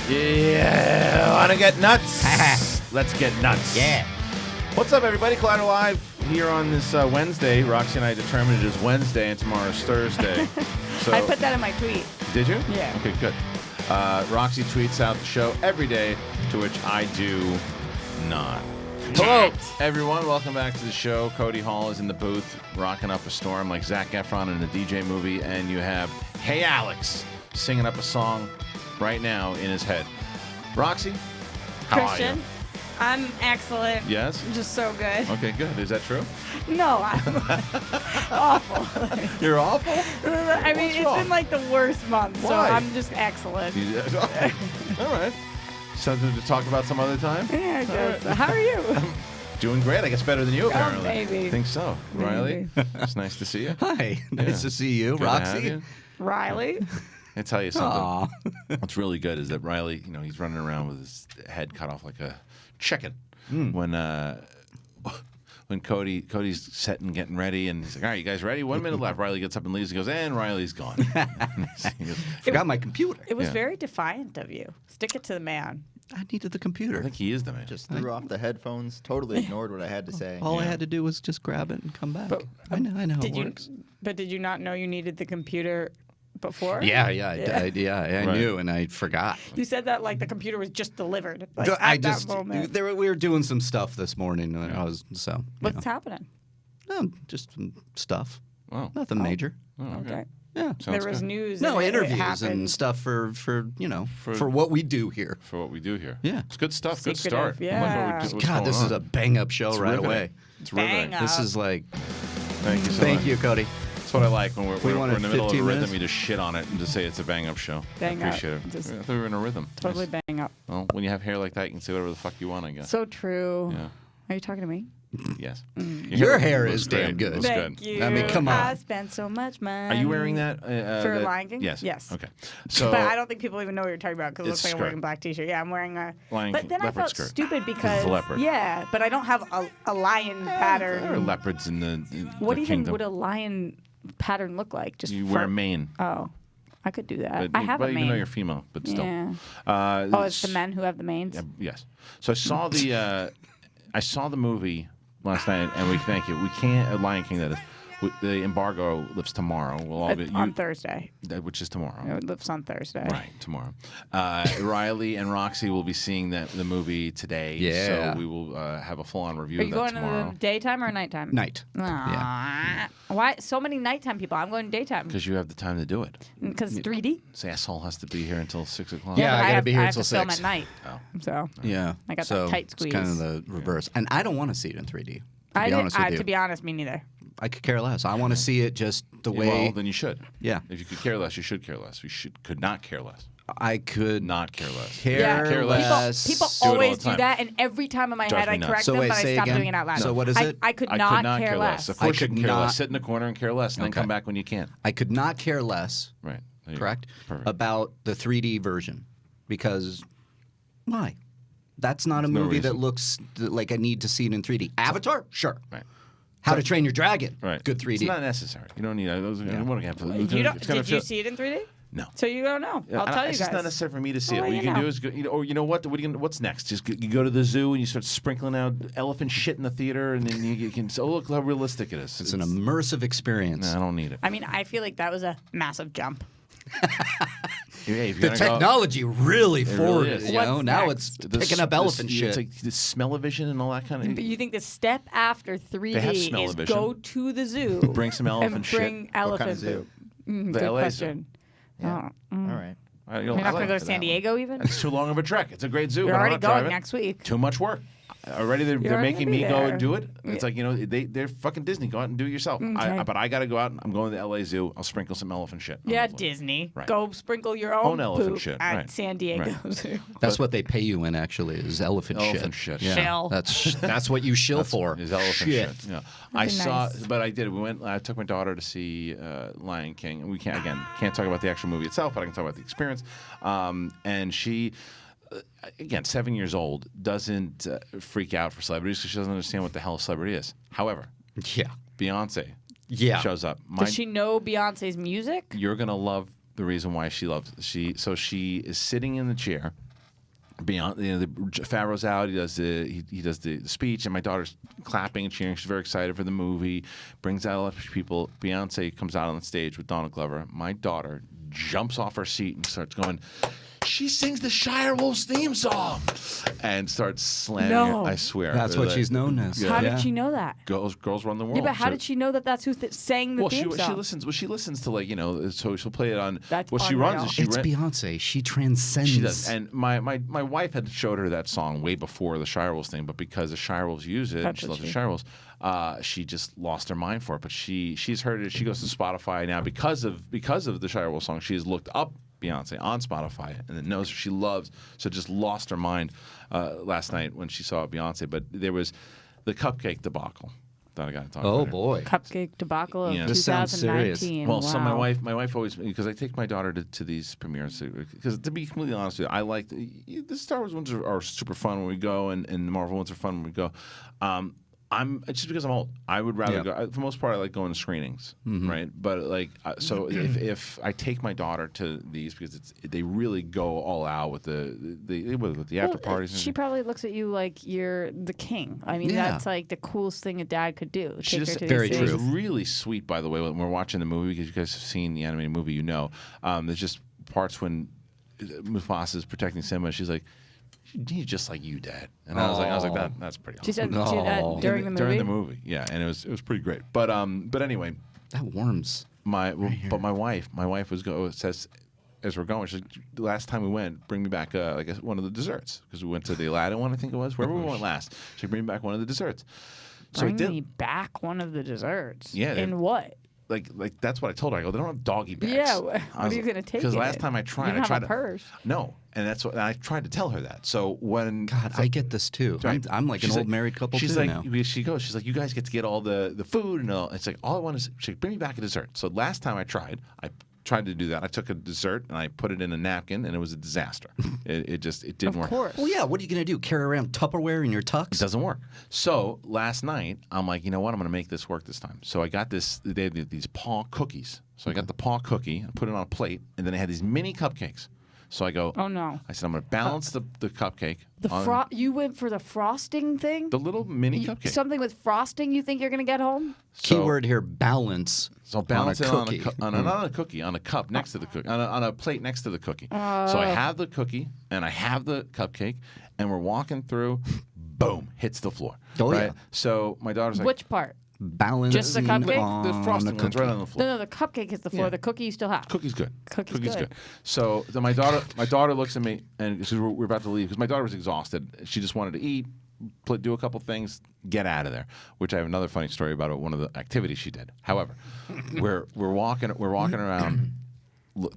Yeah, want to get nuts? Let's get nuts. Yeah. What's up, everybody? Collider Live here on this Wednesday. Roxy and I determined it is Wednesday and tomorrow's Thursday. So, I put that in my tweet. Did you? Yeah. Okay, good. Roxy tweets out the show every day, to which I do not. Hello, everyone. Welcome back to the show. Cody Hall is in the booth, rocking up a storm like Zac Efron in a DJ movie, and you have Hey Alex singing up a song right now in his head. Roxy, how are Kristian, you? I'm excellent. Yes? Just so good. Okay, good. Is that true? No, I'm awful. You're awful? I mean, What's it's wrong? been like the worst month, so Why? I'm just excellent. All right. Something to talk about some other time? Yeah, I guess. All right. How are you? Doing great. I guess better than you, apparently. maybe. I think so. Maybe. Reilly, it's nice to see you. Hi. Nice to see you, Good to have Roxy. you. Riley? I tell you something. Aw. What's really good is that Reilly, he's running around with his head cut off like a chicken. When Cody's setting, getting ready, and he's like, "All right, you guys ready? 1 minute left." Reilly gets up and leaves. He goes, "And Reilly's gone." He goes, Forgot my computer. It was Yeah. very defiant of you. Stick it to the man. I needed the computer. I think he is the man. Just threw off the headphones, totally ignored what I had to say. All I Yeah. had to do was just grab it and come back. But- I know how Did it you? works. But did you not know you needed the computer before? I Right. knew, and I forgot. You said that like the computer was just delivered. Like, I at just that moment. we were doing some stuff this morning, and I was What's happening? no, just some stuff. Oh. Nothing major. Oh, Okay. Yeah. Sounds There was good. news. No, and it interviews happened. and stuff for what we do here. For what we do here. Yeah. It's good stuff. Good Secretive, start. I like yeah. what what's God, this going is on. a bang up show It's right riveting. away. It's Bang riveting. up. This is like Thank you so thank much. you, Cody. That's what I like when we're in wanted the middle of a 15 rhythm. minutes? You just shit on it and just say it's a bang up show. Bang I up. appreciate it. Just I thought we were in a rhythm. Totally Nice. bang up. Well, when you have hair like that, you can say whatever the fuck you want, I guess. So true. Yeah. Are you talking to me? Yes. Your hair looks is damn great. good. Looks Thank good. you. I mean, come on. I spent so much money. Are you wearing that? For Lion King? Yes. Yes. Okay. So But I don't think people even know what you're talking about because it It's looks like I'm skirt. wearing a black t-shirt. Yeah, I'm wearing a. Lion but King- then I leopard felt skirt. stupid because a leopard. yeah, but I don't have a lion pattern. there are leopards in the What the even kingdom. would a lion pattern look like? Just You for, wear a mane. Oh, I could do that. But, I have well, a mane. even though you're female, but still. Yeah. Oh, Oh, it's the men who have the manes. Yes. So I saw the movie last night, and we thank you. We can't Lion King. That is. The embargo lifts tomorrow. We'll all be On Thursday. which is tomorrow. It lifts on Thursday. Right, tomorrow. Reilly and Roxy will be seeing the movie today. Yeah. So we will have a full-on review Are of you that going tomorrow. to the daytime or nighttime? Night. Aww. Why so many nighttime people? I'm going daytime Because you have the time to do it. because 3D. This asshole has to be here until 6 o'clock. Yeah, but I gotta have, be here I have until to film 6. at night. Oh. So Yeah. I got that so tight It's kind of squeeze. the reverse. And I don't want to see it in 3D. To I be honest with you. to be honest, me neither. I could care less. I want to see it just the way Well, then you should. Yeah. If you could care less, you should care less. Could not care less. I could Not care less. care Care less. People Do it all always the do time. that, and every time in my Drives head I me nuts. correct So them, wait, but I say stop again? doing it out loud. So what is it? I could I not could not care less. Of course you could can care not- less. Sit in the corner and care less, and then Okay. come back when you can. I could not care less, Right. There you go. correct? Perfect. About the 3D version. Because why? That's not a no movie that reason. looks like I need to see it in 3D. Avatar? Sure. Right. How to Train Your Dragon? Right. Good 3D. It's not necessary. You don't need those. What are you gonna put- You don't, it's gonna did you feel- see it in 3D? No. So you don't know. I'll tell you It's guys. just not necessary for me to see Well, it. What you you can know. do is, or you know what? What's next? Just you go to the zoo and you start sprinkling out elephant shit in the theater, and then you can. Oh, look how realistic it is. It's an immersive experience. No, I don't need it. I mean, I feel like that was a massive jump. Hey, if The you're gonna go- technology really forwarded. is. You know? What's Now next? it's picking up elephant shit. It's like the smell-o-vision and all that kind But of. you think the step after 3D They have is smell-o-vision. go to the zoo, Bring some elephant and shit. bring elephant zoo? poop? The Good LA question. Yeah. Oh, All right. You're You're not going to go to San Diego even? It's too long of a trek. It's a great zoo. You're but I'm already not going driving. next week. Too much work. Already they're You're already making gonna me be go there. and do it. It's like, they're fucking Disney. Go out and do it yourself. Okay. But I got to go out. I'm going to the LA Zoo. I'll sprinkle some elephant shit. on Yeah, the- Disney. Right. Go sprinkle your own elephant poop shit, at right. San Diego Right. Zoo. That's what they pay you in, actually, is elephant shit. Yeah. Shill. That's what you shill for. Is elephant shit. Yeah. I be saw, nice. but I did. I took my daughter to see Lion King, and we can't talk about the actual movie itself, but I can talk about the experience. And she. Again, 7 years old, doesn't freak out for celebrities because she doesn't understand what the hell a celebrity is. However, Yeah. Beyonce Yeah. shows up. Does she know Beyonce's music? You're gonna love the reason why she loves. So she is sitting in the chair Beyond, Favreau's out. He does the speech, and my daughter's clapping and cheering. She's very excited for the movie. Brings out a lot of people. Beyonce comes out on the stage with Donald Glover. My daughter jumps off her seat and starts going. She sings the Shire Wolves theme song and starts slamming No. it. I swear. That's what she's known as. Yeah. How did she know that? Girls run the world. Yeah, but how So- did she know that that's who sang the theme song? She listens to like so she'll play it on. That's what she unreal. runs is she It's Beyonce. She transcends. She does. And my wife had showed her that song way before the Shire Wolves thing, but because the Shire Wolves use it, and she loves the Shire Wolves, she just lost her mind for it. But she's heard it. She goes to Spotify now because of the Shire Wolves song. She's looked up Beyonce on Spotify and then knows she loves, so just lost her mind last night when she saw Beyonce. But there was the cupcake debacle that I got to talk about. Oh here. boy. Cupcake debacle of Yeah. This sounds serious. 2019. Well, wow. so my wife always, because I take my daughter to these premieres, because to be completely honest with you, I like the Star Wars ones are super fun when we go, and the Marvel ones are fun when we go. It's just because I'm old. I would rather go. For the most part, I like going to screenings, right? But like, so if I take my daughter to these because they really go all out with the after parties. She probably looks at you like you're the king. I mean, Yeah. that's like the coolest thing a dad could do. She Take just, her to very these true. It was things. really sweet, by the way, when we're watching the movie, because you guys have seen the animated movie, you know. There's just parts when Mufasa's protecting Simba. She's like, he's just like you, Dad. And I was like, that's pretty She awesome. said No. during the movie. During the movie, yeah, and it was pretty great. But anyway, That warms. my wife says as we're going, she's like, the last time we went, bring me back one of the desserts, because we went to the Aladdin one, I think it was, wherever we went last. She'd bring me back one of the desserts. So Bring I did. me back one of the desserts. Yeah, In what? Like that's what I told her. I go, they don't have doggy bags. Yeah, what are you gonna take? Because it last in? time I You tried, don't I have tried a purse. No, and that's what and I tried to tell her that. So when God, I get this too. Right. I'm like an She's old married couple she's too like, now. She's like, you guys get to get all the food and all. It's like, all I want is, she's like, bring me back a dessert. So last time I tried to do that. I took a dessert and I put it in a napkin, and it was a disaster. it didn't work. Of course. Well, yeah. What are you gonna do? Carry around Tupperware in your It tux? doesn't work. So last night, I'm like, you know what? I'm going to make this work this time. So I got this. They had these paw cookies. So I got the paw cookie and put it on a plate, and then I had these mini cupcakes. So I go. Oh no. I said, I'm going to balance the cupcake. You went for the frosting thing? The little mini cupcake. Something with frosting you think you're going to get home? So- Keyword here: balance. So balance it on a cookie. not on a cookie, on a cup next to the cookie, on a plate next to the cookie. So I have the cookie and I have the cupcake, and we're walking through. Boom! Hits the floor. Oh, right? yeah. So my daughter's like, Which part? Balance. Just the cupcake? on the frosting the one's right cookie. on the floor. No, the cupcake is the floor. Yeah. The cookie you still have. Cookie's good. Cookie's good. So then my daughter looks at me, and because we're about to leave, because my daughter was exhausted. She just wanted to eat, do a couple things, get out of there. Which I have another funny story about one of the activities she did. However, we're walking around.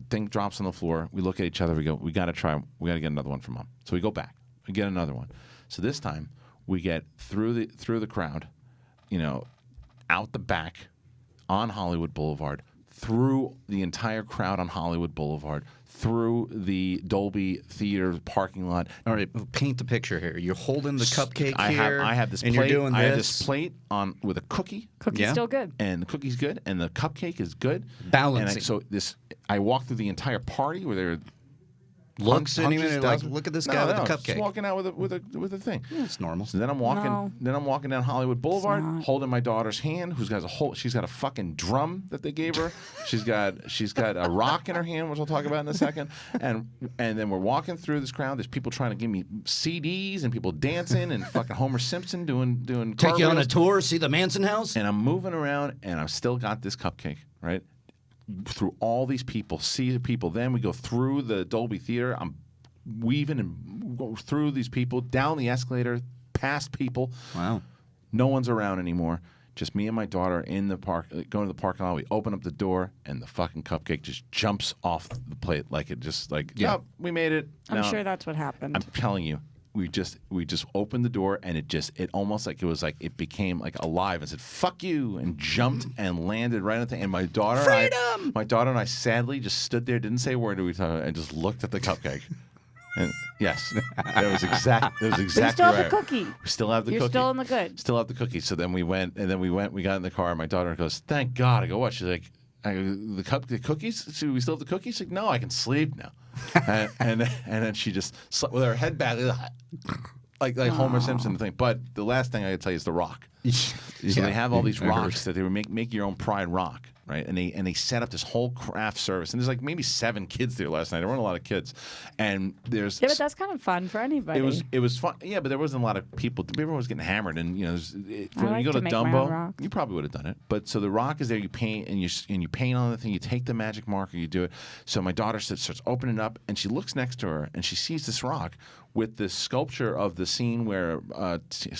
Thing drops on the floor. We look at each other. We go, we got to get another one for Mom. So we go back. We get another one. So this time we get through the crowd, out the back on Hollywood Boulevard, through the entire crowd on Hollywood Boulevard, through the Dolby Theater parking lot. All right, paint the picture here. You're holding the cupcake here. I have this and plate. You're doing I have this. this plate with a cookie. Cookie's Yeah. still good. And the cookie's good, and the cupcake is good. Balancing. I walked through the entire party where there were Looks and hundreds, even like, thousands- look at this No, guy with no, the just cupcake. walking out with a thing. Yeah, it's normal. So then I'm walking. No. Then I'm walking down Hollywood Boulevard, not. holding my daughter's hand, who's got she's got a fucking drum that they gave her. she's got a rock in her hand, which I'll talk about in a second. And then we're walking through this crowd. There's people trying to give me CDs and people dancing and fucking Homer Simpson doing Take you on a cartwheels. tour, see the Manson house? And I'm moving around, and I've still got this cupcake, right? Through all these people, see the people. Then we go through the Dolby Theater. I'm weaving and go through these people, down the escalator, past people. Wow. No one's around anymore. Just me and my daughter in the park, going to the parking lot. We open up the door, and the fucking cupcake just jumps off the plate like it just like, Yeah. "Yep, we made it." I'm Now, sure that's what happened. I'm telling you, we just opened the door, and it almost like it became like alive and said "fuck you" and jumped and landed right at the. And my daughter, and I sadly just stood there, didn't say a word to each other, and just looked at the cupcake. And yes, that was exactly you still have right. the cookie. We still have the You're cookie. still in the good. Still have the cookie. So then we got in the car, and my daughter goes, "Thank God." I go, "What?" She's like, the cookies? So we still have the cookies? She's like, no, I can sleep now. and then she just slept with her head back, like Homer Simpson thing. But the last thing I gotta tell you is the rock. So they have all these rocks that they would make your own pride rock. Right, and they set up this whole craft service, and there's like maybe 7 kids there last night. There weren't a lot of kids, and there's but that's kind of fun for anybody. It was fun, yeah, but there wasn't a lot of people. Everyone was getting hammered, and when like you go to make my own Dumbo, rocks. you probably would have done it. But so the rock is there, you paint and you paint on the thing. You take the magic marker, you do it. So my daughter starts opening it up, and she looks next to her, and she sees this rock with this sculpture of the scene where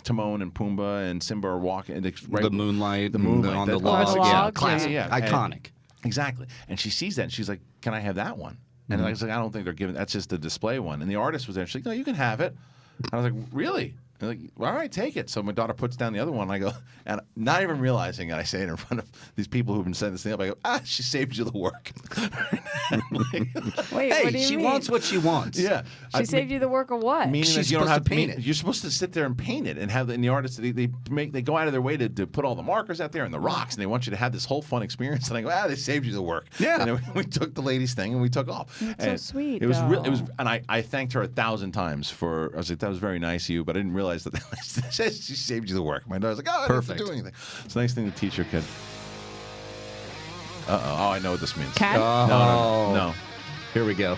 Timon and Pumbaa and Simba are walking. And the moonlight on the that- logs. logs, Classic. yeah. Iconic. Exactly. And she sees that, and she's like, can I have that one? And I was like, I don't think they're giving, that's just the display one. And the artist was there. She's like, no, you can have it. And I was like, really? And like, well, all right, take it. So my daughter puts down the other one, and I go, and not even realizing it, I say it in front of these people who've been setting this thing up, I go, she saved you the work. Wait, Hey, what do you she mean? wants what she wants. Yeah. She saved you the work of what? Meaning She's that you don't supposed have to paint it. You're supposed to sit there and paint it, and have and the artists they go out of their way to put all the markers out there and the rocks, and they want you to have this whole fun experience. And I go, they saved you the work. Yeah. And then we took the lady's thing and we took off. That's and so sweet, It was real. It was, though. and I thanked her 1,000 times for. I was like, that was very nice of you, but I didn't realize that she saved you the work. My daughter's like, I didn't have Perfect. to do anything. It's a nice thing to teach your kid. Oh, I know what this means. Cat? No. Here we go.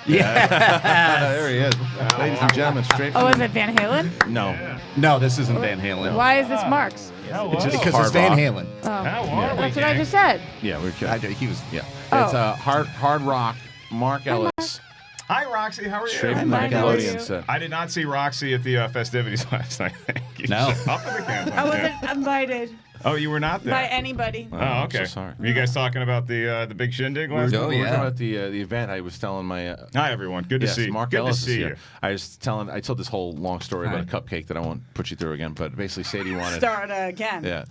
There he is, ladies and gentlemen, straight from. Oh, is it Van Halen? No. No, this isn't Van Halen. Why is this Mark's? It's just Because hard it's Van rock. Halen. Oh, How are we, that's what I gang? just said. Yeah, we're kidding. He was. Yeah. Oh. It's hard rock. Mark Ellis, Hi, Roxy. How are you? straight from the Hi, how are Nickelodeon you? set. I did not see Roxy at the festivities last night. Thank you. No. Up in the camp. I wasn't invited Oh, you were not there. by anybody. Oh, I'm okay. so sorry. Were you guys talking about the big shindig last Oh, night? We were yeah. talking about the event. I was telling my Hi, everyone. Good to yes, see you. Mark Good Ellis to see is you. here. I told this whole long story about a cupcake that I won't put you through again. But basically, Sadie wanted. Start again. Yeah.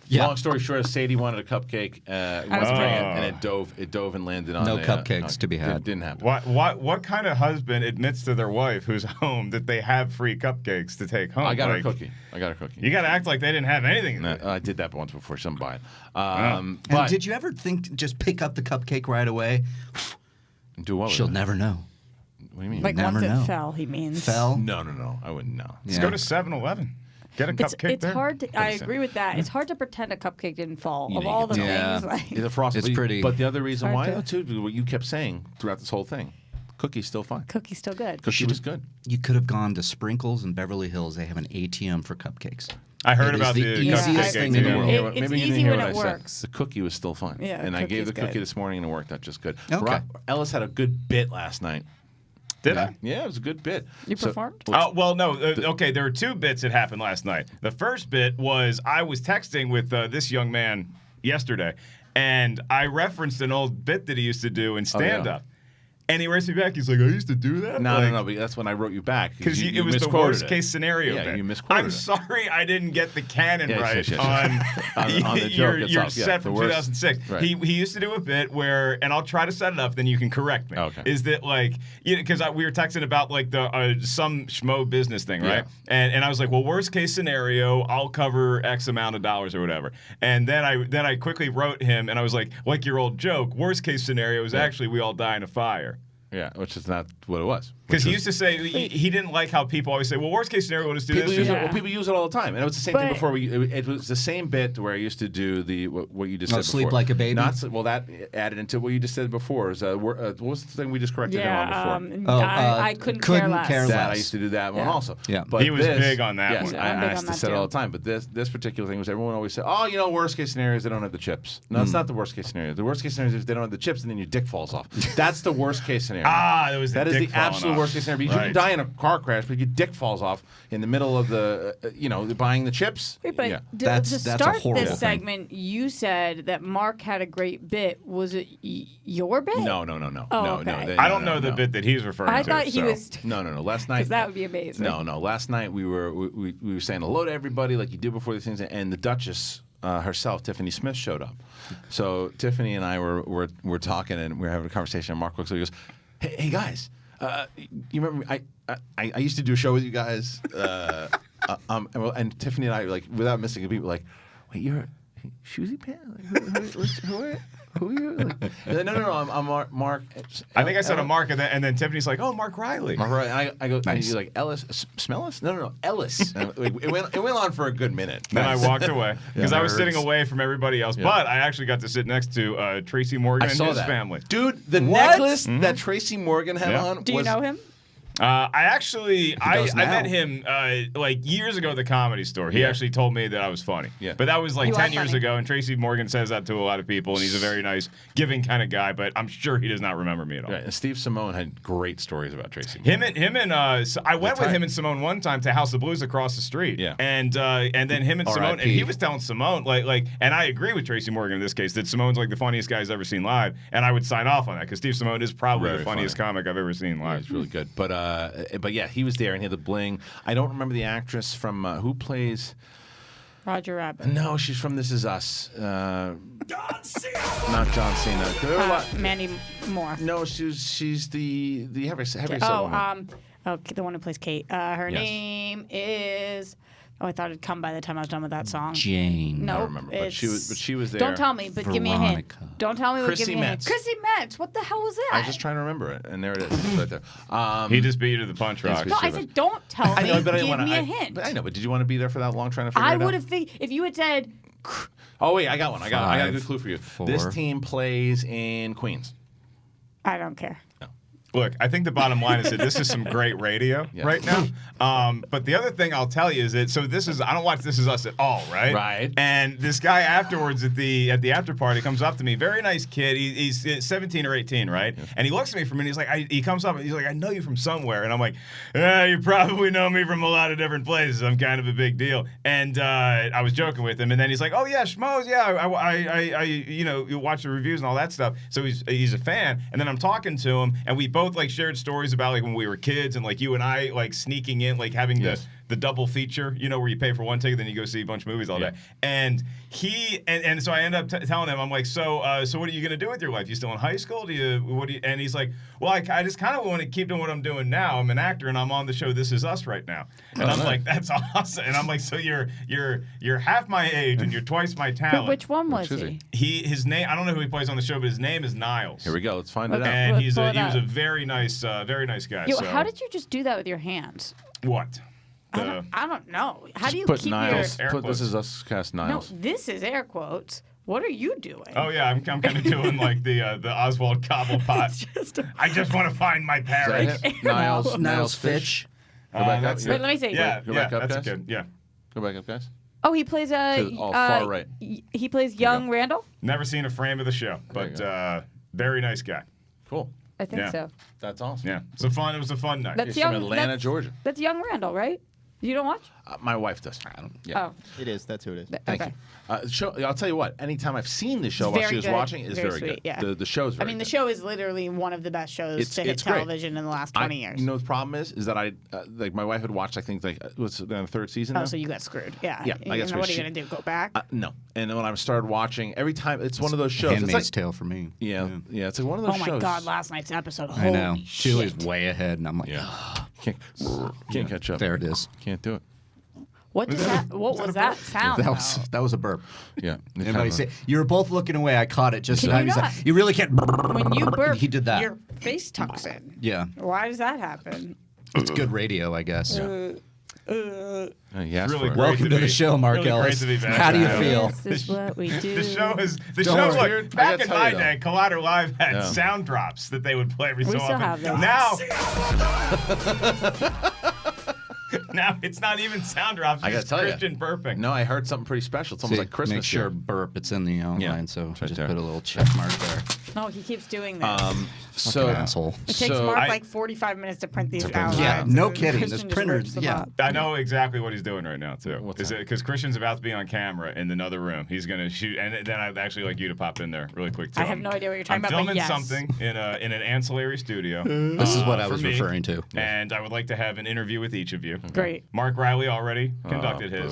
Yeah. Long story short, Sadie wanted a cupcake, wanted to bring it, and it dove and landed on. No a, cupcakes to be had. Didn't happen. What kind of husband admits to their wife who's home that they have free cupcakes to take home? I got her a Like, cookie. I got her a cookie. You got to act like they didn't have anything. in No, it. I did that once before. Some buy it. And But did you ever think to just pick up the cupcake right away? do what? with She'll it? never know. What do you mean? Like never once know. it fell, he means. Fell. No. I wouldn't know. Let's Yeah. go to 7-Eleven. Get a cupcake It's there. hard to. I Understand. agree with that. It's hard to pretend a cupcake didn't fall. You Of know, all you the can tell. things, like The frosting. It's pretty- But the other reason hard why, to- too, what you kept saying throughout this whole thing, cookie's still fine. cookie's still good. Cookie was good. You could have gone to Sprinkles in Beverly Hills. They have an ATM for cupcakes. I heard It is about the the easiest cupcake thing in the ATM. world. Maybe It's you didn't easy hear when what it I said. works. The cookie was still fine. Yeah, and I gave the cookie's cookie good. this morning and it worked out just good. Okay. Ellis had a good bit last night. Did I? Yeah, it was a good bit. You performed? Oh, well, no. Okay, there were 2 bits that happened last night. The first bit was I was texting with this young man yesterday, and I referenced an old bit that he used to do in stand-up. And he writes me back. He's like, I used to do that? No. But that's when I wrote you back. Because you it was the misquoted worst it. case scenario. Yeah, bit. you misquoted I'm it. sorry I didn't get the canon right yes. on the your joke your itself. Yeah, set the from worst. 2006. Right. He used to do a bit where, and I'll try to set it up, then you can correct me. Okay. Is that like, because we were texting about like the some schmo business thing, right? Yeah. And I was like, well, worst case scenario, I'll cover X amount of dollars or whatever. And then I quickly wrote him, and I was like your old joke. Worst case scenario is actually we all die in a fire. Yeah, which is not what it was. Because he used to say he didn't like how people always say, well, worst case scenario, we'll just do People this. use, Yeah. people use it all the time, and it was the same thing But- before. It was the same bit where I used to do the what you just Oh, said sleep before. like a baby? Not well, that added into what you just said before. Is what was the thing we just corrected him on before? I couldn't care less. That I used to do that one Yeah. also. Yeah. But He was big on that yes, one. Yeah, I'm I big used on to that say it too. all the time. But this particular thing was everyone always said, "Oh, worst case scenario is they don't have the chips." No, it's not the worst case scenario. The worst case scenario is if they don't have the chips and then your dick falls off. That's the worst case scenario. That was the That is dick the falling absolute off. worst case scenario. Because you Right. can die in a car crash, but your dick falls off in the middle of the, buying the chips. Wait, but yeah. That's to a start horrible this thing. segment, you said that Mark had a great bit. Was it your bit? No. Oh, no. okay. I don't know the bit that he's referring I to. thought he so. was. No. Last night. Because that would be amazing. No. Last night we were saying hello to everybody like you did before these things, and the Duchess herself, Tiffany Smith, showed up. So Tiffany and I were talking, and we were having a conversation. And Mark looks, so he goes, "Hey guys, you remember I used to do a show with you guys." And Tiffany and I, like, without missing a beat, were like, "Wait, Shoesy pants? Who are you? Like, no, I'm Mark. I think I said a Mark, and then Tiffany's like, "Oh, Mark Reilly." Mark Reilly. I go, Nice. and you're like, Ellis, smell us? No, Ellis. And it went on for a good minute. Then I walked away because I was Nerds. sitting away from everybody else. Yeah. But I actually got to sit next to Tracy Morgan I and saw his that. family. Dude, the What? necklace that Tracy Morgan had Yeah. on Do you was... know him? I does now. met him like years ago at the Comedy Store. He Yeah. actually told me that I was funny. Yeah. But that was like You are 10 years funny. ago, and Tracy Morgan says that to a lot of people, and he's a very nice, giving kind of guy, but I'm sure he does not remember me at all. Right, and Steve Simone had great stories about Tracy. Him and so I went with tight. him and Simone one time to House of Blues across the street. Yeah. And then him and Simone, and R.I.P. he was telling Simone like, and I agree with Tracy Morgan in this case that Simone's like the funniest guy he's ever seen live, and I would sign off on that because Steve Simone is probably Very the funniest funny. comic I've ever seen Yeah, live. he's really good. But yeah, he was there and he had the bling. I don't remember the actress from who plays. Roger Rabbit. No, she's from This Is Us. Not John Cena. There were a lot- Mandy Moore. No, she's the heavy Oh, woman. the one who plays Kate. Her Yes. name is. Oh, I thought it'd come by the time I was done with that song. Jane. No, I don't remember, but she was there. Don't tell me, but give me a hint. Veronica. Don't tell me, but give Chrissy me a hint. Metz. Chrissy Metz. What the hell was that? I was just trying to remember it, and there it is, it's right there. He just beat you to the punch, Rock. No, I said don't tell me. I know, but I give didn't want me a to. hint. But I know, but did you want to be there for that long trying to figure I it out? would have if you had said. Oh wait, I got one. I got a 5, good clue for you. 4. This team plays in Queens. I don't care. Look, I think the bottom line is that this is some great radio Yes. right now. But the other thing I'll tell you is that I don't watch This Is Us at all, right? Right. And this guy afterwards at the after party comes up to me, very nice kid. He's 17 or 18, right? And he looks at me for a minute. He's like, he comes up and he's like, I know you from somewhere. And I'm like, you probably know me from a lot of different places. I'm kind of a big deal. And I was joking with him, and then he's like, oh yeah, Schmoes, yeah, I you watch the reviews and all that stuff. So he's a fan. And then I'm talking to him, and we both like shared stories about like when we were kids, and like you and I like sneaking in, like having Yes. the double feature, where you pay for one ticket, then you go see a bunch of movies all day. And so I end up telling him, I'm like, so what are you gonna do with your life? You still in high school? And he's like, well, I just kind of want to keep doing what I'm doing now. I'm an actor and I'm on the show This Is Us right now. And I'm nice. like, that's awesome. And I'm like, so you're half my age and you're twice my But talent. which one was Which is he? he? His name, I don't know who he plays on the show, but his name is Niles. Here we go. Let's find it Okay. out. And Let's he pull was it a up. very nice guy. Yo, so. how did you just do that with your hands? What? I don't know. How do you Put keep Niles. Air Put quotes. This Is Us cast your? Niles. No, this is air quotes. What are you doing? Oh yeah, I'm kind of doing like the Oswald Cobblepot. Just I just want to find my Is that parents. it? Niles. Niles Fitch. Go back up. That's Wait, it. let me see. Yeah, Go yeah, back up, that's guys. good. Yeah, Go back up, guys. Oh, he plays far right. He plays young Randall. never seen a frame of the show, There you but very nice guy. Cool. I think Yeah. so. That's awesome. Yeah, it was a fun night. That's He's young. from Atlanta, that's, Georgia. That's young Randall, right? You don't watch? My wife does. I don't. Yeah. Oh, It is. That's who it is. Thank okay. you. Show, I'll tell you what. Anytime I've seen the show It's while very she was good. watching, it's Very very sweet, good. yeah. The show's very I mean, the good. show is literally one of the best shows It's- to hit it's great. television in the last 20 years. You know the problem is that I like my wife had watched. I think like what's it, the third season. Oh, now? so you got screwed. Yeah. Yeah, I got screwed. What are you She- gonna do? Go back? No. And then when I started watching, every time it's one of those shows. It's Handmaid's like, Tale for me. yeah, it's like one of those Oh my shows. God! Last night's episode. I know. Holy Julie's shit. way ahead, and I'm like, Yeah. Can't catch up. there it is. Can't do it. What does that? What was that sound? That was a burp. Yeah. Everybody say, you were both looking away. I caught it just Can so you he's like, not? you really can't. When you burp, He did that. Your face tucks in. Yeah, Why does that happen? it's good radio, I guess. He asked Really for it. great Welcome to be- the show, Mark really great Ellis. to be back. How do you Yeah. feel? This is what we do. The show is Don't look, worry. I back gotta in tell my you, though. day, Collider Live had Yeah. sound drops that they would play every We so still often. have those. Now it's not even sound drops. I gotta It's tell you. Christian burping. No, I heard something pretty special. It's almost See, like Christmas. make sure here. burp. It's in the outline, so it's right just there. put a little check mark there. No, he keeps doing this. So Fucking asshole. it takes so Mark I- like 45 minutes to print these print out. them. Yeah, no kidding. Christian This just printer, rips them yeah. up. I know exactly what he's doing right now too. What's that? Because Christian's about to be on camera in another room. He's gonna shoot, and then I'd actually like you to pop in there really quick too. I have no idea what you're talking I'm about, but filming yes. something in an ancillary studio. This is what I for was me, referring to. And I would like to have an interview with each of you. Great. Mark Reilly already conducted his.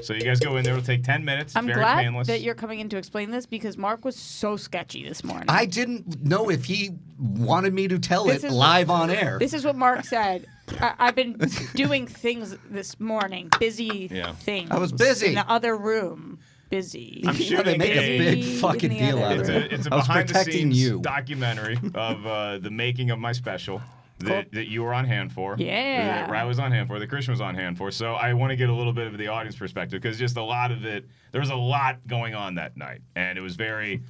So you guys go in there. It'll take 10 minutes. I'm very glad painless. that you're coming in to explain this because Mark was so sketchy this morning. I didn't know if he wanted me to tell This it is- live on air. This is what Mark said. I've been doing things this morning, busy Yeah. things. I was busy. in the other room. busy. I'm shooting they make a big in fucking the deal out other of room. it. It's a I was behind the protecting scenes you. documentary of the making of my special that you were on hand for. Yeah. That Riley was on hand for, that Kristian was on hand for. So I want to get a little bit of the audience perspective because just a lot of it, there was a lot going on that night. And it was very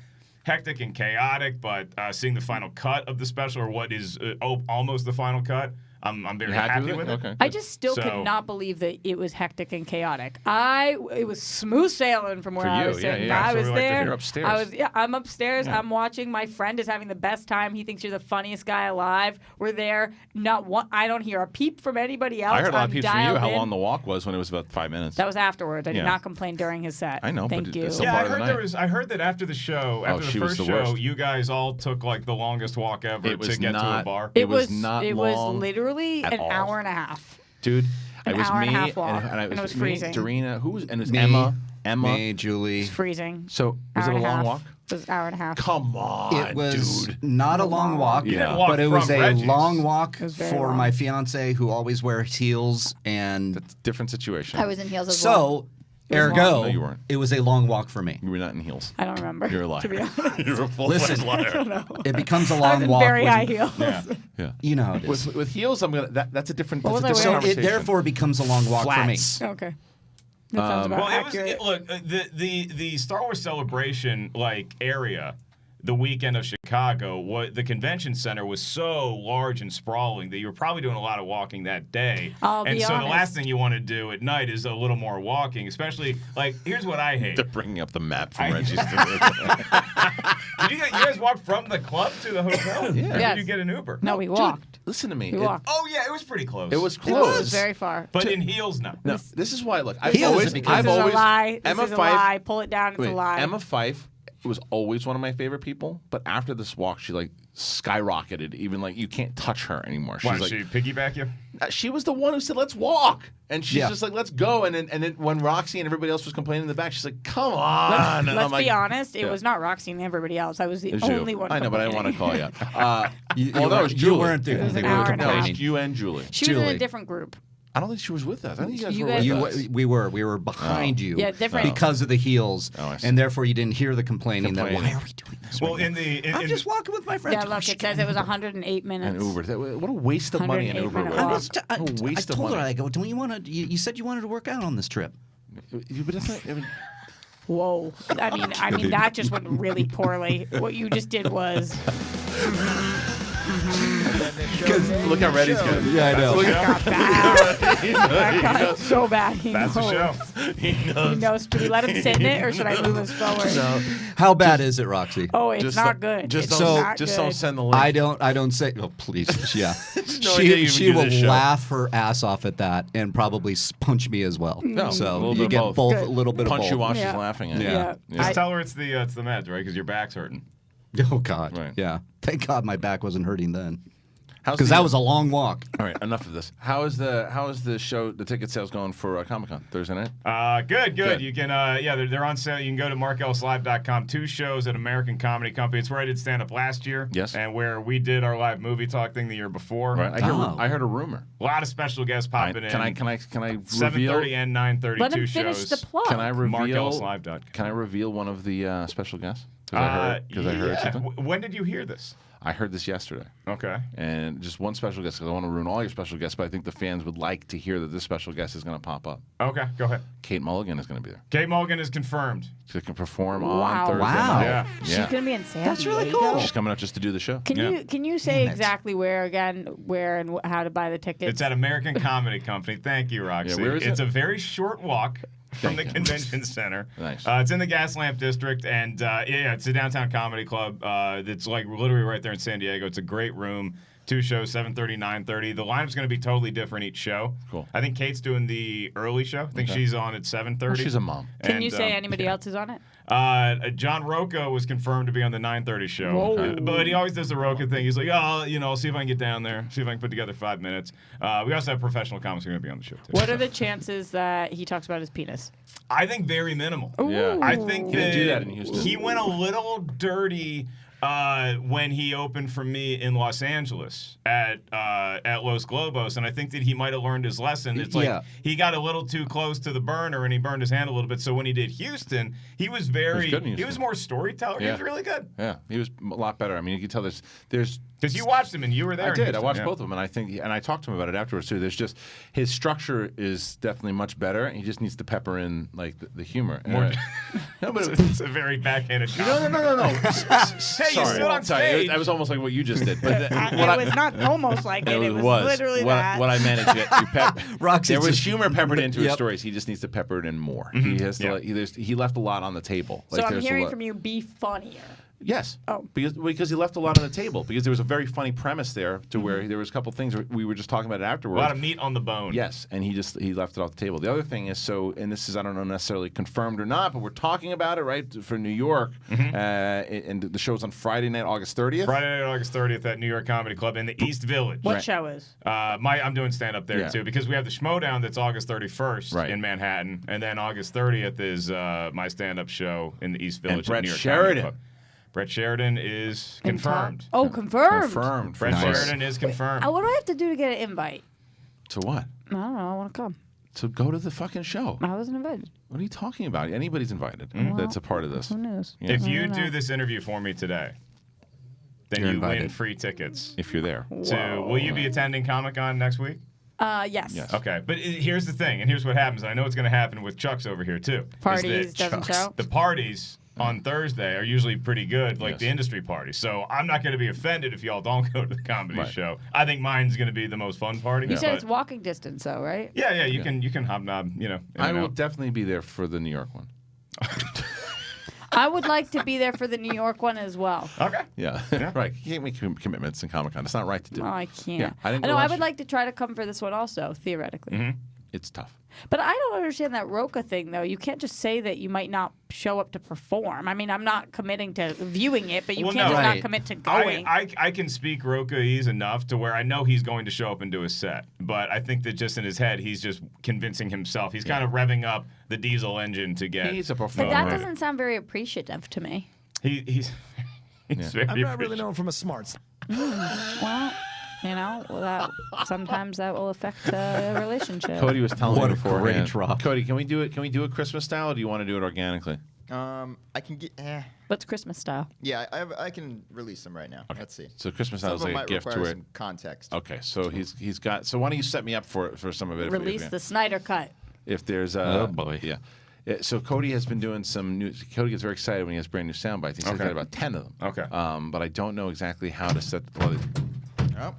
hectic and chaotic, but seeing the final cut of the special, or what is almost the final cut, I'm very happy with it. Okay. I just still So- could not believe that it was hectic and chaotic. It was smooth sailing from where For I you, was yeah, sitting. yeah. I That's what was we like to there. hear. You're upstairs. I'm upstairs. Yeah. I'm watching. My friend is having the best time. He thinks you're the funniest guy alive. We're there. Not one. I don't hear a peep from anybody else. I heard a lot I'm of peeps from you dialed how in. long the walk was when it was about 5 minutes. That was afterwards. I did Yeah. not complain during his set. I know, but Thank you. it's still Yeah, part I of the heard night. I heard that after the show, after she the was first the show, worst. you guys all took like the longest walk ever It was to get to a not- bar. It was not It long was literally at an all. hour and a half. Dude, An it was hour me and a half walk, and and it was me, freezing. Darina, who was, and it was Me, Emma, Me, Julie. It's freezing. So was Hour it a and long half. walk? It was an hour and a half. Come on, It was dude. not a long walk, You didn't walk but it was from a Reggie's. long walk was very for long. my fiance who always wears heels, and That's a different situation. I was in heels as well. so was ergo, long. No, you weren't. it was a long walk for me. You were not in heels. I don't remember. You're a liar. To be honest. You're a full Listen, liar. it becomes a I long was in walk. very when- high heels. Yeah. Yeah. You know how it is. With heels, that's a different. What That's a was I different wearing? So it conversation. therefore becomes a long walk Flats. Okay. That sounds about Well, it was accurate. look the Star Wars Celebration like area. The weekend of Chicago, the convention center was so large and sprawling that you were probably doing a lot of walking that day. I'll and be so the honest. last thing you want to do at night is a little more walking, especially like here's what I hate. They're bringing up the map from I- Reggie's. Did you guys walk from the club to the hotel? Yeah. Or Yes. did you get an Uber? No, we walked. Listen to me. We walked. Oh yeah, it was pretty close. It was It close. was very far. But in heels, no. No, this is why. Look, I've Heels always, because- I've This is always a lie. This Emma is a Fife. lie. Pull it down. It's Wait, a lie. Emma Fife was always one of my favorite people, but after this walk, she like skyrocketed. Even like you can't touch her anymore. She's Why, like, she piggyback you? she was the one who said, "Let's walk," and she's Yeah. just like, "Let's go." And then when Roxy and everybody else was complaining in the back, she's like, "Come on!" And Let's I'm like, be honest. It yeah. was not Roxy and everybody else. I was the It was you. only one. I know, but I didn't want to call you. You, Well, no, it was you Julie. weren't the It was only an one hour and a half. No, complaining. it's you and Julie. She was in Julie. a different group. I don't think she was with us. I think you guys You were guys- with us. We were behind you. Yeah, different. Because of the heels, Oh, I see. and therefore you didn't hear the complaining. That Complaining. why are we doing this? Well, right in now? the I'm just walking with my friends. Yeah, look, it says it was 108 minutes. An Uber. What a waste of money an 108 Uber minute was. walk. What a waste I of told her, money. I go, don't you want to? You said you wanted to work out on this trip. But that's not, I mean, Whoa. I mean, that just went really poorly. What you just did was. look how ready he's getting. Yeah, I know. Look Got bad. That got so bad. He That's the knows. show. He knows. He knows. Do we let him sit in it or should I move us forward? No, How bad is it, Roxy? Oh, it's just not don't- good. Just It's don't, not just good. don't send the link. I don't say. Oh, please. Yeah. no idea you she would do will this show. laugh her ass off at that and probably punch me as well. No, a So little you bit get of both both. a little bit Punch of you both. while she's Yeah. laughing at you. Yeah. Just tell her it's the meds, right? Because your back's hurting. Oh God. Right. Yeah. Thank God my back wasn't hurting then. How's Because the- that was a long walk. All right, enough of this. How is the show, the ticket sales going for Comic-Con Thursday night? Good. Good. You can, they're on sale. You can go to markellislive.com. 2 shows at American Comedy Company. It's where I did stand up last year. Yes. And where we did our live movie talk thing the year before. Right. I heard a rumor. A lot of special guests popping in. Can I 7:30 reveal? and 9:30. Let him 2 finish shows. the plug. Can I reveal? markellislive.com. Can I reveal one of the special guests? Because I heard something. When did you hear this? I heard this yesterday. Okay. And just one special guest, because I don't want to ruin all your special guests, but I think the fans would like to hear that this special guest is going to pop up. Okay, go ahead. Kate Mulligan is going to be there. Kate Mulligan is confirmed. She can perform Wow. on Thursday Wow. night. Yeah. She's gonna be in San That's really Diego? cool. She's coming out just to do the show. Can you say exactly where and how to buy the tickets? It's at American Comedy Company. Thank you, Roxy. Yeah, where is it's it? a very short walk from the Thank you. convention center. Nice. It's in the Gaslamp District, and it's a downtown comedy club that's like literally right there in San Diego. It's a great room. 2 shows, 7:30, 9:30. The lineup's going to be totally different each show. Cool. I think Kate's doing the early show. I think Okay. she's on at 7:30. Well, she's a mom. Can you say anybody else is on it? John Rocha was confirmed to be on the 9:30 show. Whoa. But he always does the Rocha thing. He's like, I'll see if I can get down there, see if I can put together 5 minutes. We also have professional comics who are going to be on the show, too. What are the chances that he talks about his penis? I think very minimal. Yeah. I think He didn't do that that in Houston. he went a little dirty when he opened for me in Los Angeles at Los Globos, and I think that he might have learned his lesson. It's like he got a little too close to the burner and he burned his hand a little bit. So when he did Houston, he was He was more storyteller. Yeah. He was really good. Yeah, he was a lot better. I mean, you can tell there's Because you watched him and you were there. I in did. I Houston, watched yeah. both of them, and I think, and I talked to him about it afterwards too. There's just his structure is definitely much better. And he just needs to pepper in like the humor. No, but It's a very backhanded compliment. no. Hey, you stood on stage. That was almost like what you just did. But It was not almost like it. It was literally that. What I meant is Roxy there was just- humor peppered into his Yep. stories. He just needs to pepper it in more. Mm-hmm. He has to. He left a lot on the table. So I'm hearing from you, be funnier. Yes. Oh. Because he left a lot on the table. Because there was a very funny premise there to where there was a couple things we were just talking about it A afterwards. lot of meat on the bone. Yes, and he left it off the table. The other thing is and this is I don't know necessarily confirmed or not, but we're talking about it right for New York, and the show's on Friday night, August 30th. Friday night, August 30th at New York Comedy Club in the East Village. What show is? I'm doing stand up there Yeah. too because we have the Schmodown that's August 31st Right. in Manhattan, and then August 30th is my stand up show in the East Village. Brett at New York Sheridan. Comedy Club. Brett Sheridan is confirmed. Oh, confirmed. Confirmed. Brett Nice. Sheridan is confirmed. What do I have to do to get an invite? To what? I don't know. I want to come. To go to the fucking show. I wasn't invited. What are you talking about? Anybody's invited. That's a part of this. Who knows? Yeah. If you I don't do know. this interview for me today, then You're you win invited. free tickets. If you're there. Will you be attending Comic-Con next week? Yes. Yes. Okay, but here's the thing, and here's what happens. I know it's going to happen with Chuck's over here too. is Parties that doesn't show. The parties on Thursday are usually pretty good, like Yes. the industry parties. So I'm not going to be offended if y'all don't go to the comedy Right. show. I think mine's going to be the most fun party. You said but- it's walking distance, though, right? yeah, you can hobnob, in I and will out. definitely be there for the New York one. I would like to be there for the New York one as well. Okay. Yeah. Right. You can't make commitments in Comic-Con. It's not right to do. No, I can't. Yeah, I didn't go know. I last would year. like to try to come for this one also, theoretically. It's tough. But I don't understand that Rocha thing, though. You can't just say that you might not show up to perform. I mean, I'm not committing to viewing it, but you Well, can't no. just Right. not commit to going. I can speak Rocha-ese enough to where I know he's going to show up and do a set, but I think that just in his head he's just convincing himself. He's kind of revving up the diesel engine to get. He's a but performer. that doesn't sound very appreciative to me. He's very. I'm not really appreciative. known for my smarts. Well, sometimes that will affect a relationship. Cody was telling What me a beforehand. great drop. Cody, can we do it? Can we do it Christmas style, or do you want to do it organically? I can get. What's Christmas style? Yeah, I can release them right now. Let's see. So Christmas Some style of is them like a might gift require to it. some context. Okay, so he's got. So why don't you set me up for some of it? Release the Snyder cut. If there's Oh, boy. Yeah. So Cody has been doing some new. Cody gets very excited when he has brand new sound bites. He's Okay. got about 10 of them. Okay. But I don't know exactly how to set the. Well,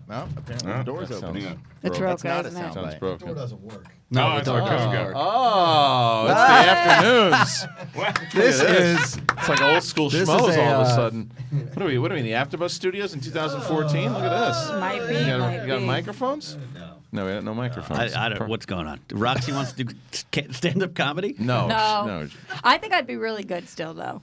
Oh, apparently the door's that open. sounds- It's That's Rocha, not a isn't it? sound sounds bite. broken. doesn't work. No, it's Macuga. Oh, it's the afternoons. This Look at is It's like old school This schmoes is a, all of a sudden. What are we in the AfterBuzz Studios in 2014? Look at this. Might be, You got, might you got be. microphones? No, we got no microphones. I don't. What's going on? Roxy wants to do stand-up comedy. No, No. I think I'd be really good still, though.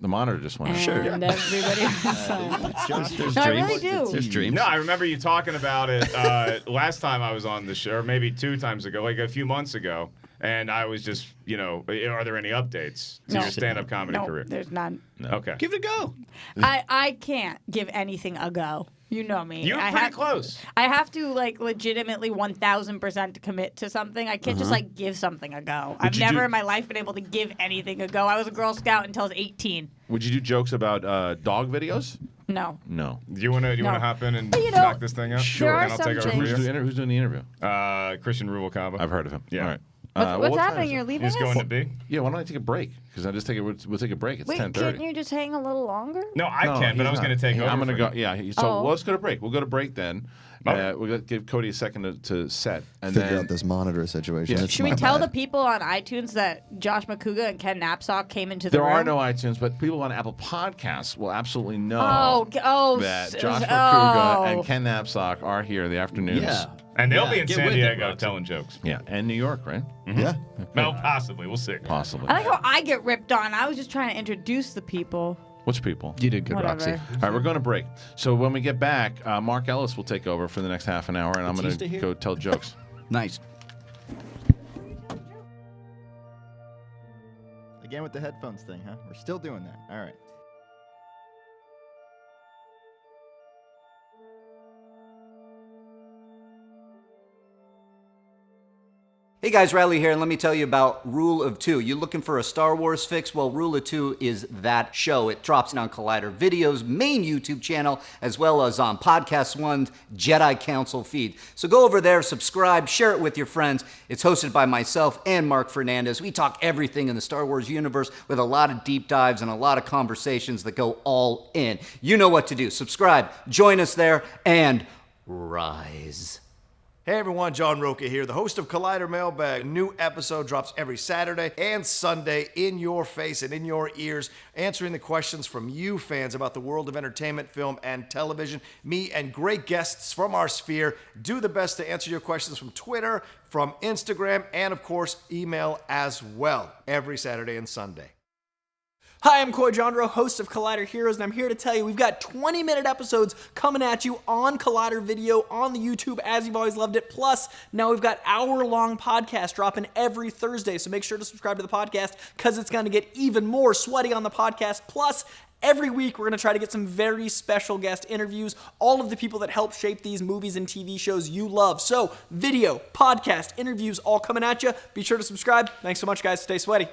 The monitor just went. Sure. And everybody. There's No, I dreams. really do. There's dreams. No, I remember you talking about it last time I was on the show, or maybe 2 times ago, like a few months ago. And I was just, are there any updates to No. your stand-up comedy No, career? there's none. Okay. Give it a go. I can't give anything a go. You know me. You were I pretty have, close. I have to legitimately 1,000% commit to something. I can't just give something a go. I've you never do- in my life been able to give anything a go. I was a Girl Scout until I was 18. Would you do jokes about dog videos? No. No. Do you want to No. hop in and But, knock this thing up? Sure. There are And I'll take some over things- for you. Who's doing the interview? Christian Rubalcaba. I've heard of him. Yeah. All right. What's what time happening? is it? You're leaving He's us? going to be? Yeah, why don't I take a break? Because we'll take a break. It's Wait, 10:30. can't you just hang a little longer? No, I can, but he's I was not. going to take over. I'm going to for go. you. Yeah. So Oh. let's go to break. We'll go to break then. Okay. We'll give Cody a second to set, and Figure then out this monitor situation. Yeah. It's Should we not tell the bad. people on iTunes that Josh Macuga and Ken Napzok came into the there room? are no iTunes, but people on Apple Podcasts will absolutely know that Josh oh. Macuga and Ken Napzok are here in the afternoons. Yeah. And they'll Yeah, be in get San with it, Diego Roxy. telling jokes. Yeah, and New York, right? Yeah. No, possibly. We'll see. Possibly. I like how I get ripped on. I was just trying to introduce the people. Which people? You did good, Whatever. Roxy. All right, we're going to break. So when we get back, Mark Ellis will take over for the next half an hour, and I'm going Batista to here? go tell jokes. Nice. Again with the headphones thing, huh? We're still doing that. All right. Hey guys, Reilly here, and let me tell you about Rule of Two. You looking for a Star Wars fix? Well, Rule of Two is that show. It drops on Collider Video's main YouTube channel, as well as on Podcast One's Jedi Council feed. So go over there, subscribe, share it with your friends. It's hosted by myself and Mark Fernandez. We talk everything in the Star Wars universe with a lot of deep dives and a lot of conversations that go all in. You know what to do. Subscribe, join us there, and rise. Hey everyone, John Rocha here, the host of Collider Mailbag. A new episode drops every Saturday and Sunday in your face and in your ears, answering the questions from you fans about the world of entertainment, film, and television. Me and great guests from our sphere do the best to answer your questions from Twitter, from Instagram, and of course, email as well, every Saturday and Sunday. Hi, I'm Coy Jandro, host of Collider Heroes, and I'm here to tell you we've got 20-minute episodes coming at you on Collider Video, on the YouTube, as you've always loved it. Plus, now we've got hour-long podcasts dropping every Thursday, so make sure to subscribe to the podcast because it's going to get even more sweaty on the podcast. Plus, every week, we're going to try to get some very special guest interviews, all of the people that help shape these movies and TV shows you love. So, video, podcast, interviews, all coming at you. Be sure to subscribe. Thanks so much, guys. Stay sweaty.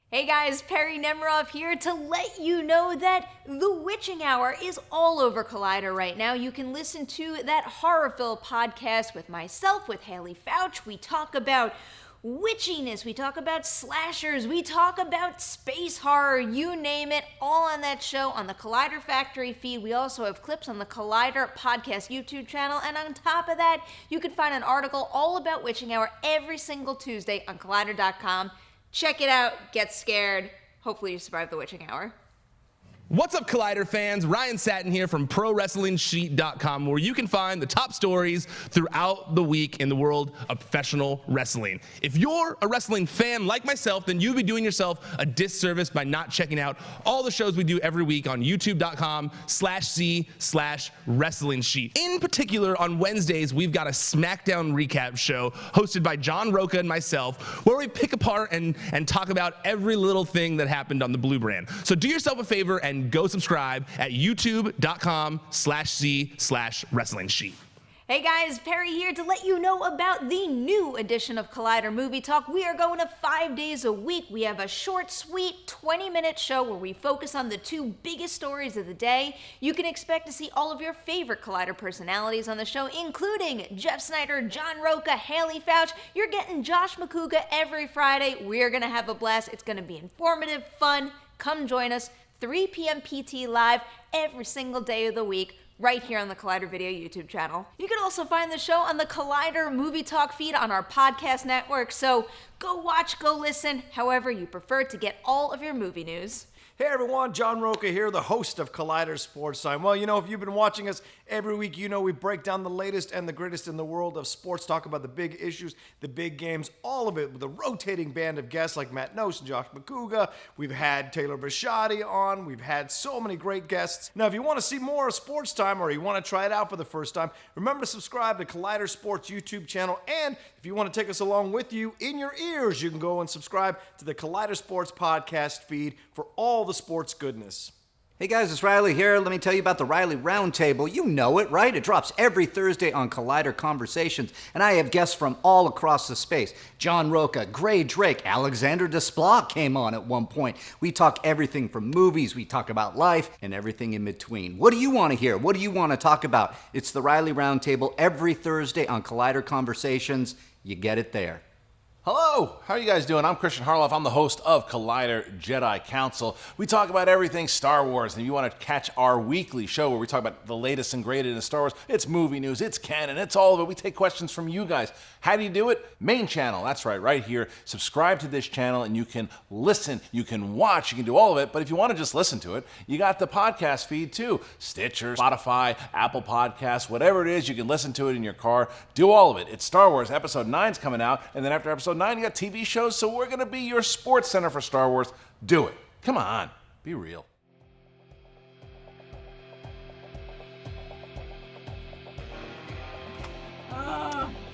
Hey guys, Perry Nemerov here to let you know that The Witching Hour is all over Collider right now. You can listen to that horror-filled podcast with myself, with Haley Fouch. We talk about witchiness, we talk about slashers, we talk about space horror, you name it, all on that show on the Collider Factory feed. We also have clips on the Collider Podcast YouTube channel, and on top of that, you can find an article all about Witching Hour every single Tuesday on Collider.com. Check it out, get scared. Hopefully you survive the witching hour. What's up, Collider fans? Ryan Satin here from ProWrestlingSheet.com, where you can find the top stories throughout the week in the world of professional wrestling. If you're a wrestling fan like myself, then you'd be doing yourself a disservice by not checking out all the shows we do every week on YouTube.com/C/Wrestling Sheet. In particular, on Wednesdays, we've got a SmackDown recap show hosted by John Rocha and myself, where we pick apart and talk about every little thing that happened on the Blue Brand. So do yourself a favor and go subscribe at youtube.com/C/Wrestling Sheet. Hey guys, Perry here to let you know about the new edition of Collider Movie Talk. We are going to 5 days a week. We have a short, sweet 20-minute show where we focus on the two biggest stories of the day. You can expect to see all of your favorite Collider personalities on the show, including Jeff Snyder, John Rocha, Haley Fouch. You're getting Josh Macuga every Friday. We're going to have a blast. It's going to be informative, fun. Come join us. 3 p.m. PT live every single day of the week, right here on the Collider Video YouTube channel. You can also find the show on the Collider Movie Talk feed on our podcast network, so go watch, go listen, however you prefer to get all of your movie news. Hey everyone, John Rocha here, the host of Collider Sports Time. Well, you know, if you've been watching us every week, you know we break down the latest and the greatest in the world of sports, talk about the big issues, the big games, all of it with a rotating band of guests like Matt Nose and Josh Macuga. We've had Taylor Bisciotti on. We've had so many great guests. Now, if you want to see more of Sports Time or you want to try it out for the first time, remember to subscribe to Collider Sports YouTube channel. And if you want to take us along with you in your ears, you can go and subscribe to the Collider Sports podcast feed for all the sports goodness. Hey guys, it's Reilly here. Let me tell you about the Reilly Roundtable. You know it, right? It drops every Thursday on Collider Conversations, and I have guests from all across the space. John Rocha, Gray Drake, Alexander Desplat came on at one point. We talk everything from movies, we talk about life, and everything in between. What do you want to hear? What do you want to talk about? It's the Reilly Roundtable every Thursday on Collider Conversations. You get it there. Hello, how are you guys doing? I'm Kristian Harloff. I'm the host of Collider Jedi Council. We talk about everything Star Wars, and if you want to catch our weekly show where we talk about the latest and greatest in Star Wars, it's movie news, it's canon, it's all of it. We take questions from you guys. How do you do it? Main channel, that's right here. Subscribe to this channel, and you can listen, you can watch, you can do all of it, but if you want to just listen to it, you got the podcast feed too. Stitcher, Spotify, Apple Podcasts, whatever it is, you can listen to it in your car. Do all of it. It's Star Wars. Episode 9's coming out, and then after Episode 9, you got TV shows, so we're going to be your sports center for Star Wars. Do it. Come on. Be real.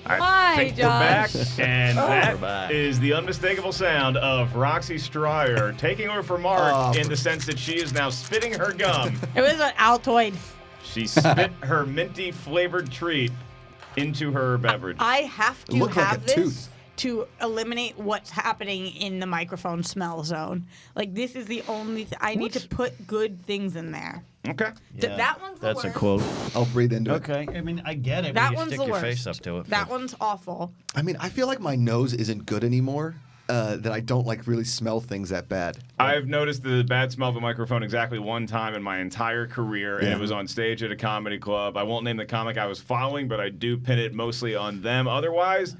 Hi, We're back, Josh. and that back. is the unmistakable sound of Roxy Striar taking over for Mark in the sense that she is now spitting her gum. It was an Altoid. She spit her minty flavored treat into her beverage. I have to looked like have a this tooth. to eliminate what's happening in the microphone smell zone. Like, this is the only I need to put good things in there. Okay. That one's the That's worst. a quote. I'll breathe into it. Okay. I mean, I get it. That when you one's stick the your worst. face up to it. That one's awful. I mean, I feel like my nose isn't good anymore. That I don't like really smell things that bad. I've noticed the bad smell of a microphone exactly one time in my entire career, and it was on stage at a comedy club. I won't name the comic I was following, but I do pin it mostly on them. Otherwise,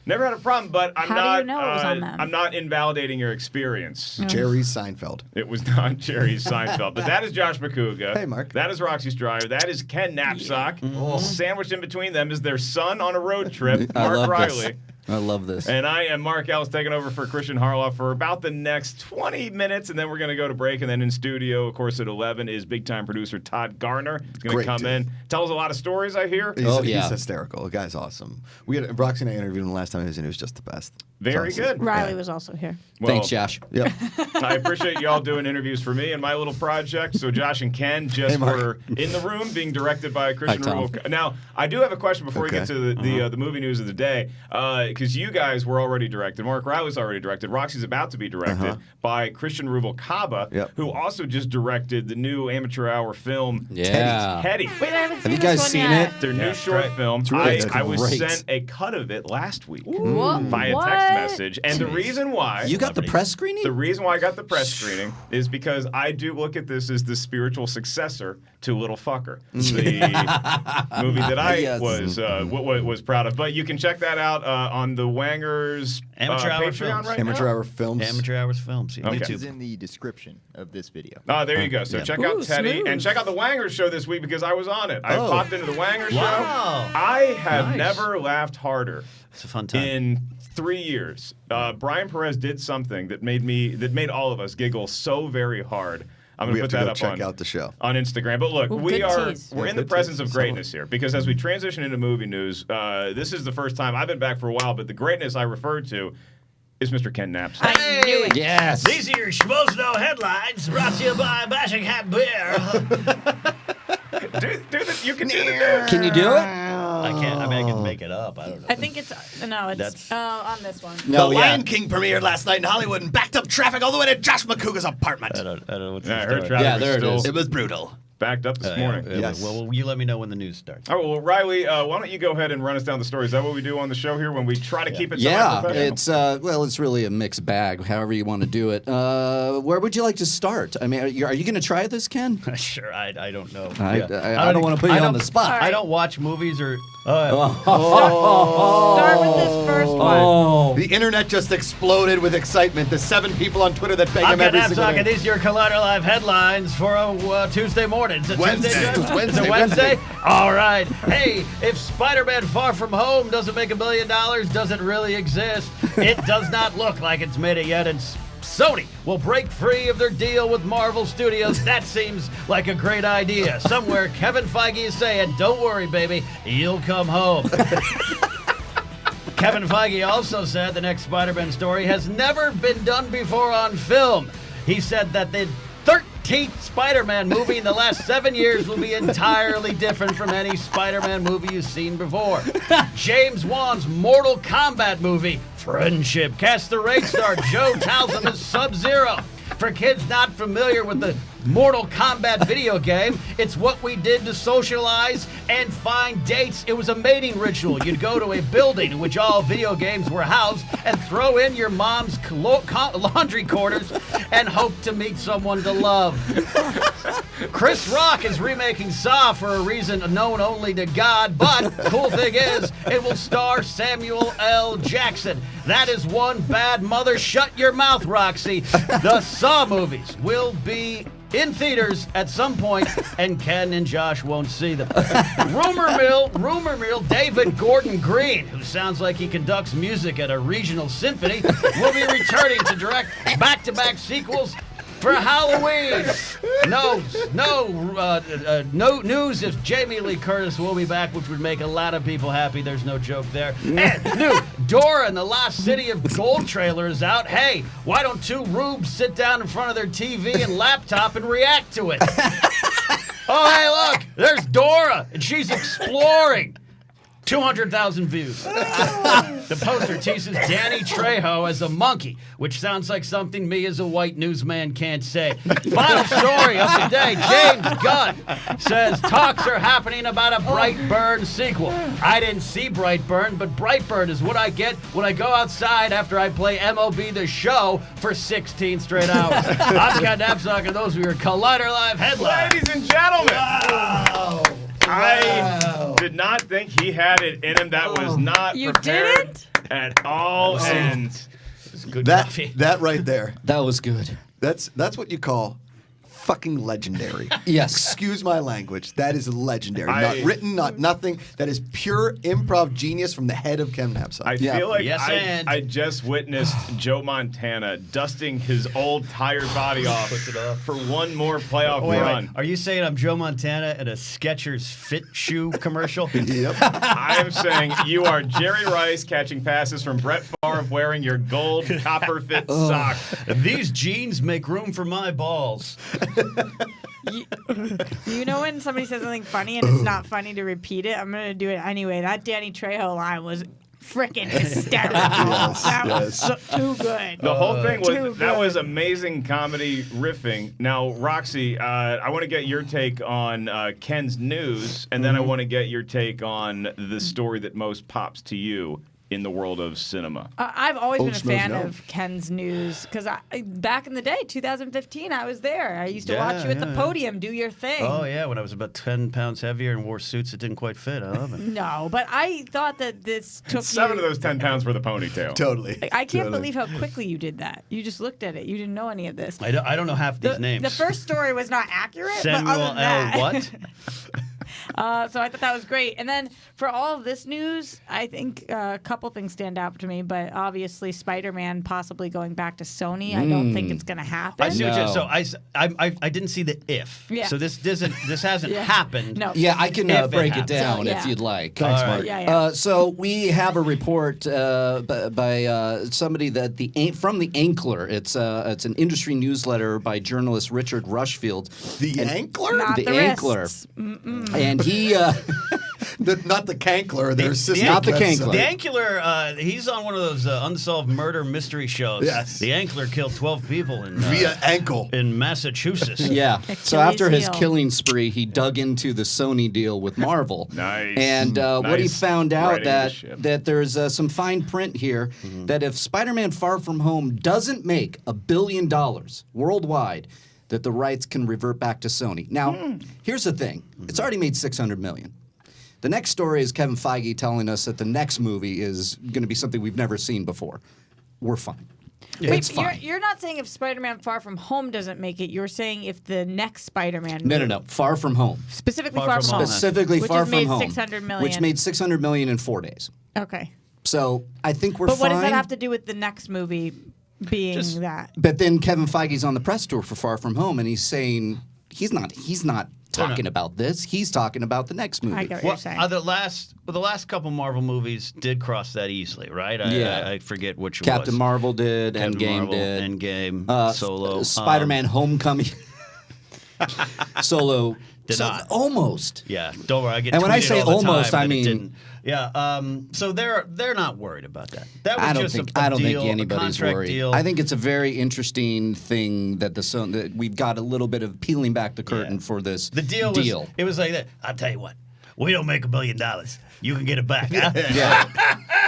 never had a problem. But I'm How not. do you know it was on them? I'm not invalidating your experience. Jerry Seinfeld. It was not Jerry Seinfeld, but that is Josh Macuga. Hey, Mark. That is Roxy Striar. That is Ken Napzok. Sandwiched in between them is their son on a road trip, Mark Reilly. I love this. And I am Mark Ellis, taking over for Kristian Harloff for about the next 20 minutes, and then we're going to go to break. And then in studio, of course, at 11 is big-time producer Todd Garner. He's going to come in, tell us a lot of stories, I hear. He's hysterical. The guy's awesome. Roxy and I interviewed him last time he was in. He was just the best. Very good. Riley was also here. Well, Thanks, Josh. Yep. I appreciate y'all doing interviews for me and my little project. So Josh and Ken just were in the room being directed by Kristian Harloff. Now, I do have a question before we get to the movie news of the day, because you guys were already directed. Mark Riley's already directed. Roxy's about to be directed by Kristian Harloff, who also just directed the new amateur hour film Teddy. Wait, I haven't Have seen you guys this one seen yet. it? Their new short film. I was sent a cut of it last week via text message. And the reason why... You got the press screening? The reason why I got the press screening is because I do look at this as the spiritual successor to Little Fucker, the movie that I was proud of. But you can check that out on the Wangers Amateur Hour Patreon Films. right Amateur now. Hour Films. Amateur Hours Films. Okay. Which YouTube. is in the description of this video. Oh, there you go. So check out Teddy and check out the Wangers show this week because I was on it. I popped into the Wangers show. I have never laughed harder. It's a fun time. In 3 years, Brian Perez did something that made all of us giggle so very hard. I'm going to put that up check out the show on Instagram. But look, we're in the presence of greatness tease. here because as we transition into movie news, this is the first time I've been back for a while. But the greatness I referred to is Mr. Ken Napzok. I knew it. Yes. These are your Schmoes headlines brought to you by Bashing Hat Beer. You can do the Can you do it? I can't. I mean, I can make it up. I don't know. I think it's on this one. No, The Lion King premiered last night in Hollywood and backed up traffic all the way to Josh Macuga's apartment. I don't know what's I the heard story. traffic there it was is. It was brutal. backed up this morning. Yes. Well, you let me know when the news starts. All right, well, Reilly, why don't you go ahead and run us down the story? Is that what we do on the show here when we try to keep it semi-professional? It's really a mixed bag, however you want to do it. Where would you like to start? I mean, are you going to try this, Ken? Sure, I don't know. I don't want to put you on the spot. I don't watch movies or. Start with this first one. The internet just exploded with excitement. The 7 people on Twitter that beg I'm him every Napzok, single and day. these are your Collider Live headlines for a Tuesday morning. Is it Wednesday. Tuesday, Jeff? Wednesday, Is it Wednesday. All right. Hey, if Spider-Man Far From Home doesn't make $1 billion, does it really exist? It does not look like it's made it yet. It's Sony will break free of their deal with Marvel Studios. That seems like a great idea. Somewhere Kevin Feige is saying, don't worry, baby, you'll come home. Kevin Feige also said the next Spider-Man story has never been done before on film. He said that the 13th Spider-Man movie in the last 7 years will be entirely different from any Spider-Man movie you've seen before. James Wan's Mortal Kombat movie, Friendship, cast the race star Joe Taslim as Sub-Zero. For kids not familiar with the Mortal Kombat video game, it's what we did to socialize and find dates. It was a mating ritual. You'd go to a building in which all video games were housed and throw in your mom's laundry quarters and hope to meet someone to love. Chris Rock is remaking Saw for a reason known only to God, but the cool thing is, it will star Samuel L. Jackson. That is one bad mother. Shut your mouth, Roxy. The Saw movies will be in theaters at some point, and Ken and Josh won't see them. Rumor mill, David Gordon Green, who sounds like he conducts music at a regional symphony, will be returning to direct back-to-back sequels for Halloween. No news if Jamie Lee Curtis will be back, which would make a lot of people happy. There's no joke there. And new Dora and the Lost City of Gold trailer is out. Hey, why don't 2 rubes sit down in front of their TV and laptop and react to it? Oh, hey, look, there's Dora, and she's exploring. 200,000 views. The poster teases Danny Trejo as a monkey, which sounds like something me as a white newsman can't say. Final story of the day. James Gunn says talks are happening about a Brightburn sequel. I didn't see Brightburn, but Brightburn is what I get when I go outside after I play MLB The Show for 16 straight hours. I'm Ken Napzok, and those were your Collider Live headlines. Ladies and gentlemen. Wow. I did not think he had it in him. That was not You prepared didn't? at all. And Good That coffee. that right there. That was good. That's what you call fucking legendary. Yes. Excuse my language. That is legendary. Not I- written, not nothing. That is pure improv genius from the head of Ken Napzok. I feel like Yes, and. I just witnessed Joe Montana dusting his old tired body off for one more playoff run. Are you saying I'm Joe Montana at a Skechers Fit Shoe commercial? Yep. I am saying you are Jerry Rice catching passes from Brett Favre wearing your gold copper fit sock. These jeans make room for my balls. You know when somebody says something funny and it's not funny to repeat it? I'm going to do it anyway. That Danny Trejo line was freaking hysterical. That was too good. The whole thing Too that was good. amazing comedy riffing. Now, Roxy, I want to get your take on Ken's news, and then I want to get your take on the story that most pops to you in the world of cinema. I've always been a Schmoes fan know. of Ken's news because back in the day, 2015, I was there. I used to watch you at the yeah. podium do your thing. Oh, yeah, when I was about 10 pounds heavier and wore suits that didn't quite fit. I love it. No, but I thought that this took 7 you. of those 10 pounds were the ponytail. Totally. I can't Totally. believe how quickly you did that. You just looked at it. You didn't know any of this. I don't know half these names. The first story was not accurate, Samuel but other than that, L. What? So I thought that was great. And then for all of this news, I think a couple things stand out to me. But obviously, Spider-Man possibly going back to Sony. I don't think it's going to happen. I see what No. you're so I didn't see the if. Yeah. So this hasn't Yeah. happened. No. Yeah, I can If it break it happens. down So, if yeah. you'd like. Thanks, All right. Mark. Yeah. So we have a report by somebody that from the Ankler. It's an industry newsletter by journalist Richard Rushfield. The Ankler? Not the the Ankler. wrists. And he Not the Cankler. Their sister not the website. Cankler. The Ankler, he's on one of those unsolved murder mystery shows. Yes. The Ankler killed 12 people Via ankle. in Massachusetts. Yeah. So Achilles after his heel. killing spree, he dug into the Sony deal with Marvel. Nice. And what he Nice found out riding the ship. that there's some fine print here that if Spider-Man Far From Home doesn't make $1 billion worldwide, that the rights can revert back to Sony. Now, here's the thing: it's already made $600 million. The next story is Kevin Feige telling us that the next movie is going to be something we've never seen before. We're fine. Wait, It's but fine. you're not saying if Spider-Man Far From Home doesn't make it. You're saying if the next Spider-Man No. Far From Home. specifically Far Far From From Home. Home. Specifically, Which Far has From made Home, 600 million. which made $600 million in 4 days. Okay. So I think we're But fine. what does that have to do with the next movie being that? But then Kevin Feige's on the press tour for Far From Home, and he's saying he's not talking about this. He's talking about the next movie. I get what Well, you're saying. the last couple Marvel movies did cross that easily, right? Yeah. I forget which Captain was. Marvel did, Captain Endgame Marvel, did, Endgame, Solo, Spider-Man: Homecoming, Solo. Did not. Almost. Yeah, don't worry. I get And when I tweeted say all the almost, time I that it mean- didn't. Yeah. So they're not worried about that. That was I don't just think a I don't deal, think a anybody's contract worried. deal. I think it's a very interesting thing that that we've got a little bit of peeling back the curtain for this the deal was. It was like that. I'll tell you what. We don't make $1 billion. You can get it back. Huh?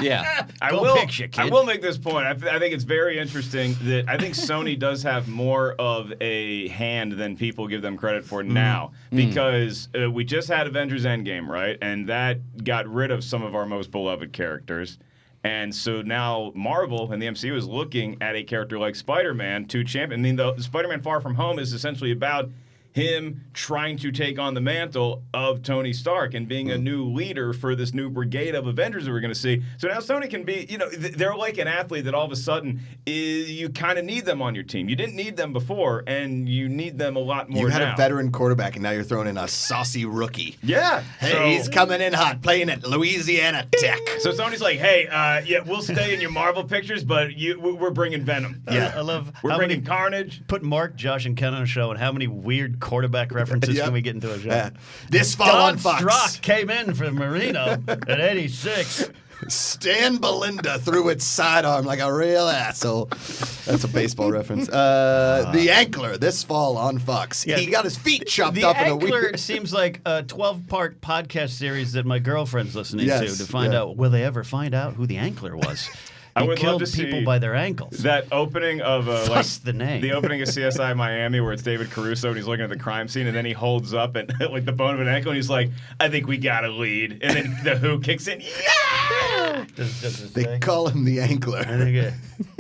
Yeah. Go picture, kid. I will make this point. I think it's very interesting that I think Sony does have more of a hand than people give them credit for now, because we just had Avengers Endgame, right? And that got rid of some of our most beloved characters. And so now Marvel and the MCU is looking at a character like Spider-Man to champion. I mean, the Spider-Man Far From Home is essentially about him trying to take on the mantle of Tony Stark and being a new leader for this new brigade of Avengers that we're going to see. So now Sony can be, they're like an athlete that all of a sudden you kind of need them on your team. You didn't need them before, and you need them a lot more You had now. a veteran quarterback, and now you're throwing in a saucy rookie. Yeah. Hey, he's coming in hot, playing at Louisiana Tech. So Sony's like, hey, we'll stay in your Marvel pictures, but we're bringing Venom. I love We're how bringing many Carnage. Put Mark, Josh, and Ken on a show, and how many weird quarterback references Yep. can we get into a show? Yeah. This fall on Fox. Strzok came in for Marino at 86. Stan Belinda threw its sidearm like a real asshole. That's a baseball reference. The Ankler this fall on Fox. Yeah. He got his feet chopped The up in a Ankler weird. seems like a 12-part podcast series that my girlfriend's listening Yes, to find yeah. out, will they ever find out who the Ankler was? I He would killed love to people see by their ankles. That opening of Thus the name. the opening of CSI Miami, where it's David Caruso and he's looking at the crime scene, and then he holds up and like the bone of an ankle, and he's like, "I think we got a lead," and then the Who kicks in. Yeah! Does his They thing. call him the Ankler.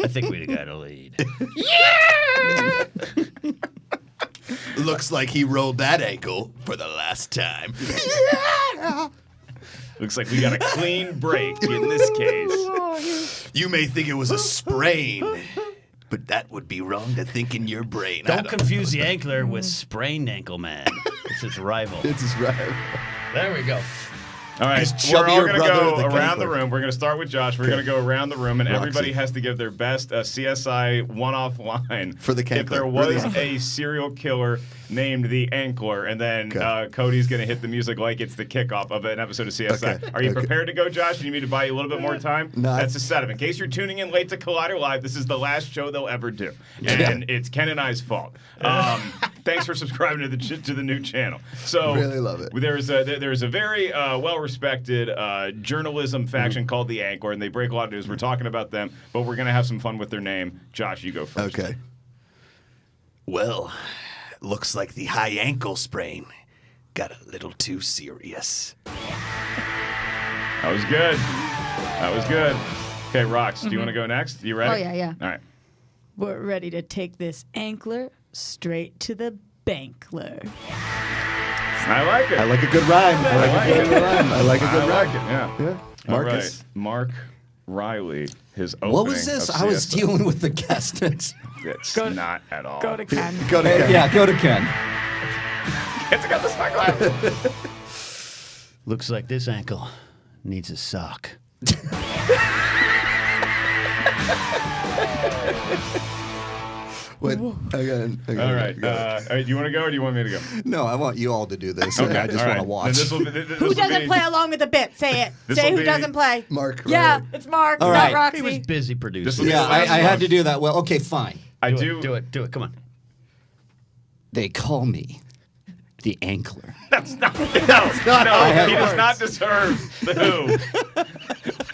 I think we got a lead. Looks like he rolled that ankle for the last time. Looks like we got a clean break in this case. You may think it was a sprain, but that would be wrong to think in your brain. Don't confuse the Ankler with Sprained Ankle Man. It's his rival. It's his rival. There we go. All right, His we're all chubbier going to brother, go the around the Ankler. room. We're going to start with Josh. We're going to go around the room, and Roxy. everybody has to give their best CSI one-off line For the if there Ankler. was a serial killer named the Ankler, and then Okay. Cody's going to hit the music like it's the kickoff of an episode of CSI. Okay, Are you okay. prepared to go, Josh? Do you need me to buy you a little bit more time? No, That's a setup. In case you're tuning in late to Collider Live, this is the last show they'll ever do, and it's Ken and I's fault. Thanks for subscribing to the new channel. So Really love it. There's a very well-respected journalism faction called the Ankler, and they break a lot of news. We're talking about them, but we're going to have some fun with their name. Josh, you go first. Okay. Well, looks like the high ankle sprain got a little too serious. That was good. That was good. Okay, Rox, do you want to go next? You ready? Oh, yeah. All right. We're ready to take this ankler straight to the bankler. I like it. I like a good rhyme. I like like a good it. rhyme. I like a good I rhyme. like it, yeah. Yeah. All right. Marcus. Mark Reilly, his opening What was this? of I was CSI. dealing with the guest. It's Go- not at all. Go to Ken. Go to Ken. Yeah, go to Ken. It's got the sunglasses. Looks like this ankle needs a sock. Wait, All right. Do you want to go or do you want me to go? No, I want you all to do this. Okay, I just all want right. to watch. Then this will be- this Who will doesn't be- play along with the bit? Say it. This Say will who be- doesn't play. Mark. Yeah, Riley. it's Mark, All not right. Roxy. He was busy producing. This will be Yeah, the last I one. had to do that. Well, okay, fine. I Do do. it. Come on. They call me the Ankler. That's not. No, he does not deserve the Who.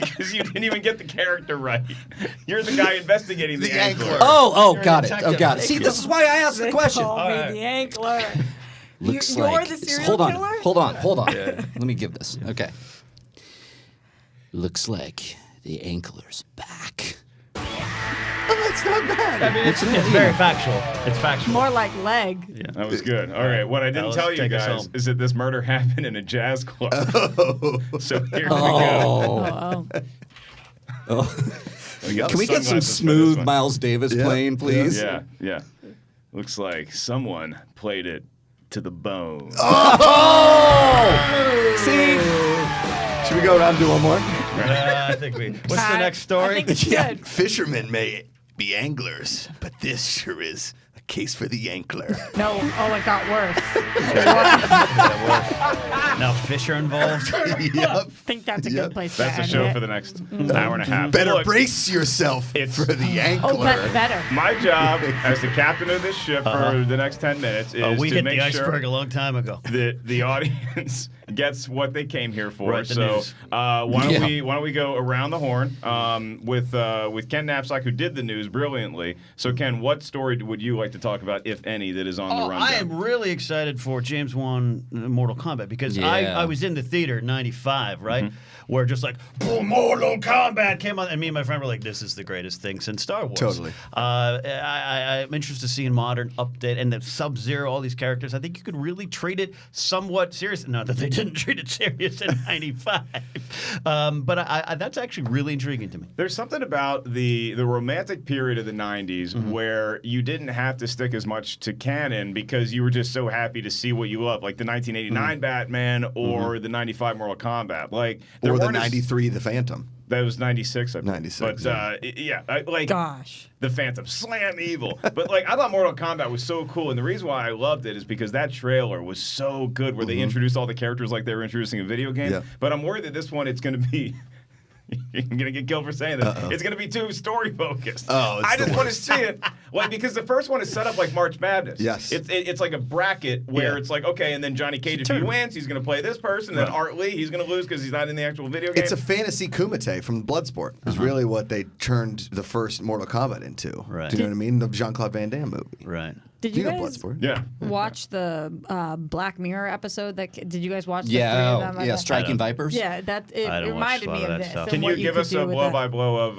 Because you didn't even get the character right. You're the guy investigating the The Ankler. Ankler. Oh, You're a got it. detective. Oh, got it. See, this is why I asked the They question. call me right. the ankler. Looks You're like. the serial hold on, killer? hold on. Let me give this. Okay. Looks like the Ankler's back. That's not bad. I mean, it's very factual. It's factual. More like leg. That was good. All right. What I didn't Ellis, tell you take us guys home. is that this murder happened in a jazz club. So here we go. Oh. We got Can we get some sunglasses for this smooth one. Miles Davis Yeah, playing, please? Yeah. Looks like someone played it to the bone. See? Should we go around and do one more? I think we. What's the next I story? think it's good. Fishermen may be anglers, but this sure is a case for the Ankler. No, it got worse. Now fish are involved. Yep. I think that's a good place That's to a end show it. for the next hour and a half. Better Look, brace yourself it's- for the Ankler. Oh, but better. my job as the captain of this ship for the next 10 minutes is We to hit make the iceberg sure a long time ago. that the audience gets what they came here for. Right, the So news. why don't we go around the horn with Ken Napzok, who did the news brilliantly. So Ken, what story would you like to talk about, if any, that is on the rundown? I am really excited for James Wan Mortal Kombat because Yeah. I was in the theater in '95, right? Where just like boom, Mortal Kombat came on, and me and my friend were like, "This is the greatest thing since Star Wars." Totally. I'm interested to see a modern update and the Sub-Zero, all these characters. I think you could really treat it somewhat serious. Not that they didn't treat it serious in '95, but I that's actually really intriguing to me. There's something about the romantic period of the 90s where you didn't have to stick as much to canon because you were just so happy to see what you love, like the 1989 Batman or the 95 Mortal Kombat. Like, there Or the weren't as- 93 The Phantom. That was 96, I believe. 96, But like Gosh. the Phantom Slam Evil. But like I thought Mortal Kombat was so cool, and the reason why I loved it is because that trailer was so good, where they introduced all the characters like they were introducing a video game. Yeah. But I'm worried that this one it's going to be. I'm gonna get killed for saying this. It's gonna be too story focused. Oh, it's I the just want to worst. see it, like because the first one is set up like March Madness. Yes. it's like a bracket where it's like okay, and then Johnny Cage if he wins, he's gonna play this person, and then Art Lee he's gonna lose because he's not in the actual video game. It's a fantasy kumite from Bloodsport. It's really what they turned the first Mortal Kombat into. Right. Do you know what I mean? The Jean-Claude Van Damme movie. Right. Did You you know guys Bloodsport. Yeah. watch the Black Mirror episode? Did you guys watch? Yeah, the three of them? yeah, Striking Vipers. Yeah, it I don't watch reminded a lot me of of that this. stuff. and Can what you give could us do a with blow that. by blow of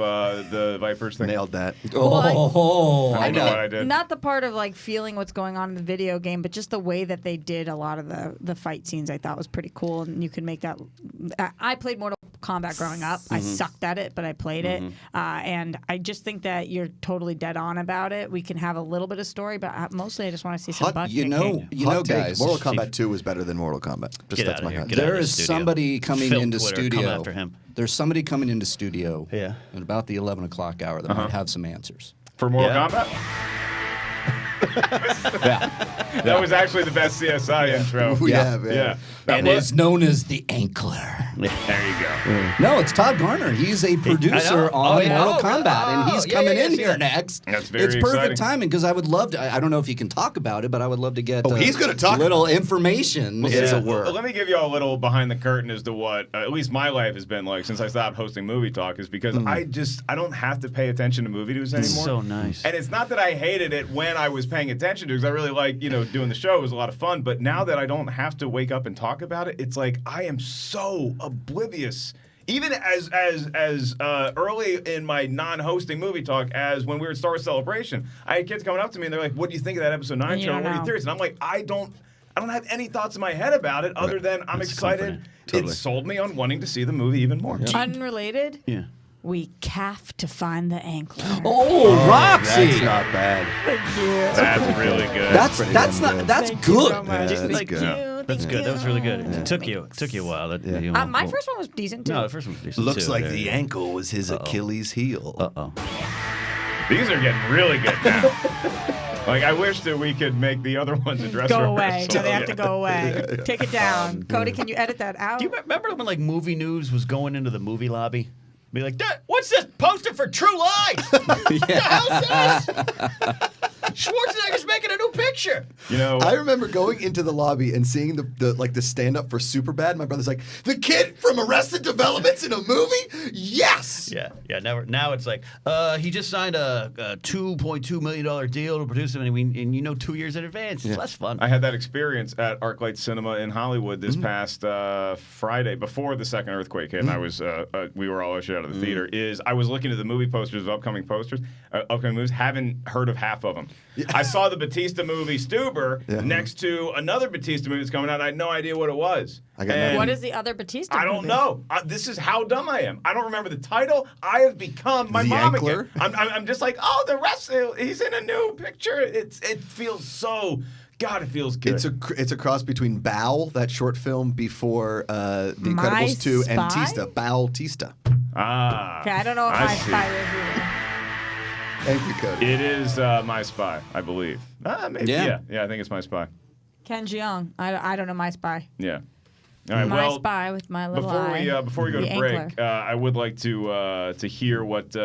the Vipers thing? Nailed that. Oh, I know what I did. Not the part of like feeling what's going on in the video game, but just the way that they did a lot of the fight scenes. I thought was pretty cool, and you can make that. I played Mortal Kombat growing up. I sucked at it, but I played it, and I just think that you're totally dead on about it. We can have a little bit of story, but mostly I just want to see some butt You kicking. know, guys. Mortal Kombat 2 was better than Mortal Kombat. Just Get that's out my of here. hunch. Get out There of the is studio. somebody coming Phil into Twitter, studio. come after him. There's somebody coming into studio. Yeah. At about the 11 o'clock hour that might have some answers. For Mortal Yeah. Kombat? Yeah. That was actually the best CSI intro. We have, Yeah. That And was, is known as the Ankler. there you go. No, it's Todd Garner. He's a producer on Mortal Kombat, and he's coming in here next. That's very It's perfect exciting. timing because I would love to. I don't know if you can talk about it, but I would love to get. he's gonna talk little information, as it were. Let me give you a little behind the curtain as to what at least my life has been like since I stopped hosting Movie Talk, is because I don't have to pay attention to movie news anymore. So nice. And it's not that I hated it when I was paying attention to it, because I really like, doing the show. It was a lot of fun. But now that I don't have to wake up and talk about it, it's like I am so oblivious. Even as early in my non-hosting Movie Talk as when we were at Star Wars Celebration, I had kids coming up to me and they're like, "What do you think of that episode 9 And you show? don't What are your know. theories?" And I'm like, I don't have any thoughts in my head about it other than I'm excited. comforting. Totally. It sold me on wanting to see the movie even more. Unrelated. Yeah. We have to find the ankler. Oh, Roxy! That's not bad. That's really good. That's pretty that's damn not good. that's Thank you good. so much. that's Thank good. you. That's Thank good. That was really good. you. It took you a while. My first one was decent too. No, the first one was decent Looks too. like Yeah, the yeah. ankle was his Achilles heel. Uh-oh. These are getting really good now. Like, I wish that we could make the other ones a dress Go rehearsal. away. No, they have to Yeah. go away. Take it down. Cody, can you edit that out? Do you remember when like movie news was going into the movie lobby? Be like, what's this poster for True Lies? What the hell's this? Schwarzenegger's making a new picture. I remember going into the lobby and seeing the stand up for Superbad. My brother's like, the kid from Arrested Development's in a movie? Yes. Yeah. Now it's like he just signed a $2.2 million deal to produce it, and 2 years in advance. It's less fun. I had that experience at ArcLight Cinema in Hollywood this past Friday before the second earthquake hit, and I was we were all ushered out of the theater. I was looking at the movie posters of upcoming movies, haven't heard of half of them. I saw the Batista movie Stuber next to another Batista movie that's coming out. I had no idea what it was. What is the other Batista I don't movie? know. This is how dumb I am. I don't remember the title. I have become my The mom Ankler? again. I'm just like, oh, the rest. He's in a new picture. It feels so. God, it feels good. It's a cross between Bow, that short film before The My Incredibles 2, and Spy? Tista. Bow-Tista. Okay, I don't know if I my see. spy is either. Thank you, Cody. It is My Spy, I believe. Maybe. Yeah. Yeah, I think it's My Spy. Ken Jeong. I don't know my spy. Yeah. All right. My well, spy with my little eye. before we go The to break, ankler. I would like to hear what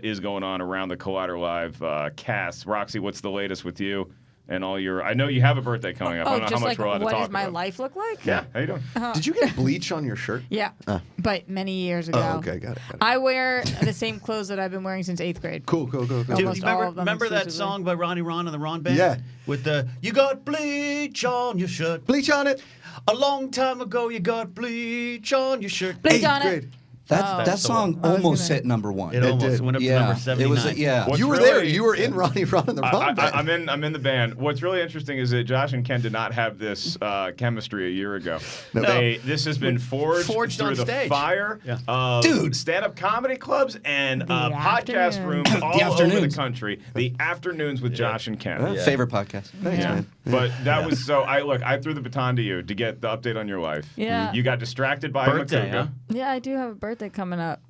is going on around the Collider Live cast. Roxy, what's the latest with you and all your? I know you have a birthday coming up. I Oh, don't know just how much like we're allowed to what talk does my about. life look like? Yeah. How you doing? Did you get bleach on your shirt? Yeah, but many years ago. Oh, okay, got it. I wear the same clothes that I've been wearing since 8th grade. Cool. Dude, Almost all of them remember that exclusively. song by Ronnie Ron and the Ron Band? Yeah. With the "You got bleach on your shirt." Bleach on it. A long time ago, you got bleach on your shirt. Bleach Eighth on grade. it. That the song I was almost gonna- hit number one. It almost did. went up to yeah, number 79. it was. Yeah. What's You were really- there. You were in Ronnie Ron and the Ron Band. I'm in the band. What's really interesting is that Josh and Ken did not have this chemistry a year ago. No. This has been forged on through the stage. fire of Dude. stand-up comedy clubs and podcast afternoons. rooms all over the afternoons. country. The afternoons with Josh and Ken. Favorite podcast. Thanks, Yeah. man. But that was so. I threw the baton to you to get the update on your life. Yeah. You got distracted by Birthday, Macuga. huh? Yeah, I do have a birthday coming up.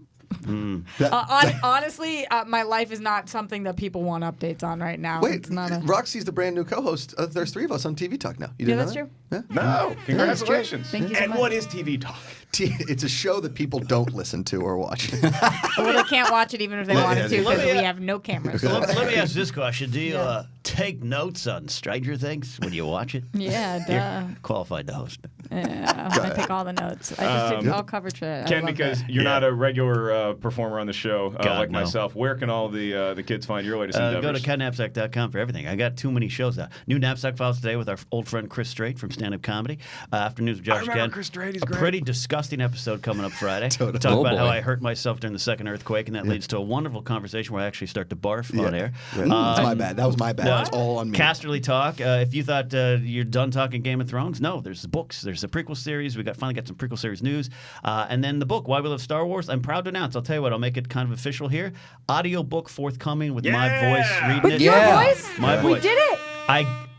Honestly, my life is not something that people want updates on right now. Wait, it's not Roxy's the brand new co-host. There's 3 of us on TV Talk now. You didn't that's know true. that? No, congratulations. Thank you so And much. what is TV Talk? It's a show that people don't listen to or watch. Well, they can't watch it even if they wanted to because we have no cameras. Let me ask this question. Do you take notes on Stranger Things when you watch it? Yeah, duh. You're qualified to host it. Yeah, I take all the notes. I just did all coverage for it. I Ken, love because that. you're not a regular performer on the show like no. myself, where can all the kids find your latest endeavors? Go to KenNapzok.com for everything. I got too many shows now. New Napzok Files today with our old friend Chris Strait from Stand Up Comedy. Afternoons with Josh remember Ken. Chris Strait, he's a great. pretty disgusting episode coming up Friday. Totally. Talk Oh, about how boy. I hurt myself during the second earthquake, and that leads to a wonderful conversation where I actually start to barf on air. That's my bad. That was my bad. It's all on me. Casterly Talk. If you thought you're done talking Game of Thrones, no. There's the books. There's the prequel series. We finally got some prequel series news, and then the book Why We Love Star Wars. I'm proud to announce. I'll tell you what. I'll make it kind of official here. Audio book forthcoming with my voice reading With it. your voice? My We voice. did it.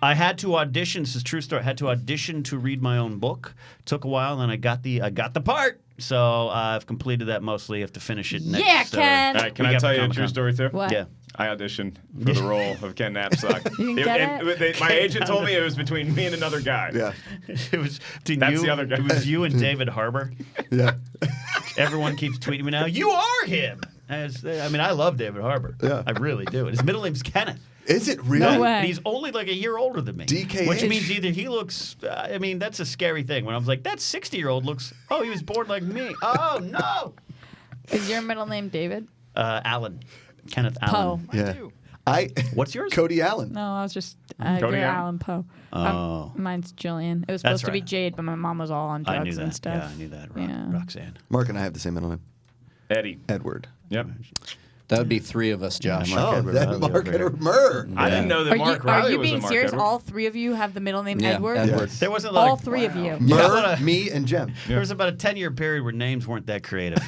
I had to audition. This is a true story. I had to audition to read my own book. Took a while, and I got the part. So I've completed that mostly. I have to finish it next. Yeah, Ken. All right, can We I got tell the you a Comic-Con. true story too? What? Yeah. I auditioned for the role of Ken Napzok. You didn't get it? My agent told me it was between me and another guy. Yeah. It was between That's you. the other guy. It was you and David Harbour. Yeah. Everyone keeps tweeting me now. You are him. I love David Harbour. Yeah. I really do. His middle name's Kenneth. Is it really? No way. And he's only like a year older than me. DKH. Which means either he looks, that's a scary thing. When I was like, that 60-year-old looks, he was born like me. Oh, no. Is your middle name David? Alan. Kenneth Poe. Allen. Yeah. What's yours? Cody Allen. No, I was just Cody you're Allen? Alan Poe. Oh. Mine's Jillian. It was That's supposed to be right. Jade, but my mom was all on drugs I knew that. and stuff. Yeah, I knew that. Yeah. Roxanne. Mark and I have the same middle name. Eddie. Edward. Yep. That would be 3 of us, Josh. Mark Edward Riley Mark over here. Edward Murr. I didn't know that Mark Are Riley you was a being Mark serious? Edward. All 3 of you have the middle name Yeah, Edward? Edward. There wasn't All like 3 of you. Murr, me, and Jem. There was about a 10-year period where names weren't that creative.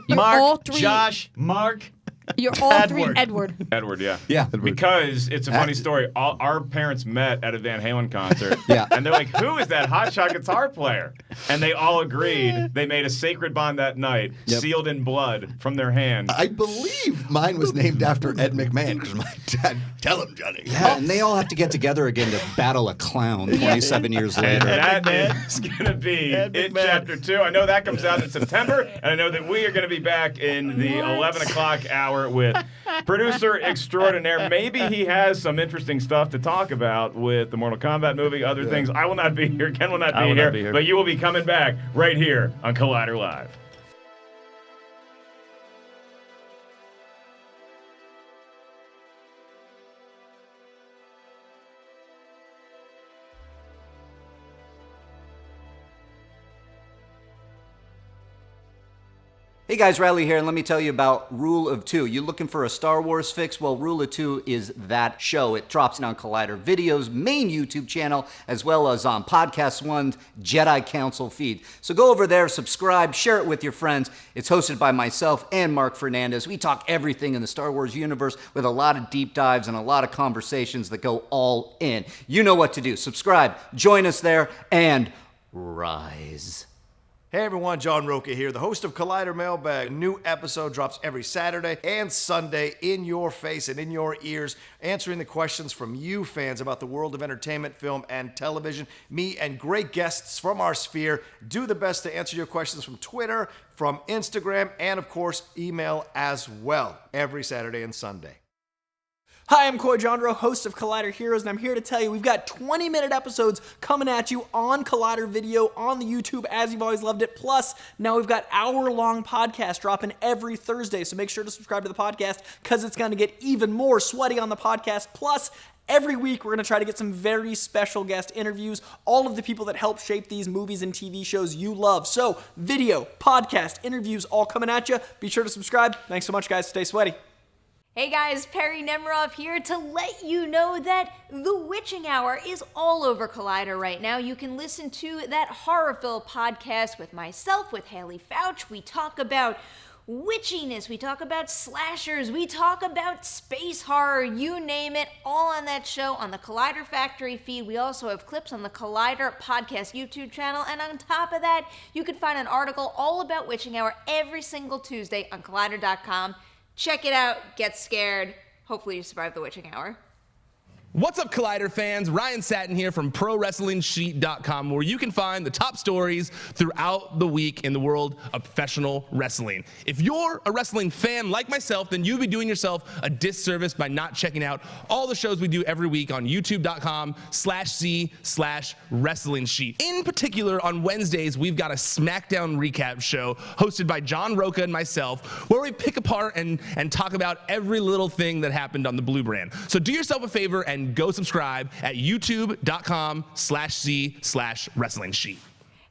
You're Mark, all 3. Josh, Mark. You're all 3 Edward. Edward. Edward, yeah. Yeah. Because it's a funny story. Our parents met at a Van Halen concert. Yeah. And they're like, who is that hotshot guitar player? And they all agreed. They made a sacred bond that night, sealed in blood from their hand. I believe mine was named after Ed McMahon because my dad, tell him, Johnny. Yeah, and they all have to get together again to battle a clown 27 years And later. that is going to be It Chapter 2. I know that comes out in September, and I know that we are going to be back in the 11 o'clock hour with producer extraordinaire. Maybe he has some interesting stuff to talk about with the Mortal Kombat movie, other things. I will not be here. Ken will not I will be not be here. here. But you will be coming back right here on Collider Live. Hey guys, Reilly here, and let me tell you about Rule of 2. You looking for a Star Wars fix? Well, Rule of 2 is that show. It drops in on Collider Video's main YouTube channel, as well as on Podcast One's Jedi Council feed. So go over there, subscribe, share it with your friends. It's hosted by myself and Mark Fernandez. We talk everything in the Star Wars universe with a lot of deep dives and a lot of conversations that go all in. You know what to do. Subscribe, join us there, and rise. Hey everyone, John Rocha here, the host of Collider Mailbag. A new episode drops every Saturday and Sunday in your face and in your ears, answering the questions from you fans about the world of entertainment, film, and television. Me and great guests from our sphere do the best to answer your questions from Twitter, from Instagram, and of course, email as well, every Saturday and Sunday. Hi, I'm Cody Hall, host of Collider Heroes, and I'm here to tell you we've got 20-minute episodes coming at you on Collider Video, on the YouTube, as you've always loved it. Plus, now we've got hour-long podcasts dropping every Thursday, so make sure to subscribe to the podcast because it's going to get even more sweaty on the podcast. Plus, every week, we're going to try to get some very special guest interviews, all of the people that help shape these movies and TV shows you love. So, video, podcast, interviews, all coming at you. Be sure to subscribe. Thanks so much, guys. Stay sweaty. Hey guys, Perry Nemrov here to let you know that The Witching Hour is all over Collider right now. You can listen to that Horrorville podcast with myself, with Haley Fouch. We talk about witchiness, we talk about slashers, we talk about space horror, you name it, all on that show on the Collider Factory feed. We also have clips on the Collider Podcast YouTube channel, and on top of that, you can find an article all about Witching Hour every single Tuesday on Collider.com. Check it out, get scared. Hopefully you survive the Witching Hour. What's up, Collider fans? Ryan Satin here from ProWrestlingSheet.com, where you can find the top stories throughout the week in the world of professional wrestling. If you're a wrestling fan like myself, then you'd be doing yourself a disservice by not checking out all the shows we do every week on YouTube.com/C/Wrestling Sheet. In particular, on Wednesdays, we've got a SmackDown recap show hosted by John Rocha and myself, where we pick apart and talk about every little thing that happened on the Blue Brand. So do yourself a favor and go subscribe at youtube.com/C/Wrestling Sheet.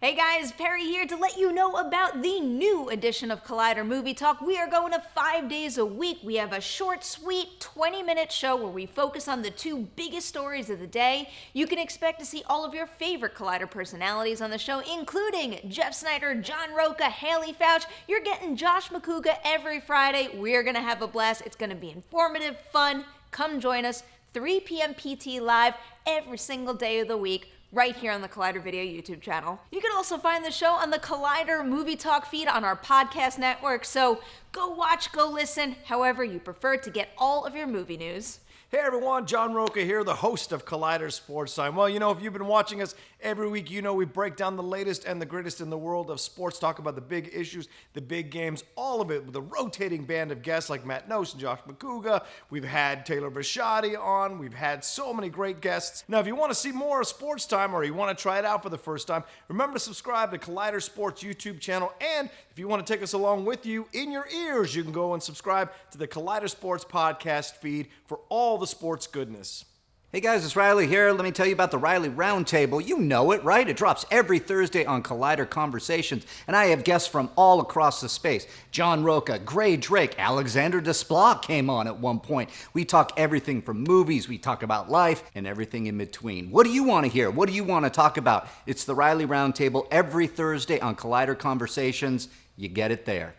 Hey guys, Perry here to let you know about the new edition of Collider Movie Talk. We are going to 5 days a week. We have a short, sweet 20-minute show where we focus on the two biggest stories of the day. You can expect to see all of your favorite Collider personalities on the show, including Jeff Snyder, John Rocha, Haley Fouch. You're getting Josh Macuga every Friday. We're going to have a blast. It's going to be informative, fun. Come join us, 3 p.m. PT live every single day of the week, right here on the Collider Video YouTube channel. You can also find the show on the Collider Movie Talk feed on our podcast network, so go watch, go listen, however you prefer to get all of your movie news. Hey everyone, John Rocha here, the host of Collider Sports Time. Well, if you've been watching us every week, we break down the latest and the greatest in the world of sports, talk about the big issues, the big games, all of it with a rotating band of guests like Matt Nose and Josh Macuga. We've had Taylor Bashadi on. We've had so many great guests. Now, if you want to see more of Sports Time or you want to try it out for the first time, remember to subscribe to Collider Sports YouTube channel. And if you want to take us along with you in your ears, you can go and subscribe to the Collider Sports podcast feed for all the sports goodness. Hey guys, it's Reilly here. Let me tell you about the Reilly Roundtable. You know it, right? It drops every Thursday on Collider Conversations, and I have guests from all across the space. John Rocha, Gray Drake, Alexander Desplat came on at one point. We talk everything from movies, we talk about life, and everything in between. What do you want to hear? What do you want to talk about? It's the Reilly Roundtable every Thursday on Collider Conversations. You get it there.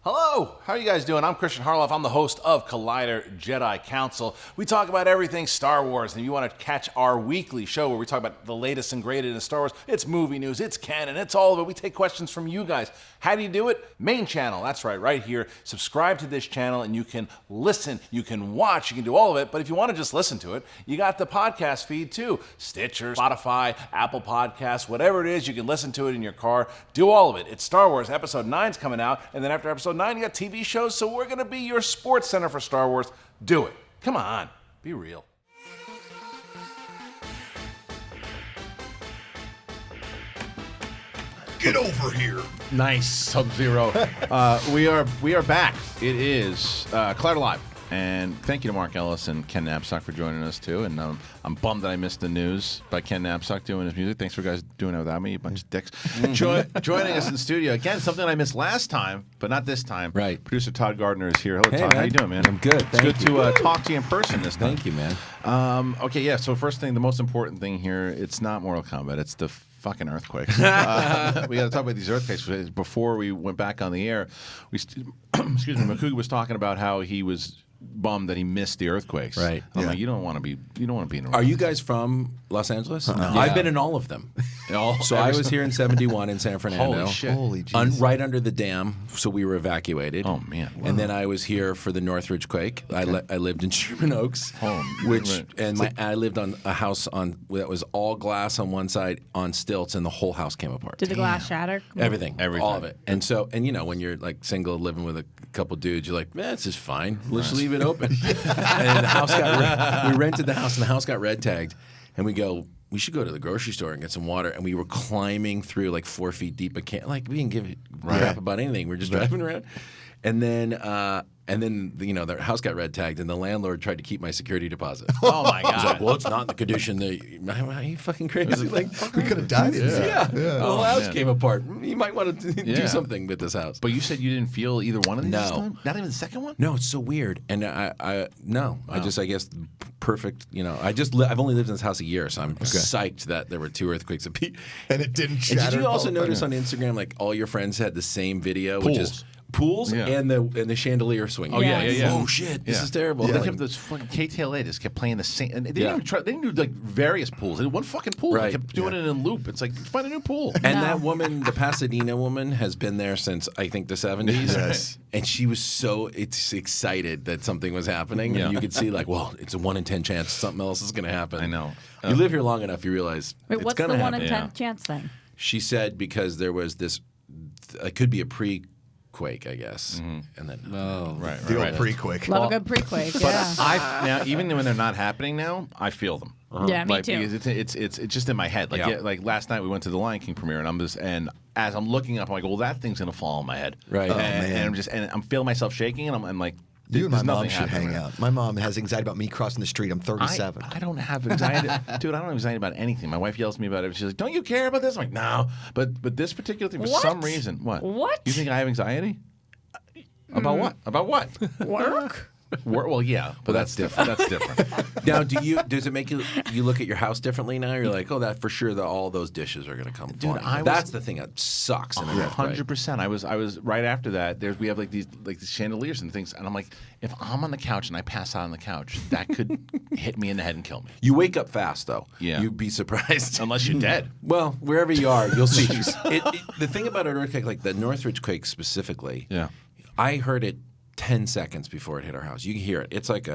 Hello, how are you guys doing? I'm Kristian Harloff. I'm the host of Collider Jedi Council. We talk about everything Star Wars, and if you want to catch our weekly show where we talk about the latest and greatest in Star Wars, it's movie news, it's canon, it's all of it. We take questions from you guys. How do you do it? Main channel, that's right here. Subscribe to this channel, and you can listen, you can watch, you can do all of it. But if you want to just listen to it, you got the podcast feed too. Stitcher, Spotify, Apple Podcasts, whatever it is, you can listen to it in your car. Do all of it. It's Star Wars. Episode 9's coming out, and then after Episode 9, you got TV shows, so we're going to be your sports center for Star Wars. Do it. Come on. Be real. Get over here. Nice, Sub-Zero. We are back. It is Collider Live. And thank you to Mark Ellis and Ken Napzok for joining us, too. And I'm bummed that I missed the news by Ken Napzok doing his music. Thanks for guys doing it without me, you bunch of dicks. Joining us in the studio. Again, something I missed last time, but not this time. Right. Producer Todd Garner is here. Hello, hey, Todd. Man. How you doing, man? I'm good. It's good to talk to you in person this time. Thank you, man. Okay, yeah. So first thing, the most important thing here, it's not Mortal Kombat. It's the fucking earthquakes. We got to talk about these earthquakes. Before we went back on the air, excuse me, Macuga was talking about how he was bummed that he missed the earthquakes. Right. I'm like, you don't want to be in a Are you guys from Los Angeles? Yeah. I've been in all of them. So I was here in 71 in San Fernando. Holy shit. Holy jeez. Right under the dam, so we were evacuated. Oh, man. Wow. And then I was here for the Northridge quake. Okay. I lived in Sherman Oaks, I lived on a house that was all glass on one side on stilts, and the whole house came apart. Did the glass shatter? Everything, all of it. And when you're like single, living with a couple dudes, you're like, man, this is fine. Let's just leave it open. And the house we rented the house, and the house got red tagged. And we go, we should go to the grocery store and get some water. And we were climbing through like 4 feet deep. We didn't give a crap about anything. We're just driving around. And then the house got red tagged, and the landlord tried to keep my security deposit. Oh my god! He's like, well, it's not in the condition that. Are you fucking crazy? Like, We could have died in there. yeah. The whole Oh, house man. came apart. You might want to Yeah. do something with this house. But you said you didn't feel either one of these this No. time? Not even the second one? No, it's so weird. And I guess perfect. I've only lived in this house a year, so I'm psyched that there were 2 earthquakes apiece. And it didn't And shatter. did you also and fall notice apart. on Instagram, like all your friends had the same video, which is pools Yeah. and the chandelier swing. Oh yeah. Oh shit, this is terrible. They kept this fucking KTLA just kept playing the same. And they didn't even try. They didn't do like various pools. They did one fucking pool. Right. They kept doing it in a loop. It's like find a new pool. And that woman, the Pasadena woman, has been there since I think the 70s. Yes. And she was so excited that something was happening. Yeah. And you could see like, well, it's a 1 in 10 chance something else is going to happen. I know. You live here long enough, you realize Wait, it's what's going the to 1 happen. in 10 chance thing? She said because there was this, it could be a pre-quake, I guess. And then Right. The old pre-quake. Love a good pre-quake. Yeah. Now even when they're not happening now, I feel them. Yeah, me Like, too. because it's just in my head. Like like last night we went to the Lion King premiere, and as I'm looking up, I'm like, well, that thing's gonna fall on my head. Right. And I'm feeling myself shaking, and I'm like, You and my there's mom nothing should happening hang right out. My mom has anxiety about me crossing the street. I'm 37. I don't have anxiety, dude. I don't have anxiety about anything. My wife yells at me about it. She's like, "Don't you care about this?" I'm like, "No," but this particular thing, for some reason, what? You think I have anxiety? About what? About what? Work. Well, yeah, but that's different. That's different. Now, does it make you look at your house differently now? You're like, oh, that for sure, all those dishes are going to come. Dude, that's the thing that sucks. 100%. I was right after that. We have these chandeliers and things, and I'm like, if I'm on the couch and I pass out on the couch, that could hit me in the head and kill me. You wake up fast though. Yeah, you'd be surprised unless you're dead. Well, wherever you are, you'll see. The thing about an earthquake, like the Northridge quake specifically, I heard it 10 seconds before it hit our house. You can hear it. It's like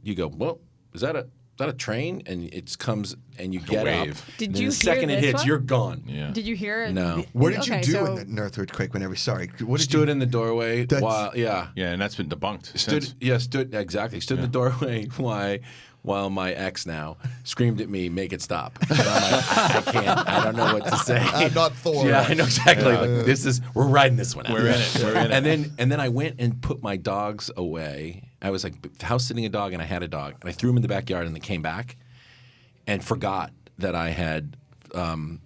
you go, well, is that a train? And it comes and you get wave. up. Did and you the second hear it this hits, one? you're gone. Yeah. Did you hear it? No. What did you do so- in the earthquake whenever? Sorry. What did Stood in the doorway while Yeah, and that's been debunked. Stood in the doorway while my ex now screamed at me, make it stop. And I'm like, I can't. I don't know what to say. I'm not Thor. Yeah, I know exactly. Like, we're riding this one out. We're in it. We're in it. And then I went and put my dogs away. I was like house sitting a dog, and I had a dog, and I threw him in the backyard, and they came back, and forgot that I had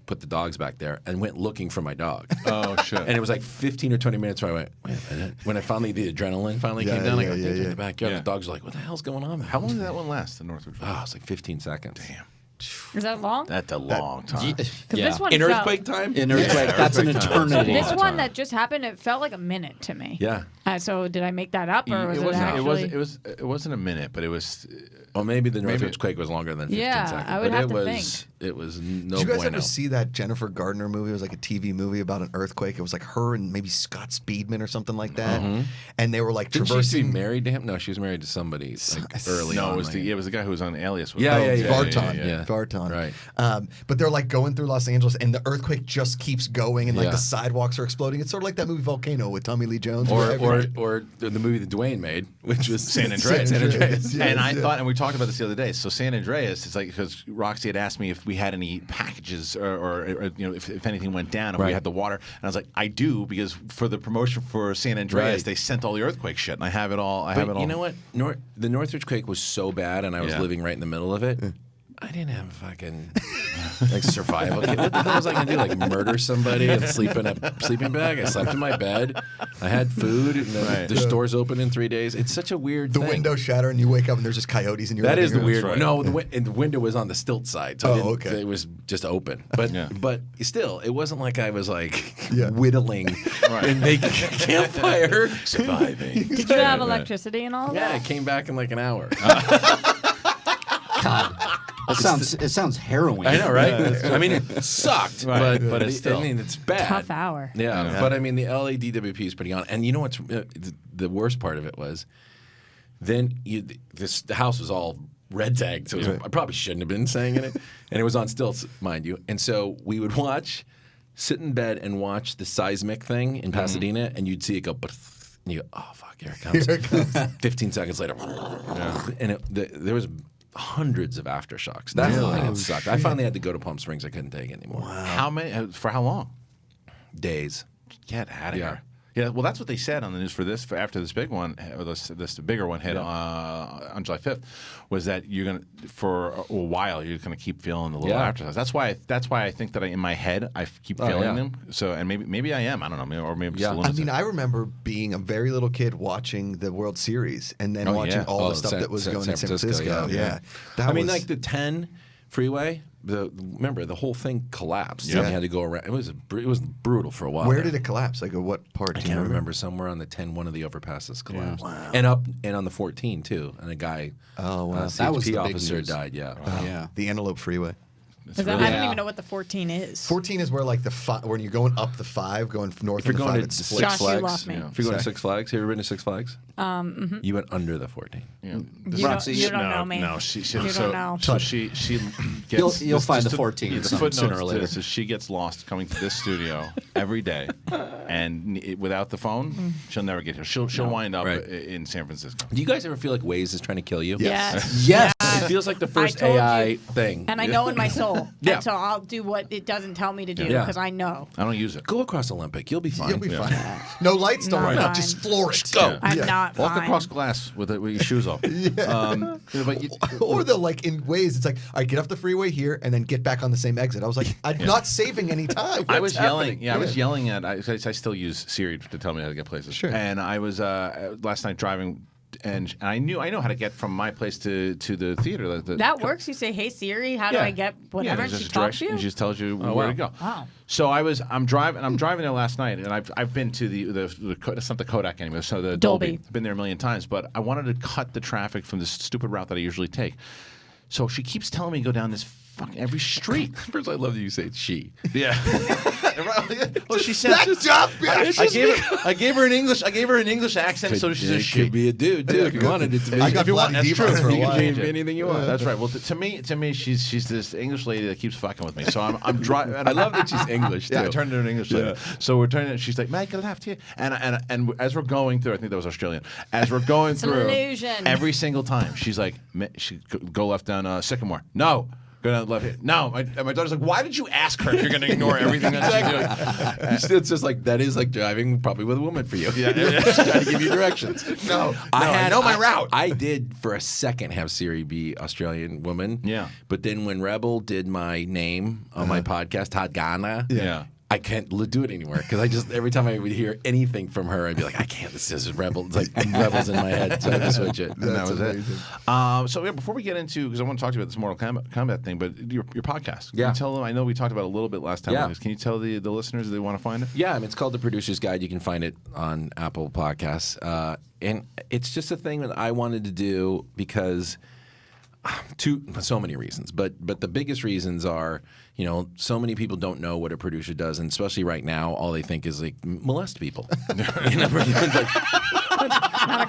put the dogs back there, and went looking for my dog. Oh shit! And it was like 15 or 20 minutes where I went, wait a minute. When the adrenaline finally came down, I go, in the backyard. The dogs are like, what the hell's going on? How long did that one last? The Northridge? Oh, it's like 15 seconds. Damn. Is that long? That's a long time. This one In felt- earthquake time? In earthquake, that's an eternity. This one that just happened, it felt like a minute to me. Yeah. So did I make that up, or was it wasn't. actually? It wasn't a minute, but it was. Well, maybe the Northridge quake was longer than 15 seconds. I would but have it to was, think. It was no Did you guys bueno. ever see that Jennifer Gardner movie? It was like a TV movie about an earthquake. It was like her and maybe Scott Speedman or something like that. And they were like Didn't she traversing. be married to him? No, she was married to somebody like early No, on. it was the guy who was on Alias. Vartan. Vartan. Right. But they're like going through Los Angeles, and the earthquake just keeps going, and like Yeah. the sidewalks are exploding. It's sort of like that movie Volcano with Tommy Lee Jones. Or where the movie that Dwayne made, which was San Andreas. Yes, And I yes. thought, and we talked about this the other day. So San Andreas, it's like because Roxy had asked me if we had any packages or if anything went down, if we had the water, and I was like, I do, because for the promotion for San Andreas, they sent all the earthquake shit, and I have it all. You know what? The Northridge quake was so bad, and I was living right in the middle of it. I didn't have a fucking survival kit. What the hell was I gonna do? Like murder somebody and sleep in a sleeping bag? I slept in my bed. I had food, and the store's open in 3 days. It's such a weird the thing. window shatter, and you wake up and there's just coyotes in your. That is the living room. weird one. No, the window was on the stilt side, so okay. it was just open. But but still, it wasn't like I was like whittling Right. and making a campfire, surviving. Did you have electricity and all of Yeah, that? it came back in like an hour. It sounds harrowing. I know, right? I mean, it sucked, but it's still. I mean, it's bad. Tough hour. Yeah, but I mean, the LA DWP is pretty on. And you know what's the worst part of it was, then the house was all red tagged, so I probably shouldn't have been saying it, and it was on stilts, mind you. And so we would sit in bed and watch the seismic thing in Pasadena, and you'd see it go, and you go, oh fuck, here it comes. Here it comes. 15 seconds later, and there was hundreds of aftershocks. That's the thing that sucked. I finally had to go to Palm Springs. I couldn't take it anymore. Wow. How many? For how long? Days. Get out of here. Yeah, well, that's what they said on the news for after this big one, or this bigger one hit on July 5th, was that you're gonna for a while you're gonna keep feeling the little aftershocks. That's why I think that in my head I keep feeling them. So and maybe I am. I don't know. Or maybe just a I mean, I remember being a very little kid watching the World Series and then watching all the stuff that was going in San Francisco. I mean, like the 10 freeway remember the whole thing collapsed. Yeah. And we had to go around. It was brutal for a while. Where there. did it collapse? Like, at what part? I do you can't remember. Somewhere on the 10, one of the overpasses collapsed. Wow. And on the 14 too. And a guy, Oh, wow. That was CHP the big officer news. died. Yeah. Yeah. The Antelope Freeway. I don't even know what the 14 is. 14 is where, like, when you're going up the 5, going north If you're of the going 5, to it Six splits. Josh, you Flags, lost me. if you're going to Sorry. Six Flags, have you ever been to Six Flags? You went under the 14. You don't know me. No, she You don't know. So she gets. You'll find just the 14 The sooner or footnote to later. this is she gets lost coming to this studio every day, and without the phone, she'll never get here. She'll wind up Right. in San Francisco. Do you guys ever feel like Waze is trying to kill you? Yes. Yes. It feels like the first told AI you. thing. And I know in my soul. Yeah. And so I'll do what it doesn't tell me to do Yeah. because I know. I don't use it. Go across Olympic. You'll be fine. You'll be fine. No lights, don't Not worry about fine. it. Just floor it. Go. I'm not Walk fine. across glass with your shoes off. But Or they'll, like, in Waze, it's like, all right, get off the freeway here and then get back on the same exit. I was like, I'm not saving any time. I What's was yelling. happening? Yeah, I was yelling at. I still use Siri to tell me how to get places. Sure. And I was last night driving, and I know how to get from my place to the theater. That works. You say, "Hey Siri, how do I get whatever?" there's and she just talks to direction. you. She just tells you where to go. Wow. So I'm driving there last night, and I've been to the it's not the Kodak anymore. So the Dolby. I've been there a million times, but I wanted to cut the traffic from this stupid route that I usually take. So she keeps telling me to go down this fucking every street. First, I love that you say it's she. Yeah. Well, she said That job, bitch. I gave her an English accent, so she says It she. could be a dude too if you wanted it to be. I got If you want, Vladi that's true. Divac for a You can while. change anything you want. That's right. Well, to me, she's this English lady that keeps fucking with me. So I'm driving. I love that she's English too. Yeah, I turned into an English lady. So we're turning. She's like, "Make a left here," and as we're going through, I think that was Australian. As we're going It's through, an illusion. every single time, she's like, "Go left down Sycamore." No. Go down the left here. No, my daughter's like, why did you ask her if you're going to ignore everything that she's doing? It's just like that is like driving probably with a woman for you. Yeah. She's trying to give you directions. I know my route. I did for a second have Siri be Australian woman. Yeah. But then when Rebel did my name on my podcast, Todd Garner. Yeah. I can't do it anymore because I just every time I would hear anything from her, I'd be like, I can't. This is Rebel. It's like Rebels in my head, so I had to switch it. And that was it. So yeah, before we get into, because I want to talk to you about this Mortal Kombat thing, but your podcast. Can you tell them? I know we talked about it a little bit last time. Yeah. Can you tell the listeners if they want to find it? Yeah, it's called The Producer's Guide. You can find it on Apple Podcasts. And it's just a thing that I wanted to do because so many reasons. But the biggest reasons are, so many people don't know what a producer does. And especially right now, all they think is like molest people. Not a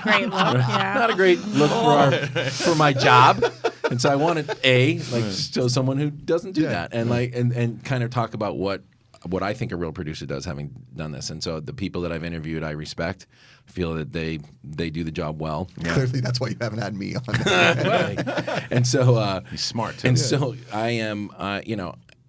great look. Yeah. Not a great look for my job. And so I wanted show someone who doesn't do that and and kind of talk about what I think a real producer does, having done this. And so the people that I've interviewed, I respect, feel that they do the job well. Clearly, that's why you haven't had me on. And so he's smart too. And so I am,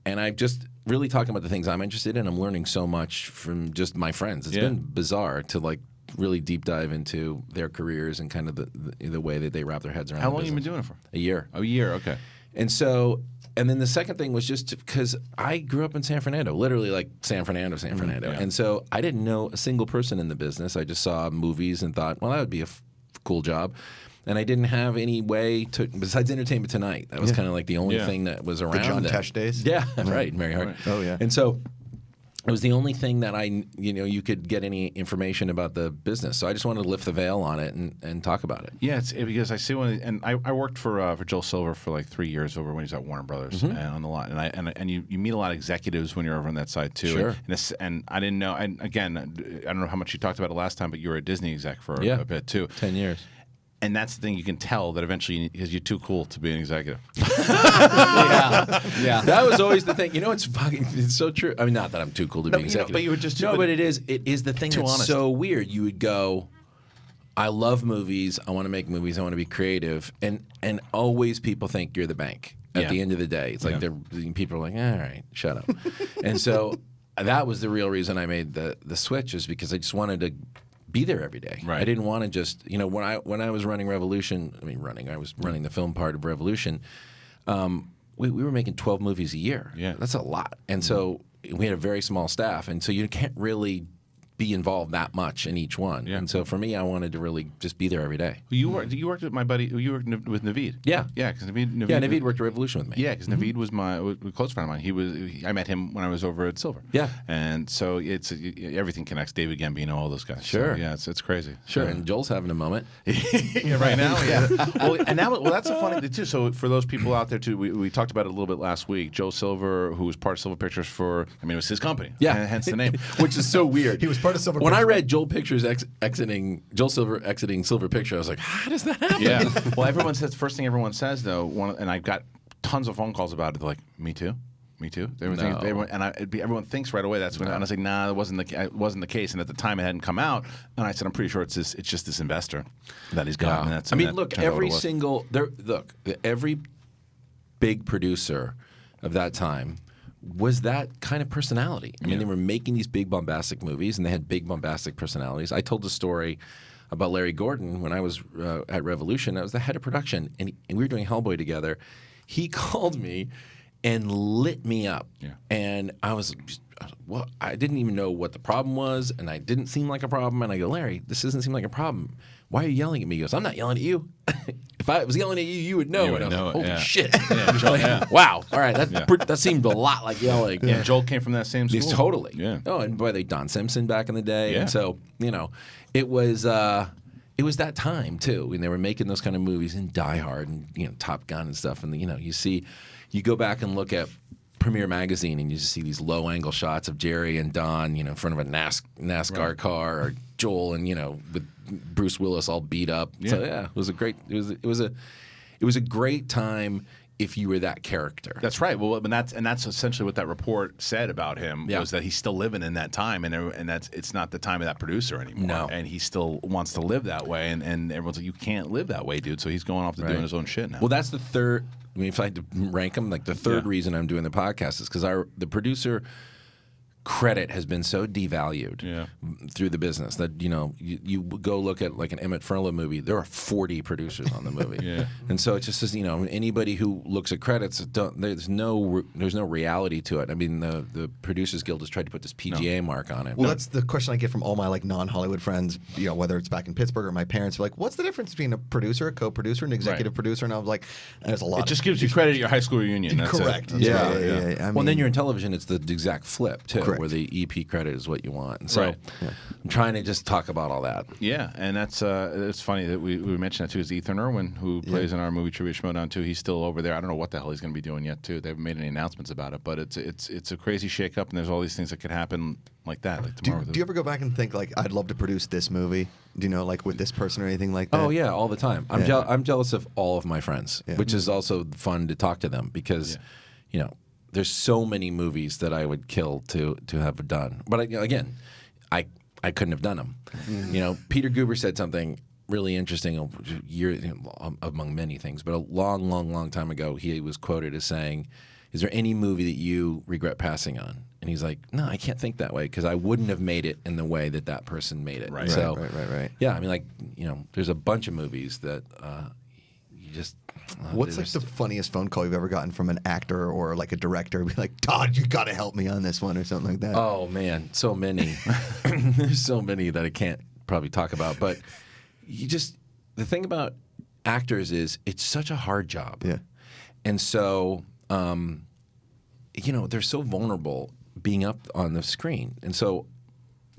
and I'm just really talking about the things I'm interested in. I'm learning so much from just my friends. It's been bizarre to like really deep dive into their careers and kind of the way that they wrap their heads around. How the long have you been business. doing it for? A year. A year, okay. And so, and then the second thing was just because I grew up in San Fernando, literally like San Fernando. Yeah. And so I didn't know a single person in the business. I just saw movies and thought, well, that would be a cool job. And I didn't have any way to, besides Entertainment Tonight. That was kind of like the only thing that was around. The John Tesh days? Yeah, right. Very hard. Right. Oh, yeah. And so it was the only thing that you could get any information about the business. So I just wanted to lift the veil on it and talk about it. Yeah, it's because I see and I worked for Joel Silver for like 3 years over when he was at Warner Brothers and on the lot, and you meet a lot of executives when you're over on that side too. Sure. And I didn't know, and again, I don't know how much you talked about it last time, but you were a Disney exec for a bit too. 10 years. And that's the thing, you can tell that eventually because you're too cool to be an executive. Yeah. That was always the thing. It's so true. I mean, not that I'm too cool to be an executive. But you were just but it is the thing too that's honest. so weird. You would go, I love movies. I want to make movies. I want to be creative. And always people think you're the bank at the end of the day. It's like people are like, all right, shut up. And so that was the real reason I made the switch, is because I just wanted to be there every day. Right. I didn't want to just, when I was running Revolution, I was running the film part of Revolution. We were making 12 movies a year. Yeah. That's a lot. And so we had a very small staff. And so you can't really be involved that much in each one. Yeah. And so for me, I wanted to really just be there every day. You worked with my buddy. You worked with Naveed. Yeah. Yeah, because Naveed. Yeah, Naveed worked at Revolution with me. Yeah, because Naveed was a close friend of mine. I met him when I was over at Silver. Yeah. And so everything connects. David Gambino, all those guys. Sure. So, yeah, it's crazy. Sure, Yeah. and Joel's having a moment. Yeah, right now. Yeah. Well, that's a funny thing too. So for those people out there too, we talked about it a little bit last week. Joe Silver, who was part of Silver Pictures it was his company. Yeah. Hence the name. Which is so weird. He was part of Silver When I Pictures. read Joel Silver exiting Silver Picture, I was like, how does that happen? Yeah. Well, first thing everyone says though, and I've got tons of phone calls about it. They're like, me too. Everyone thinks right away that's when. And I was like, nah, it wasn't the case. And at the time, it hadn't come out. And I said, I'm pretty sure it's just this investor that he's got. Yeah. And Look, every big producer of that time was that kind of personality. I mean, they were making these big bombastic movies, and they had big bombastic personalities. I told the story about Larry Gordon when I was at Revolution. I was the head of production, and we were doing Hellboy together. He called me and lit me up, and I was well, I didn't even know what the problem was, and I didn't seem like a problem. And I go, Larry, this doesn't seem like a problem. Why are you yelling at me? He goes, I'm not yelling at you. If I was yelling at you, you would know. You would know it, Holy yeah. shit. Yeah, Joel, yeah. Wow. All right. That seemed a lot like yelling. Yeah. Joel came from that same school. Totally. Yeah. Oh, and by the way, Don Simpson back in the day. Yeah. And so, it was that time too when they were making those kind of movies and Die Hard and Top Gun and stuff. And you go back and look at Premiere Magazine and you just see these low angle shots of Jerry and Don, in front of a NASCAR car, or Joel and with Bruce Willis all beat up. Yeah. So yeah, it was a great time if you were that character. That's right. Well, and that's essentially what that report said about him, Yeah. was that he's still living in that time, and it's not the time of that producer anymore. No. And he still wants to live that way, and everyone's like, you can't live that way, dude. So he's going off to doing his own shit now. Well, that's the third. I mean, if I had to rank them, the third reason I'm doing the podcast is because the producer credit has been so devalued through the business that you go look at like an Emmett Furlow movie, there are 40 producers on the movie. And so it just says anybody who looks at credits, there's no reality to it. I mean, the Producers Guild has tried to put this PGA mark on it. Well, that's the question I get from all my non-Hollywood friends, whether it's back in Pittsburgh or my parents are like, what's the difference between a producer, a co-producer, an executive producer? And I was like, there's a lot. It just gives you credit at your high school reunion. That's Correct. It. Yeah. Well, then you're in television, it's the exact flip too. Correct. Where the EP credit is what you want. And so Right. I'm trying to just talk about all that. Yeah, and that's it's funny that we mentioned that too. Is Ethan Irwin, who plays in our movie Trivia Schmodown too. He's still over there. I don't know what the hell he's going to be doing yet too. They haven't made any announcements about it, but it's a crazy shakeup, and there's all these things that could happen like that. Like tomorrow. Do you ever go back and think I'd love to produce this movie? Do you know, with this person or anything like that? Oh yeah, all the time. I'm jealous of all of my friends, which is also fun to talk to them because, there's so many movies that I would kill to have done. But again, I couldn't have done them. Peter Guber said something really interesting among many things, but a long time ago, he was quoted as saying, "Is there any movie that you regret passing on?" And he's like, "No, I can't think that way because I wouldn't have made it in the way that person made it." Right. So, Right. yeah, I mean, there's a bunch of movies that you just. What's the funniest phone call you've ever gotten from an actor or a director? Be like, Todd, you got to help me on this one or something like that. Oh man, so many. There's so many that I can't probably talk about. But the thing about actors is it's such a hard job. Yeah. And so, they're so vulnerable being up on the screen. And so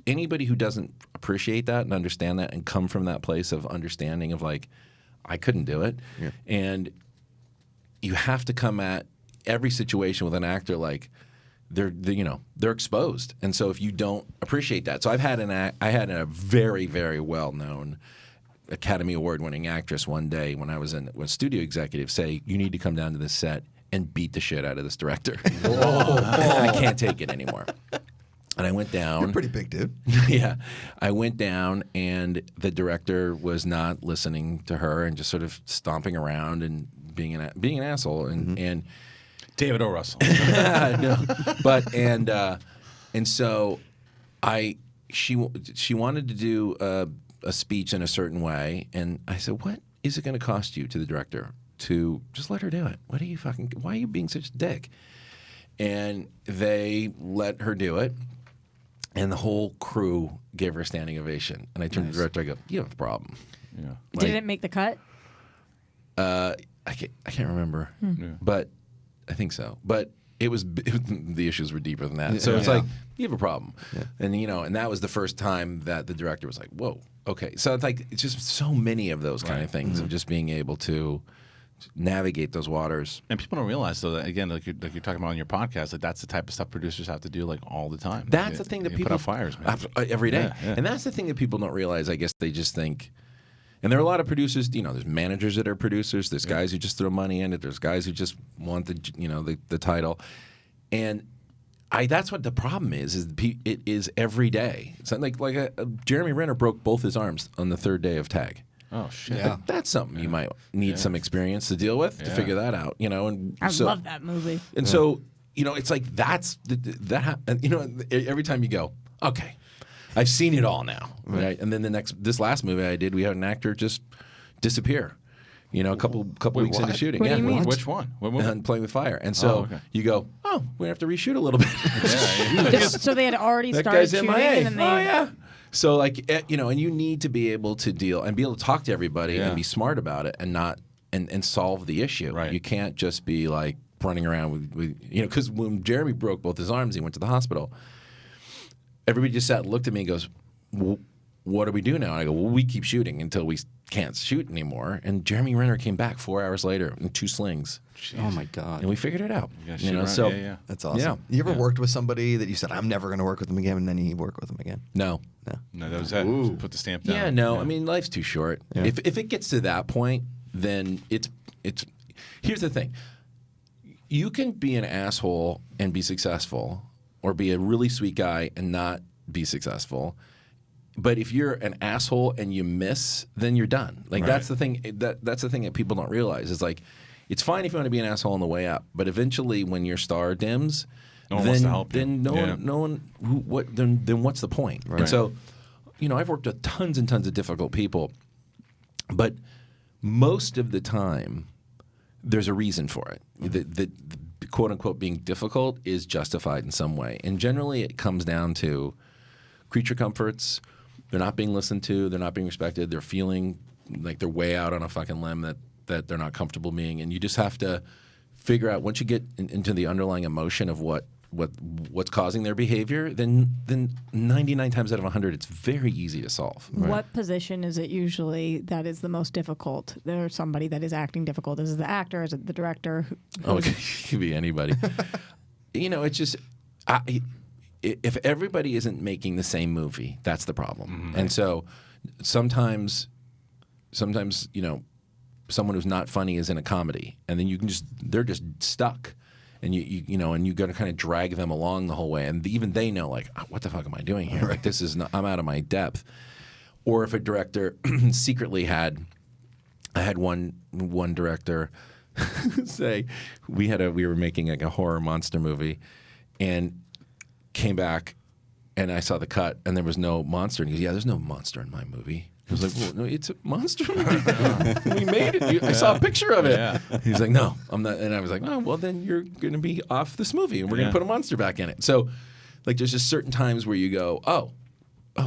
anybody who doesn't appreciate that and understand that and come from that place of understanding of I couldn't do it. Yeah. And you have to come at every situation with an actor they're exposed. And so if you don't appreciate that. So I had a very, very well-known Academy Award-winning actress one day when I was a studio executive say, you need to come down to this set and beat the shit out of this director. I can't take it anymore. And I went down. You're pretty big, dude. Yeah. I went down, and the director was not listening to her and just sort of stomping around and being an asshole. And David O. Russell. No. But and so she wanted to do a speech in a certain way, and I said, "What is it going to cost you?" to the director to just let her do it. Why are you being such a dick? And they let her do it. And the whole crew gave her a standing ovation. And I turned to the director, I go, you have a problem. Yeah. Did it make the cut? I can't remember, but I think so. But the issues were deeper than that. So it's like, you have a problem. Yeah. And, and that was the first time that the director was like, whoa, okay. So it's just so many of those kind of things of just being able to navigate those waters. And people don't realize, though, that, again, like you're talking about on your podcast, that that's the type of stuff producers have to do, like, all the time. That's the thing that people put out fires, man. Every day. Yeah. And that's the thing that people don't realize. I guess they just think, and there are a lot of producers, there's managers that are producers, there's guys who just throw money in it, there's guys who just want the title. And that's what the problem is it is every day. So like Jeremy Renner broke both his arms on the third day of tag. Oh shit! Yeah. That's something you might need some experience to deal with to figure that out. And I love that movie. And so it's like that. Every time you go, okay, I've seen it all now, right? And then this last movie I did, we had an actor just disappear. A couple weeks into shooting. What do you mean? Which one? What movie? And Playing with Fire. And so you go, we have to reshoot a little bit. So they had already That started guy's shooting, MIA. and then they. Oh yeah. So and you need to be able to deal and be able to talk to everybody and be smart about it and not and solve the issue. Right. You can't just be like running around with because when Jeremy broke both his arms, he went to the hospital. Everybody just sat and looked at me and goes, what do we do now? And I go, well, we keep shooting until we can't shoot anymore. And Jeremy Renner came back 4 hours later in 2 slings. Jeez. Oh my God! And we figured it out. So that's awesome. Yeah. You ever worked with somebody that you said, I'm never going to work with them again, and then you work with them again? No, that was that. Put the stamp down. Yeah, no. I mean, life's too short. Yeah. If it gets to that point, then it's. Here's the thing: you can be an asshole and be successful, or be a really sweet guy and not be successful. But if you're an asshole and you miss, then you're done. Like that's the thing. That's the thing that people don't realize is like, it's fine if you want to be an asshole on the way up, but eventually when your star dims, then what's the point? Right. And so, I've worked with tons and tons of difficult people, but most of the time, there's a reason for it. The quote unquote being difficult is justified in some way, and generally it comes down to creature comforts. They're not being listened to. They're not being respected. They're feeling like they're way out on a fucking limb that they're not comfortable being. And you just have to figure out once you get into the underlying emotion of what's causing their behavior, then 99 times out of 100, it's very easy to solve. Right. What position is it usually that is the most difficult? There's somebody that is acting difficult. Is it the actor? Is it the director? It could be anybody. It's just... If everybody isn't making the same movie, that's the problem. Mm-hmm. And so sometimes, someone who's not funny is in a comedy, and then they're just stuck, and you got to kind of drag them along the whole way, and even they know like, what the fuck am I doing here? Like this is I'm out of my depth. Or if a director secretly I had one director say we were making like a horror monster movie, and came back, and I saw the cut, and there was no monster. And he goes, there's no monster in my movie. I was like, well, no, it's a monster movie. We made it. I saw a picture of it. Yeah. He's like, no, I'm not. And I was like, oh, well, then you're going to be off this movie, and we're going to put a monster back in it. So, like, there's just certain times where you go, oh,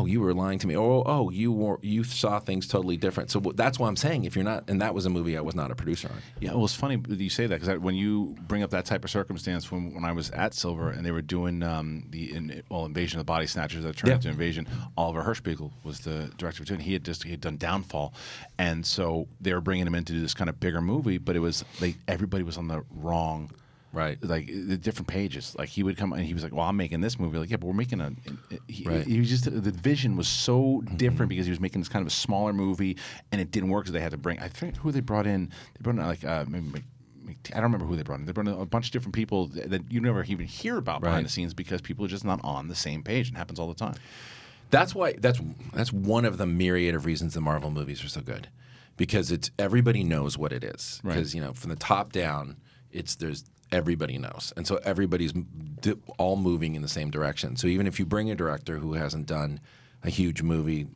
you were lying to me. Oh, you saw things totally different. So that's why I'm saying if you're not, and that was a movie I was not a producer on. Yeah, well, it's funny that you say that because when you bring up that type of circumstance, when I was at Silver and they were doing Invasion of the Body Snatchers that turned into Invasion, Oliver Hirschbiegel was the director of it, and he had done Downfall, and so they were bringing him in to do this kind of bigger movie, but it was like everybody was on the wrong. Right, like the different pages. Like he would come and he was like, "Well, I'm making this movie." Like, yeah, but we're making a. He was just the vision was so different because he was making this kind of a smaller movie, and it didn't work because they had to bring. I think who they brought in. They brought in like maybe. I don't remember who they brought in. They brought in a bunch of different people that you never even hear about behind the scenes because people are just not on the same page. It happens all the time. That's why. That's one of the myriad of reasons the Marvel movies are so good, because it's everybody knows what it is. Because from the top down, everybody knows. And so everybody's all moving in the same direction. So even if you bring a director who hasn't done a huge movie,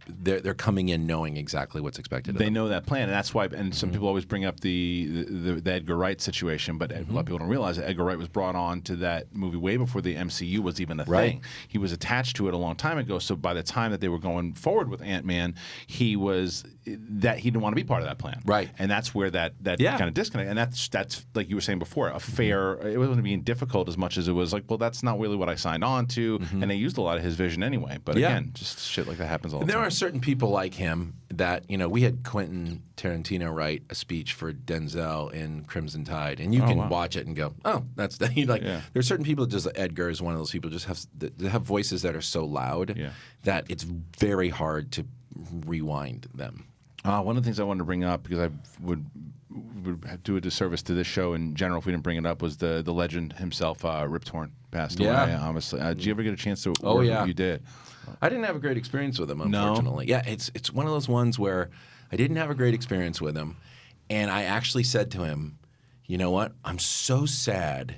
they're coming in knowing exactly what's expected of They them. know that plan, and that's why. And some people always bring up the Edgar Wright situation, but a lot of people don't realize that Edgar Wright was brought on to that movie way before the MCU was even a thing. He was attached to it a long time ago. So by the time that they were going forward with Ant-Man, he didn't want to be part of that plan. Right. And that's where that kind of disconnect. And that's like you were saying before, a fair. It wasn't being difficult as much as it was like, well, that's not really what I signed on to. And they used a lot of his vision anyway. But again, just shit like that happens all the time. There are certain people like him that, we had Quentin Tarantino write a speech for Denzel in Crimson Tide, and you can watch it and go, oh, that's the, There are certain people, just Edgar is one of those people, just have voices that are so loud that it's very hard to rewind them. One of the things I wanted to bring up, because I would do a disservice to this show in general if we didn't bring it up, was the legend himself, Rip Torn, passed away. Honestly, did you ever get a chance to work with him? You did. I didn't have a great experience with him, unfortunately. No? Yeah, it's one of those ones where I didn't have a great experience with him, and I actually said to him, you know what? I'm so sad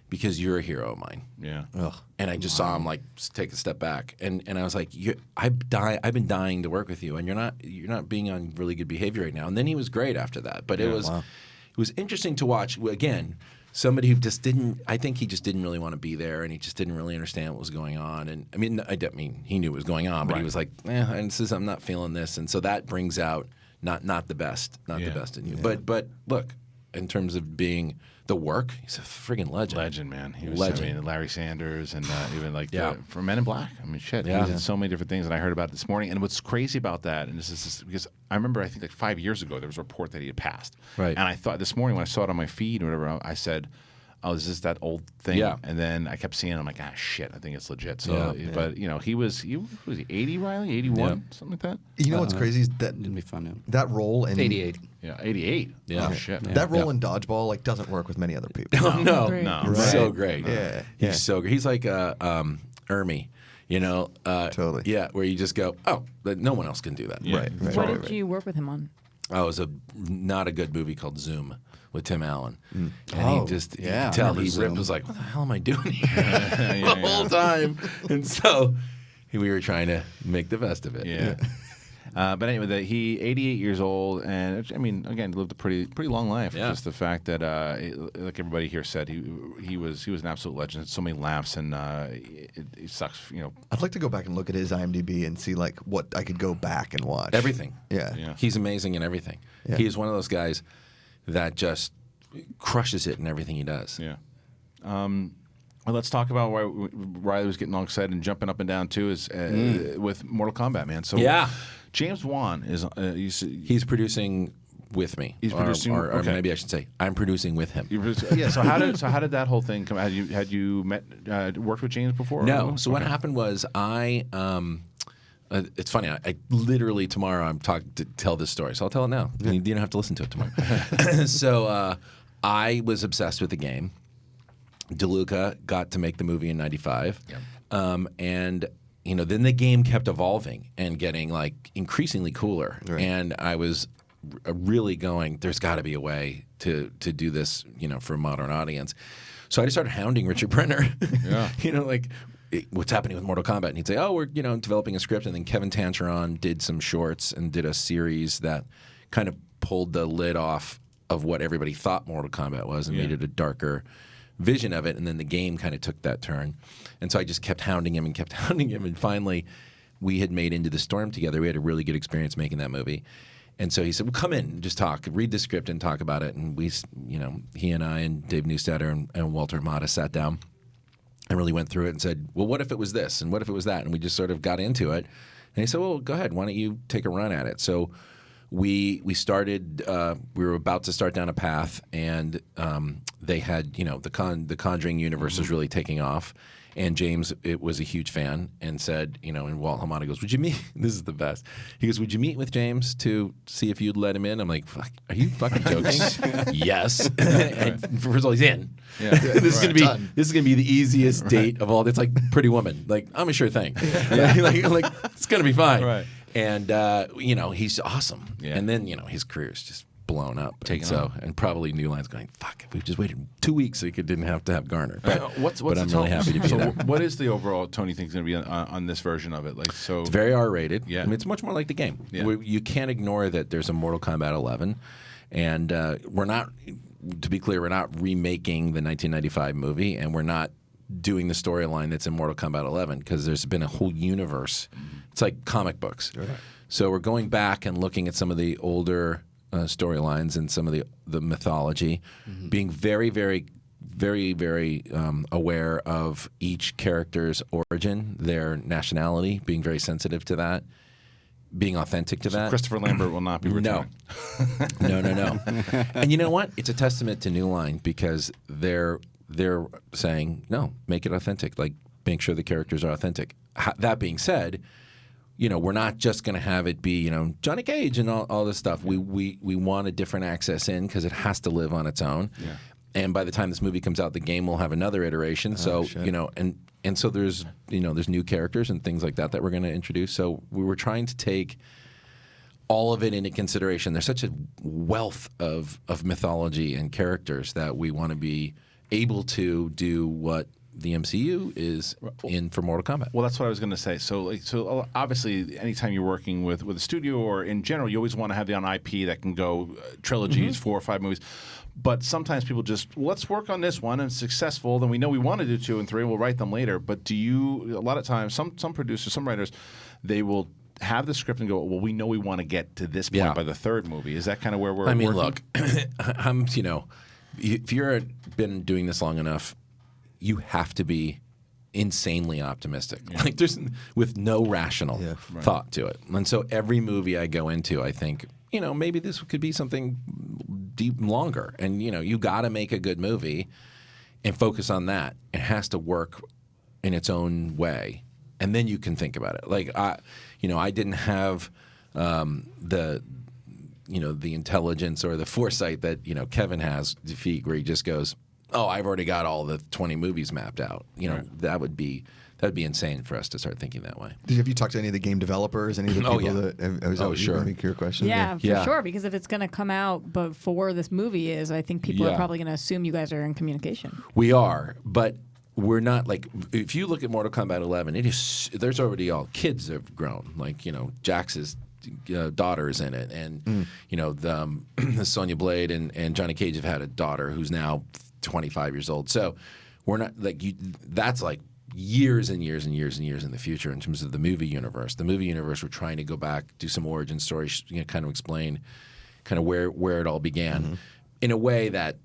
because you're a hero of mine. Yeah. Ugh. And I just saw him take a step back, and I was like, I've been dying to work with you, and you're not being on really good behavior right now. And then he was great after that, but it was interesting to watch again. Somebody who just didn't. I think he just didn't really want to be there, and he just didn't really understand what was going on. And I mean he knew what was going on, but he was like, I'm not feeling this, and so that brings out not the best, the best in you. Yeah. But look, in terms of being the work, he's a friggin' legend. Legend, man. He was legend. I mean, Larry Sanders and even for Men in Black. I mean, shit. He was in so many different things that I heard about this morning. And what's crazy about that, and this is because I remember, I think 5 years ago, there was a report that he had passed. Right. And I thought this morning when I saw it on my feed or whatever, I said, oh, is this that old thing? Yeah. And then I kept seeing it. I'm like, shit, I think it's legit. So, but he was 80, Reilly, 81, something like that. You know what's crazy is that It'd be fun. that role in 88. Yeah, 88. Yeah. Oh, shit. that role in dodgeball doesn't work with many other people. No. Right. So great. Yeah. He's so great. He's like Ermy. Totally. Yeah, where you just go, oh, but no one else can do that. Yeah. Right. What did you work with him on? Oh, it was not a good movie called Zoom with Tim Allen. And Oh, you could yeah, tell I remember Rip Zoom. was like, what the hell am I doing here the whole time? And so we were trying to make the best of it. Yeah. But anyway, he 88 years old, and I mean, again, lived a pretty long life. Yeah. Just the fact that, like everybody here said, he was an absolute legend. So many laughs, and it sucks. I'd like to go back and look at his IMDb and see what I could go back and watch. Everything. Yeah. He's amazing in everything. Yeah. He is one of those guys that just crushes it in everything he does. Yeah. Well, let's talk about why Reilly was getting all excited and jumping up and down too, is with Mortal Kombat, man. So James Wan is he's producing with me. He's producing, or maybe I should say, I'm producing with him. Yeah. So how did that whole thing come? Had you met worked with James before? No. So what happened was it's funny. I literally tomorrow I'm talking to tell this story, so I'll tell it now. You don't have to listen to it tomorrow. So I was obsessed with the game. DeLuca got to make the movie in '95, and then the game kept evolving and getting increasingly cooler. Right. And I was really going, there's got to be a way to do this, for a modern audience. So I just started hounding Richard Brenner. Yeah. What's happening with Mortal Kombat? And he'd say, oh, we're developing a script. And then Kevin Tancheron did some shorts and did a series that kind of pulled the lid off of what everybody thought Mortal Kombat was and made it a darker vision of it. And then the game kind of took that turn. And so I just kept hounding him. And finally, we had made Into the Storm together. We had a really good experience making that movie. And so he said, well, come in and just talk, read the script and talk about it. And we, he and I and Dave Neustadter and Walter Amada sat down and really went through it and said, well, what if it was this? And what if it was that? And we just sort of got into it. And he said, well, go ahead. Why don't you take a run at it? So we started, we were about to start down a path, and they had, the Conjuring universe was really taking off. And James was a huge fan and said, and Walt Hamada goes, would you meet? This is the best. He goes, would you meet with James to see if you'd let him in? I'm like, fuck, are you fucking joking? Yes. And first of all, he's in. Yeah. This is gonna be the easiest date of all. It's like Pretty Woman. I'm a sure thing. It's gonna be fine. Right. And he's awesome. Yeah. And then his career is just blown up. And probably New Line's going, fuck, if we just waited 2 weeks so we didn't have to have Garner. But, what's but the I'm really happy to be there. What is the overall Tony thinks going to be on this version of it? Like, so it's very R-rated. Yeah. I mean, it's much more like the game. Yeah. You can't ignore that there's a Mortal Kombat 11, and we're not. To be clear, we're not remaking the 1995 movie, and we're not doing the storyline that's in Mortal Kombat 11 because there's been a whole universe. It's like comic books. Right. So we're going back and looking at some of the older storylines and some of the mythology, being very, very, very, very aware of each character's origin, their nationality, being very sensitive to that, being authentic to that. Christopher Lambert will not be returning. No. And you know what? It's a testament to New Line because they're saying, no, make it authentic. Like, make sure the characters are authentic. That being said, we're not just going to have it be, Johnny Cage and all this stuff. We want a different access in because it has to live on its own. Yeah. And by the time this movie comes out, the game will have another iteration. So, and so there's new characters and things like that we're going to introduce. So we were trying to take all of it into consideration. There's such a wealth of mythology and characters that we want to be able to do what the MCU is in for Mortal Kombat. Well, that's what I was going to say. So obviously, anytime you're working with a studio or in general, you always want to have the on IP that can go trilogies, 4 or 5 movies. But sometimes people just, let's work on this one, and it's successful, then we know we want to do 2 and 3, we'll write them later. But a lot of times, some producers, some writers, they will have the script and go, well, we know we want to get to this point by the 3rd movie. Is that kind of where we're working? Look, if you've been doing this long enough, you have to be insanely optimistic. Yeah. Like there's with no rational thought to it. And so every movie I go into, I think, maybe this could be something deep longer. And you got to make a good movie and focus on that. It has to work in its own way, and then you can think about it. Like I didn't have the intelligence or the foresight that Kevin has defeat, where he just goes, oh, I've already got all the 20 movies mapped out. That would be insane for us to start thinking that way. Have you talked to any of the game developers? Any of the people sure. Your question? Yeah, for sure. Because if it's going to come out before this movie is, I think people are probably going to assume you guys are in communication. We are, but we're not. Like, if you look at Mortal Kombat 11, there's already all kids that have grown. Like, Jax's daughter is in it, and the Sonya Blade and Johnny Cage have had a daughter who's now 25 years old. So we're not like that's like years and years and years and years in the future in terms of the movie universe. The movie universe, we're trying to go back, do some origin stories, kind of explain kind of where it all began in a way that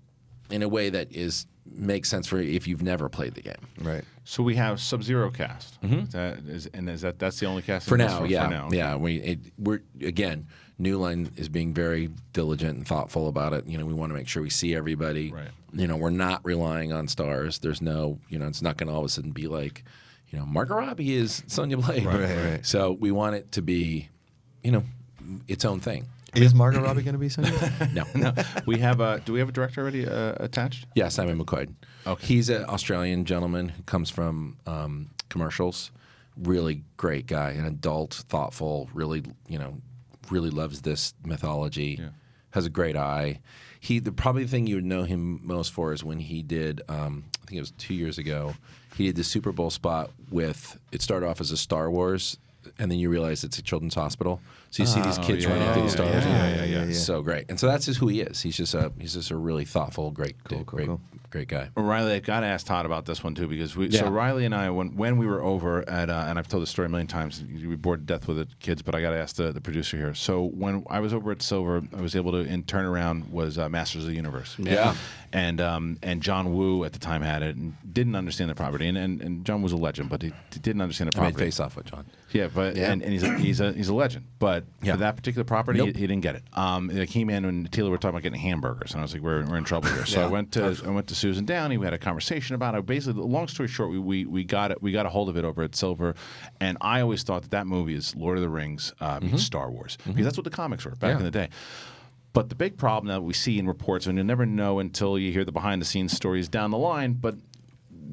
makes sense for if you've never played the game. Right. So we have Sub-Zero cast. That's the only cast for now? For now. Yeah. We're again, New Line is being very diligent and thoughtful about it. We want to make sure we see everybody. Right. We're not relying on stars. There's no, it's not going to all of a sudden be like, Margot Robbie is Sonya Blade. Right. So we want it to be, its own thing. Is Margot Robbie going to be Sonya Blade? No. Do we have a director already attached? Yeah, Simon McQuoid. Okay. He's an Australian gentleman who comes from commercials. Really great guy, an adult, thoughtful, really loves this mythology. Yeah. Has a great eye. Probably the thing you would know him most for is when he did, I think it was 2 years ago, he did the Super Bowl spot with, it started off as a Star Wars, and then you realize it's a children's hospital. So you see these kids running through the Star Wars. Yeah. So great. And so that's just who he is. He's just a really thoughtful, great guy. Reilly, I got to ask Todd about this one too, because so Reilly and I, when we were over at, and I've told this story a million times, we bored to death with the kids, but I got to ask the producer here. So when I was over at Silver, I was able to turn around was Masters of the Universe. Yeah. And John Woo at the time had it and didn't understand the property, and John was a legend, but he didn't understand the property. I made Face Off with John. Yeah, but and he's a legend, but for that particular property, he didn't get it. Like He-Man and Teela were talking about getting hamburgers, and I was like, we're in trouble here. So I went to Susan Downey. We had a conversation about it. Basically, long story short, we got a hold of it over at Silver, and I always thought that movie is Lord of the Rings meets Star Wars, because that's what the comics were back in the day. But the big problem that we see in reports, and you never know until you hear the behind-the-scenes stories down the line, but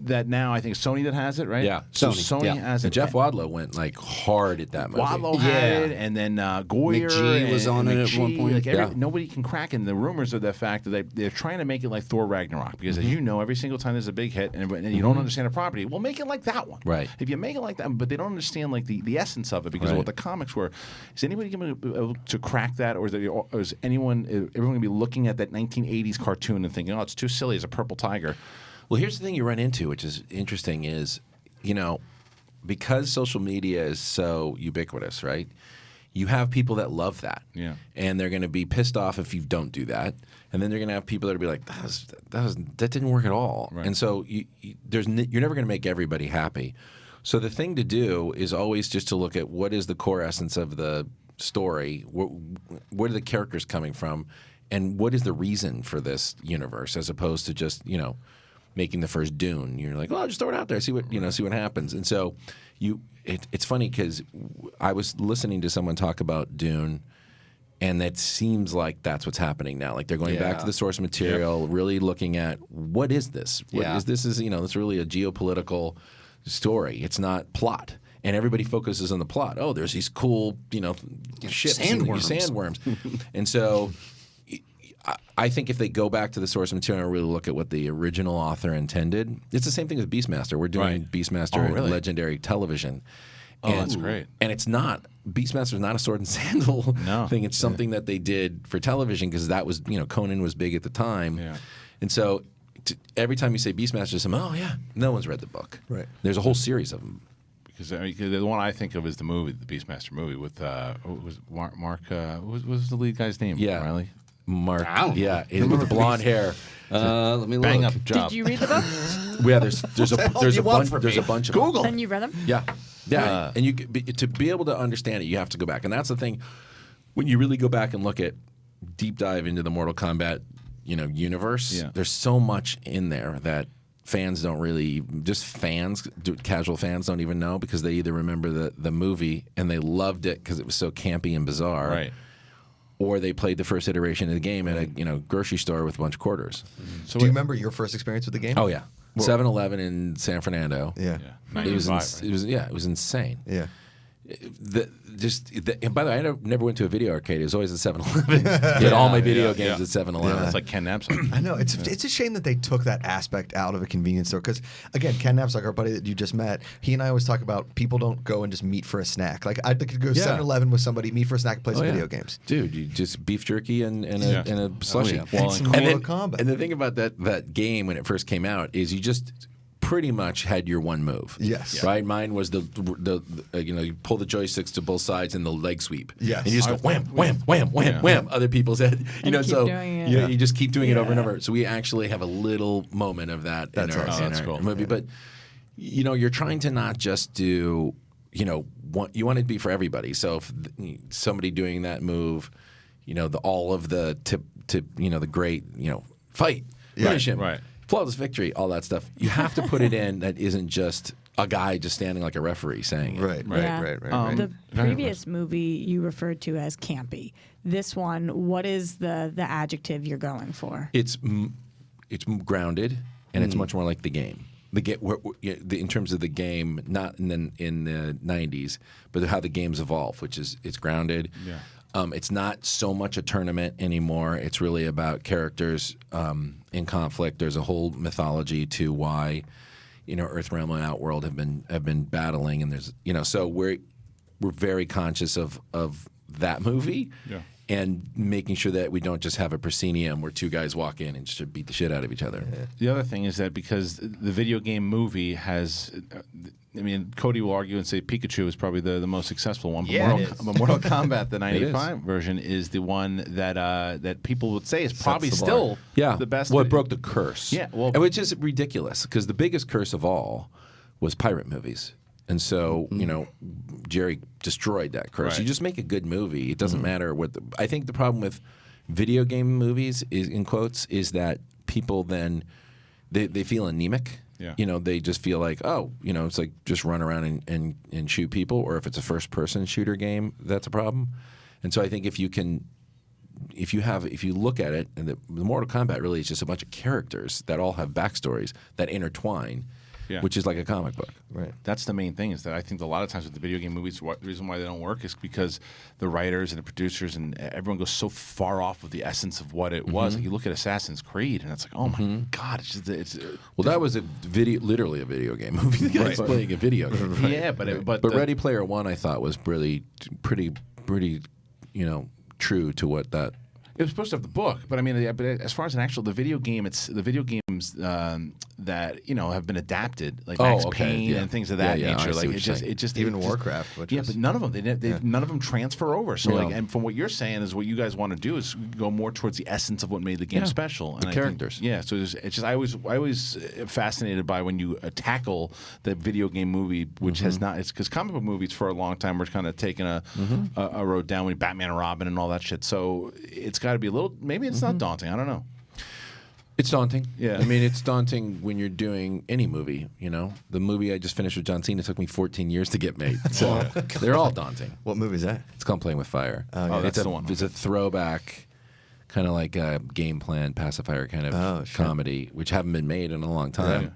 that now I think Sony that has it, right? Yeah, So Sony. Sony Yeah. has it. And Jeff Wadlow went like hard at that movie. Wadlow had it, and then Goyer McGee was on it at one point. Like nobody can crack it. And the rumors are the fact that they're trying to make it like Thor Ragnarok because, as you know, every single time there's a big hit and you don't understand a property, well, make it like that one. Right. If you make it like that, but they don't understand like the essence of it because of what the comics were. Is anybody going to be able to crack that, or is everyone going to be looking at that 1980s cartoon and thinking, oh, it's too silly as a purple tiger? Well, here's the thing you run into, which is interesting, is, because social media is so ubiquitous, right? You have people that love that. Yeah. And they're going to be pissed off if you don't do that. And then they're going to have people that will be like, that didn't work at all. Right. And so you're never going to make everybody happy. So the thing to do is always just to look at what is the core essence of the story, where are the characters coming from, and what is the reason for this universe, as opposed to just, making the first Dune. You're like, well, just throw it out there, see what happens. And so it's funny because I was listening to someone talk about Dune, and that seems like that's what's happening now. Like they're going back to the source material, really looking at what is this? What is this? It's really a geopolitical story. It's not plot. And everybody focuses on the plot. Oh, there's these cool, ships, sandworms. And so I think if they go back to the source material and really look at what the original author intended, it's the same thing with Beastmaster. We're doing Beastmaster in Legendary Television. And, that's great. And it's not, Beastmaster is not a sword and sandal thing. It's something that they did for television because that was, Conan was big at the time. Yeah. And so every time you say Beastmaster, no one's read the book. Right. There's a whole series of them. Because the one I think of is the movie, the Beastmaster movie with was Mark. What was the lead guy's name? Yeah, Reilly. Mark. Yeah, with the blonde hair. Let me look. Bang up job. Did you read the book? Yeah, there's a bunch of Google. Then you read them? Yeah. And to be able to understand it, you have to go back, and that's the thing. When you really go back and look at deep dive into the Mortal Kombat, universe, there's so much in there that fans don't really, casual fans don't even know because they either remember the movie and they loved it because it was so campy and bizarre, right? Or they played the first iteration of the game at a grocery store with a bunch of quarters. So do you remember your first experience with the game? Oh yeah, 7-Eleven in San Fernando. Yeah. It was insane. Yeah. And by the way, I never went to a video arcade. It was always at 7-Eleven. Did all my video games at 7-Eleven. That's like Ken Napzok. I know. It's a shame that they took that aspect out of a convenience store. Because, again, Ken Napzok, our buddy that you just met, he and I always talk about people don't go and just meet for a snack. Like, I'd like to go to 7-Eleven with somebody, meet for a snack, play some video games. Dude, you just beef jerky and a slushie. Mortal Kombat. And the thing about that game when it first came out is you just pretty much had your one move. Yes. Right? Mine was the you pull the joysticks to both sides and the leg sweep. Yes. And you just go wham, wham, wham, wham, wham. Other people said, you just keep doing it over and over. So we actually have a little moment of that in our movie. But, you're trying to not just do, you want it to be for everybody. So if somebody doing that move, all of the the great, fight, finish him. Right. Flawless victory, all that stuff. You have to put it in that isn't just a guy just standing like a referee saying it. Right. The previous movie you referred to as campy. This one, what is the adjective you're going for? It's grounded, and it's much more like the game. In terms of the game, not in the 90s, but how the game's evolved, which is it's grounded. Yeah. It's not so much a tournament anymore. It's really about characters in conflict. There's a whole mythology to why, Earthrealm and Outworld have been battling, and there's so we're very conscious of that movie. Yeah. And making sure that we don't just have a proscenium where two guys walk in and just beat the shit out of each other. Yeah. The other thing is that because the video game movie has, Cody will argue and say Pikachu is probably the most successful one. But Mortal Kombat, the '95 version, is the one that people would say is probably still the best. Well, it broke the curse. Yeah, well, which is ridiculous because the biggest curse of all was pirate movies. And so, Jerry destroyed that curse. Right. You just make a good movie. It doesn't matter what I think the problem with video game movies is, in quotes, is that people then they feel anemic. Yeah. They just feel like, it's like just run around and shoot people, or if it's a first person shooter game, that's a problem. And so I think if you look at it, and the Mortal Kombat really is just a bunch of characters that all have backstories that intertwine. which is like a comic book. Right. That's the main thing, is that I think a lot of times with the video game movies, the reason why they don't work is because the writers and the producers and everyone goes so far off of the essence of what it was. Like you look at Assassin's Creed, and it's like, oh my God, it's well, that was literally a video game movie. The guy's playing a video game. Yeah, but Ready Player One, I thought, was really pretty, true to what that. It was supposed to have the book, but I mean, but as far as the video game, it's the video games that have been adapted, like Max Payne and things of that nature. Like it just even Warcraft. But none of them none of them transfer over. So and from what you're saying is what you guys want to do is go more towards the essence of what made the game special. The characters. So it's just I was fascinated by when you tackle the video game movie, which has not. It's because comic book movies for a long time were kind of taking a road down with Batman and Robin and all that shit. So it's got to be a little. Maybe it's not daunting. I don't know. It's daunting. Yeah. I mean, it's daunting when you're doing any movie, The movie I just finished with John Cena took me 14 years to get made. So they're all daunting. What movie is that? It's called Playing with Fire. That's the one. It's a throwback, kind of like a Game Plan pacifier kind of comedy, which haven't been made in a long time. Right.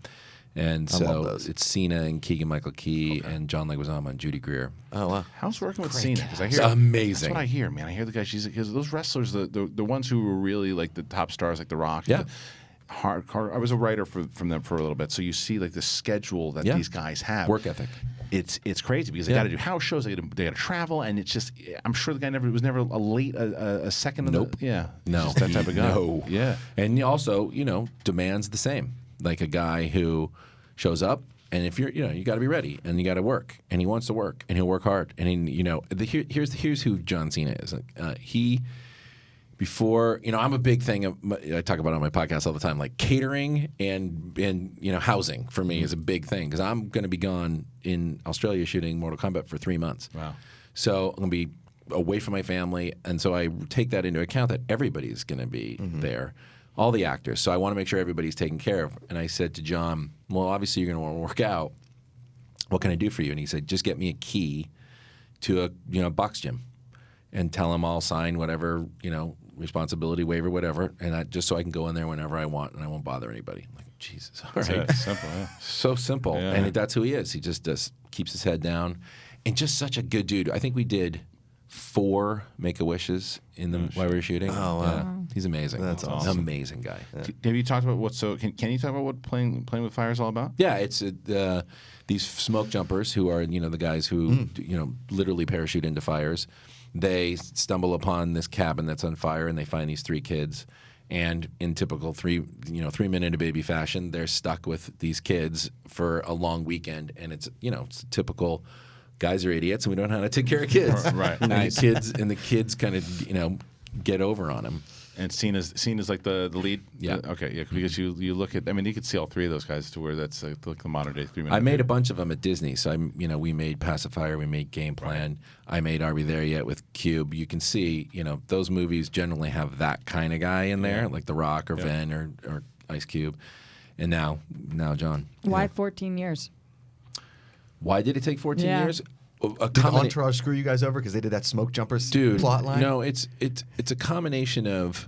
And so it's Cena and Keegan-Michael Key and John Leguizamo and Judy Greer. Oh, wow. How's working with Cena? Because I hear it's amazing. That's what I hear, man. I hear the guy. Because those wrestlers, the ones who were really like the top stars, like The Rock. Yeah. Hardcore. I was a writer from them for a little bit, so you see like the schedule that these guys have. Work ethic. It's crazy because they got to do house shows, they got to travel, and it's just. I'm sure the guy was never a second. Nope. Yeah. No. Just that type of guy. No. Yeah. And he also, demands the same. Like a guy who shows up, and if you're, you got to be ready, and you got to work, and he wants to work, and he'll work hard, and here's who John Cena is. Before, I'm a big thing of, I talk about it on my podcast all the time, like catering and housing for me is a big thing because I'm going to be gone in Australia shooting Mortal Kombat for 3 months. Wow. So I'm going to be away from my family, and so I take that into account that everybody's going to be there, all the actors. So I want to make sure everybody's taken care of. And I said to John, well, obviously you're going to want to work out. What can I do for you? And he said, just get me a key to a box gym and tell him I'll sign whatever, responsibility waiver, whatever, and just so I can go in there whenever I want and I won't bother anybody. I'm like, Jesus, all right. It's simple, yeah. So simple. Yeah. And that's who he is. He just keeps his head down and just such a good dude. I think we did 4 Make-A-Wishes while we were shooting. Oh, wow. Yeah. He's amazing. That's awesome. An amazing guy. Yeah. Have you talked about can you talk about what playing with fire is all about? Yeah, it's these smoke jumpers who are the guys who literally parachute into fires. They stumble upon this cabin that's on fire, and they find these 3 kids. And in typical 3 minute a baby fashion, they're stuck with these kids for a long weekend. And it's it's typical. Guys are idiots, and we don't know how to take care of kids. Right. Nice. And the kids kind of get over on him. And Cena's like the lead. Yeah. Okay. Yeah. Because you look at. I mean, you could see all 3 of those guys to where that's like the modern day 3 minute. I made a bunch of them at Disney. So we made Pacifier, we made Game Plan. Right. I made Are We There Yet with Cube. You can see those movies generally have that kind of guy in there, like The Rock or Vin or Ice Cube. And now John. Why 14 years? Why did it take 14 years? Did Entourage screw you guys over because they did that smoke jumpers plot line? No, it's a combination of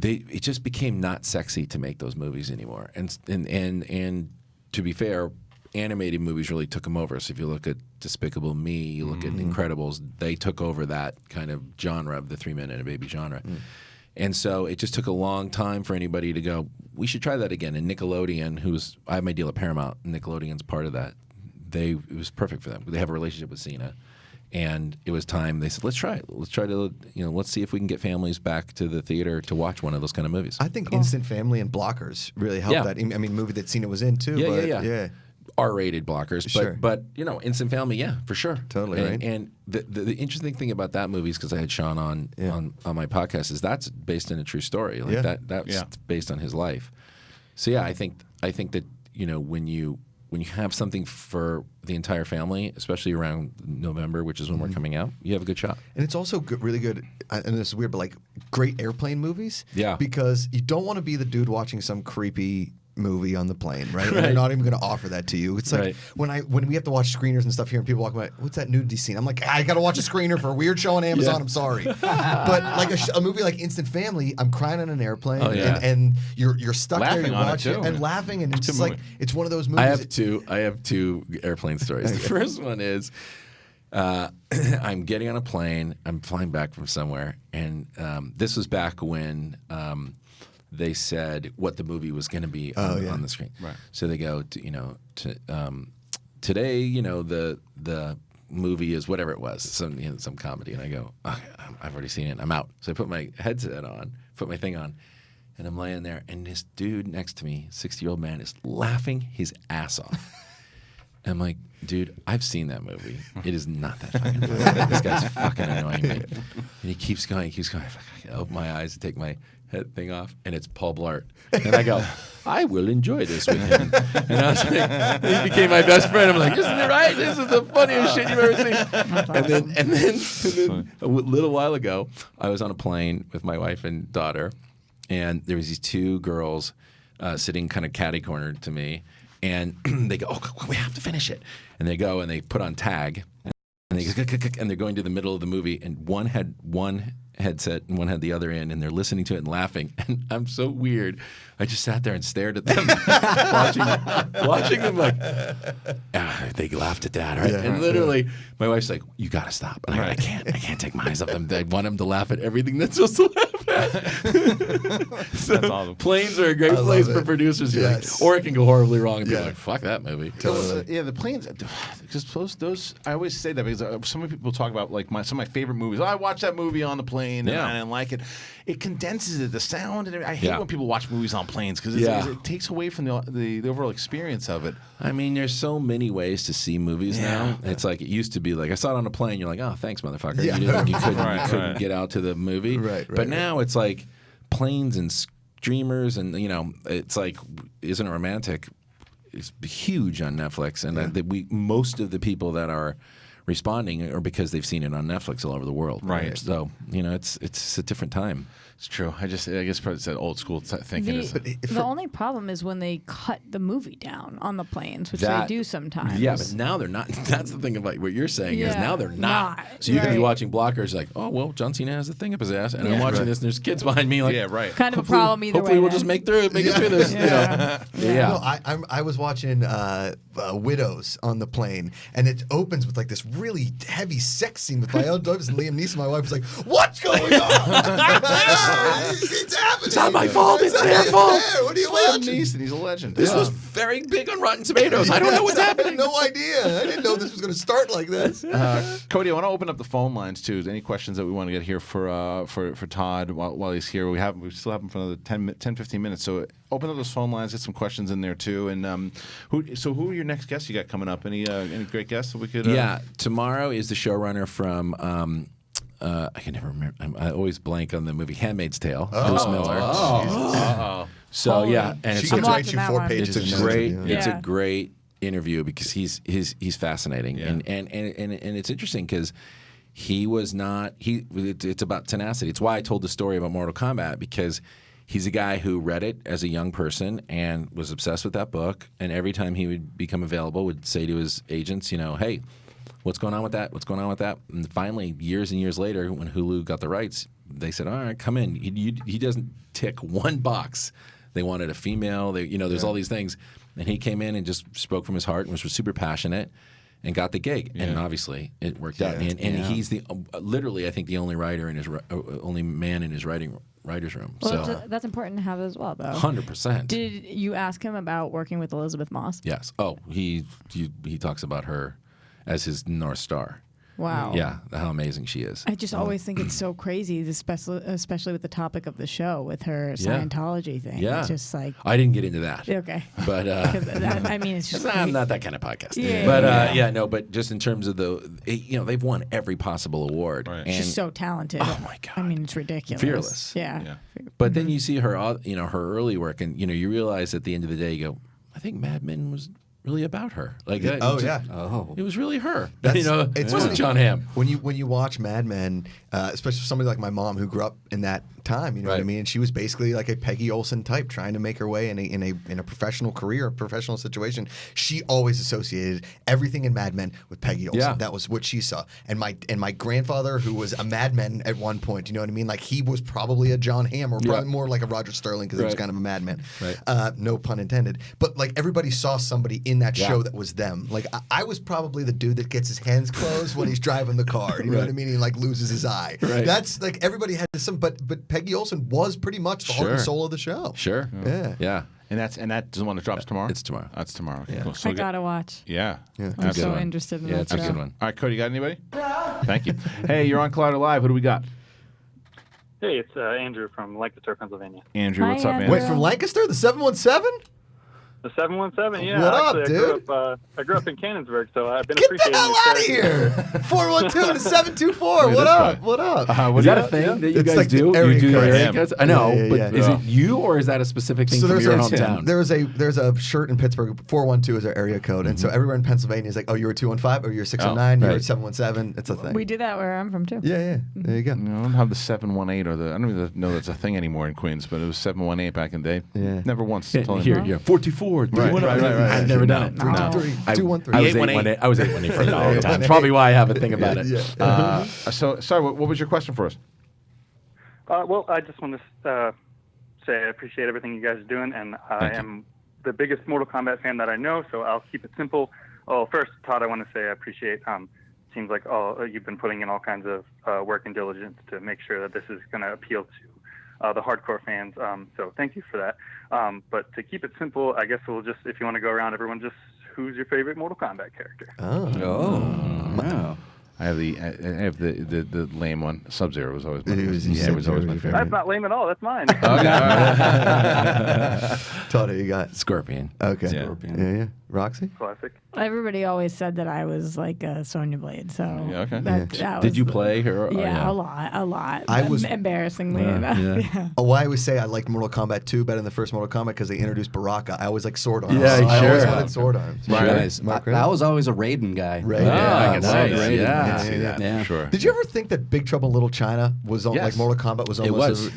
it just became not sexy to make those movies anymore, and to be fair, animated movies really took them over. So if you look at Despicable Me, you look at Incredibles, they took over that kind of genre of the 3 minute a baby genre. And so it just took a long time for anybody to go, we should try that again. And Nickelodeon, I have my deal at Paramount, and Nickelodeon's part of that. It was perfect for them. They have a relationship with Cena, and it was time. They said, "Let's try it. Let's try to, let's see if we can get families back to the theater to watch one of those kind of movies." I think Instant Family and Blockers really helped that. I mean, movie that Cena was in too. Yeah. R-rated Blockers, but Instant Family, yeah, for sure, totally right. And the interesting thing about that movie is because I had Sean on my podcast is that's based on a true story. Like that's based on his life. So yeah, I think that when you have something for the entire family, especially around November, which is when we're coming out, you have a good shot. And it's also really good, and this is weird, but like great airplane movies. Yeah. Because you don't want to be the dude watching some creepy movie on the plane, right? And they're not even going to offer that to you. It's like when we have to watch screeners and stuff here, and people walk by, what's that nudity scene? I'm like, I got to watch a screener for a weird show on Amazon. I'm sorry, but like a movie like Instant Family, I'm crying on an airplane, and you're stuck laughing there, you're on it watching too, and laughing, and it's just like it's one of those movies. I have two airplane stories. The first one is I'm getting on a plane. I'm flying back from somewhere, and this was back when they said what the movie was going to be on the screen. Right. So they go, today, the movie is whatever it was, some comedy, and I go, I've already seen it. I'm out. So I put my headset on, put my thing on, and I'm laying there, and this dude next to me, 60-year-old man, is laughing his ass off. And I'm like, dude, I've seen that movie. It is not that fucking funny. This guy's fucking annoying me. And he keeps going. I open my eyes and take my head thing off, and it's Paul Blart. And I go, I will enjoy this with him. And I was like, he became my best friend. I'm like, isn't it right? This is the funniest shit you've ever seen. And then a little while ago, I was on a plane with my wife and daughter, and there was these two girls sitting kind of catty-cornered to me. And they go, we have to finish it. And they go and they put on tag, and they're going to the middle of the movie, and one had one headset and one had the other in, and they're listening to it and laughing. And I'm so weird. I just sat there and stared at them, watching them like, they laughed at that, right? Yeah, and literally, my wife's like, you got to stop. And I can't take my eyes off them. I want them to laugh at everything that's supposed to laugh at. So That's awesome. Planes are a great place for producers. Yes. Like, or it can go horribly wrong and be like, fuck that movie. Yeah, the planes. Because those, I always say that because so many people talk about like some of my favorite movies. I watched that movie on the plane and I didn't like it. It condenses it, the sound, and I hate when people watch movies on planes because it takes away from the overall experience of it. I mean, there's so many ways to see movies now. It's like it used to be like I saw it on a plane. You're like, oh, thanks, motherfucker. Yeah. You couldn't get out to the movie. But now it's like planes and streamers, and it's like, Isn't It Romantic? It's huge on Netflix, and most of the people that are responding are because they've seen it on Netflix all over the world. Right. So it's a different time. It's true. I guess probably it's that old school thinking. The only problem is when they cut the movie down on the planes, which they do sometimes. Yeah, but now they're not. That's the thing about what you're saying is now they're not. So you Right. can be watching blockers like, oh, well, John Cena has a thing up his ass, and I'm watching this, and there's kids behind me like, Kind of a problem either way. Hopefully we'll just make it through this. No, I was watching Widows on the plane, and it opens with like this really heavy sex scene with Viola Davis and Liam Neeson. My wife was like, "What's going on? It's happening. It's not my fault. It's their fault. What are you Liam watching?" Neeson, he's a legend. This was very big on Rotten Tomatoes. I don't know what's happening. No idea. I didn't know this was going to start like this. Cody, I want to open up the phone lines too. Any questions that we want to get here for Todd while he's here? We still have him for another 10, 15 minutes. So open up those phone lines. Get some questions in there too. And who are your next guests you got coming up? Any great guests that we could? Yeah, tomorrow is the showrunner from. I can never remember. I always blank on the movie *Handmaid's Tale*. Bruce Miller. So yeah, and She it's could a write you 4 pages. It's of a great. notes. It's a great interview because he's fascinating and it's interesting because he was not it's about tenacity. It's why I told the story about Mortal Kombat, because he's a guy who read it as a young person and was obsessed with that book, and every time he would become available would say to his agents, hey, what's going on with that? What's going on with that? And finally, years and years later, when Hulu got the rights, they said, all right, come in. He doesn't tick one box. They wanted a female. There's all these things. And he came in and just spoke from his heart and was super passionate and got the gig. Yeah. And obviously, it worked out. And he's literally, I think, the only writer in his only man in his writer's room. Well, so that's important to have as well, though. 100%. Did you ask him about working with Elizabeth Moss? Yes. Oh, he talks about her as his North Star. Wow. Yeah, how amazing she is. I just always think it's so crazy, especially with the topic of the show, with her Scientology thing. Yeah. It's just like... I didn't get into that. Okay. But... I mean, it's just... I'm not that kind of podcast. Yeah, but, but just in terms of they've won every possible award. Right. She's so talented. Oh, my God. I mean, it's ridiculous. Fearless. Yeah. But then you see her, her early work, and, you realize at the end of the day, you go, I think Mad Men was really about her. Like, it was really her. It wasn't John Hamm. When you watch Mad Men, especially for somebody like my mom who grew up in that time. You know what I mean? And she was basically like a Peggy Olson type, trying to make her way in a professional career, a professional situation. She always associated everything in Mad Men with Peggy Olson. Yeah. That was what she saw. And my grandfather, who was a Mad Men at one point, you know what I mean? Like he was probably a John Hamm or probably more like a Roger Sterling because he was kind of a madman. Right. No pun intended. But like everybody saw somebody in that show that was them. Like I was probably the dude that gets his hands closed when he's driving the car. You know what I mean? He like loses his eye. Right. That's like everybody had some, but Peggy Olson was pretty much the heart and soul of the show. Sure. Yeah. And that's the one that drops tomorrow? It's tomorrow. That's tomorrow. Okay, Yeah. cool. So I gotta watch. Yeah. I'm so interested in that. Yeah, it's a good one. All right, Cody, you got anybody? Thank you. Hey, you're on Collider Live. Who do we got? Hey, it's Andrew from Lancaster, Pennsylvania. Andrew, what's up, man? Wait, from Lancaster, the 717? The 717, yeah. What up, Actually, dude? I grew up in Cannonsburg, so I've been Get the appreciating hell out of here! 412 and 724. What up? What up? Is that a thing that you It's guys like the do? area You do your code. area codes? I know, Yeah. but is it you or is that a specific thing from your hometown? There's a shirt in Pittsburgh. 412 is our area code, and so everywhere in Pennsylvania is like, oh, you're a 215, or you're a 609, you're a 717. It's a thing. We do that where I'm from too. Yeah. There you go. I don't have the 718 or I don't even know that's a thing anymore in Queens, but it was 718 back in the day. Yeah. Never once. Here, 424. Right. I've never done it. 323, 213. I was 818 for a long time. That's probably why I have a thing about it. So, sorry, what was your question for us? Well, I just want to say I appreciate everything you guys are doing, and I am the biggest Mortal Kombat fan that I know, so I'll keep it simple. Oh, first, Todd, I want to say I appreciate. Seems like you've been putting in all kinds of work and diligence to make sure that this is going to appeal to the hardcore fans. So thank you for that. But to keep it simple, I guess we'll just, if you want to go around, everyone just, who's your favorite Mortal Kombat character? Wow. I have the lame one. Sub-Zero was always my favorite. That's not lame at all. That's mine. Todd, who you got? Scorpion. Okay. Scorpion. Yeah. Roxy? Classic. Everybody always said that I was like a Sonya Blade, so Did you play her? Yeah, a lot. I was embarrassingly enough. Oh, I always say I liked Mortal Kombat 2 better than the first Mortal Kombat because they introduced Baraka. I always like sword arms. Yeah, I sure. always wanted sword arms. I was always a Raiden guy. Raiden. I can see Raiden. that. I see that for sure. Did you ever think that Big Trouble in Little China was like Mortal Kombat was almost?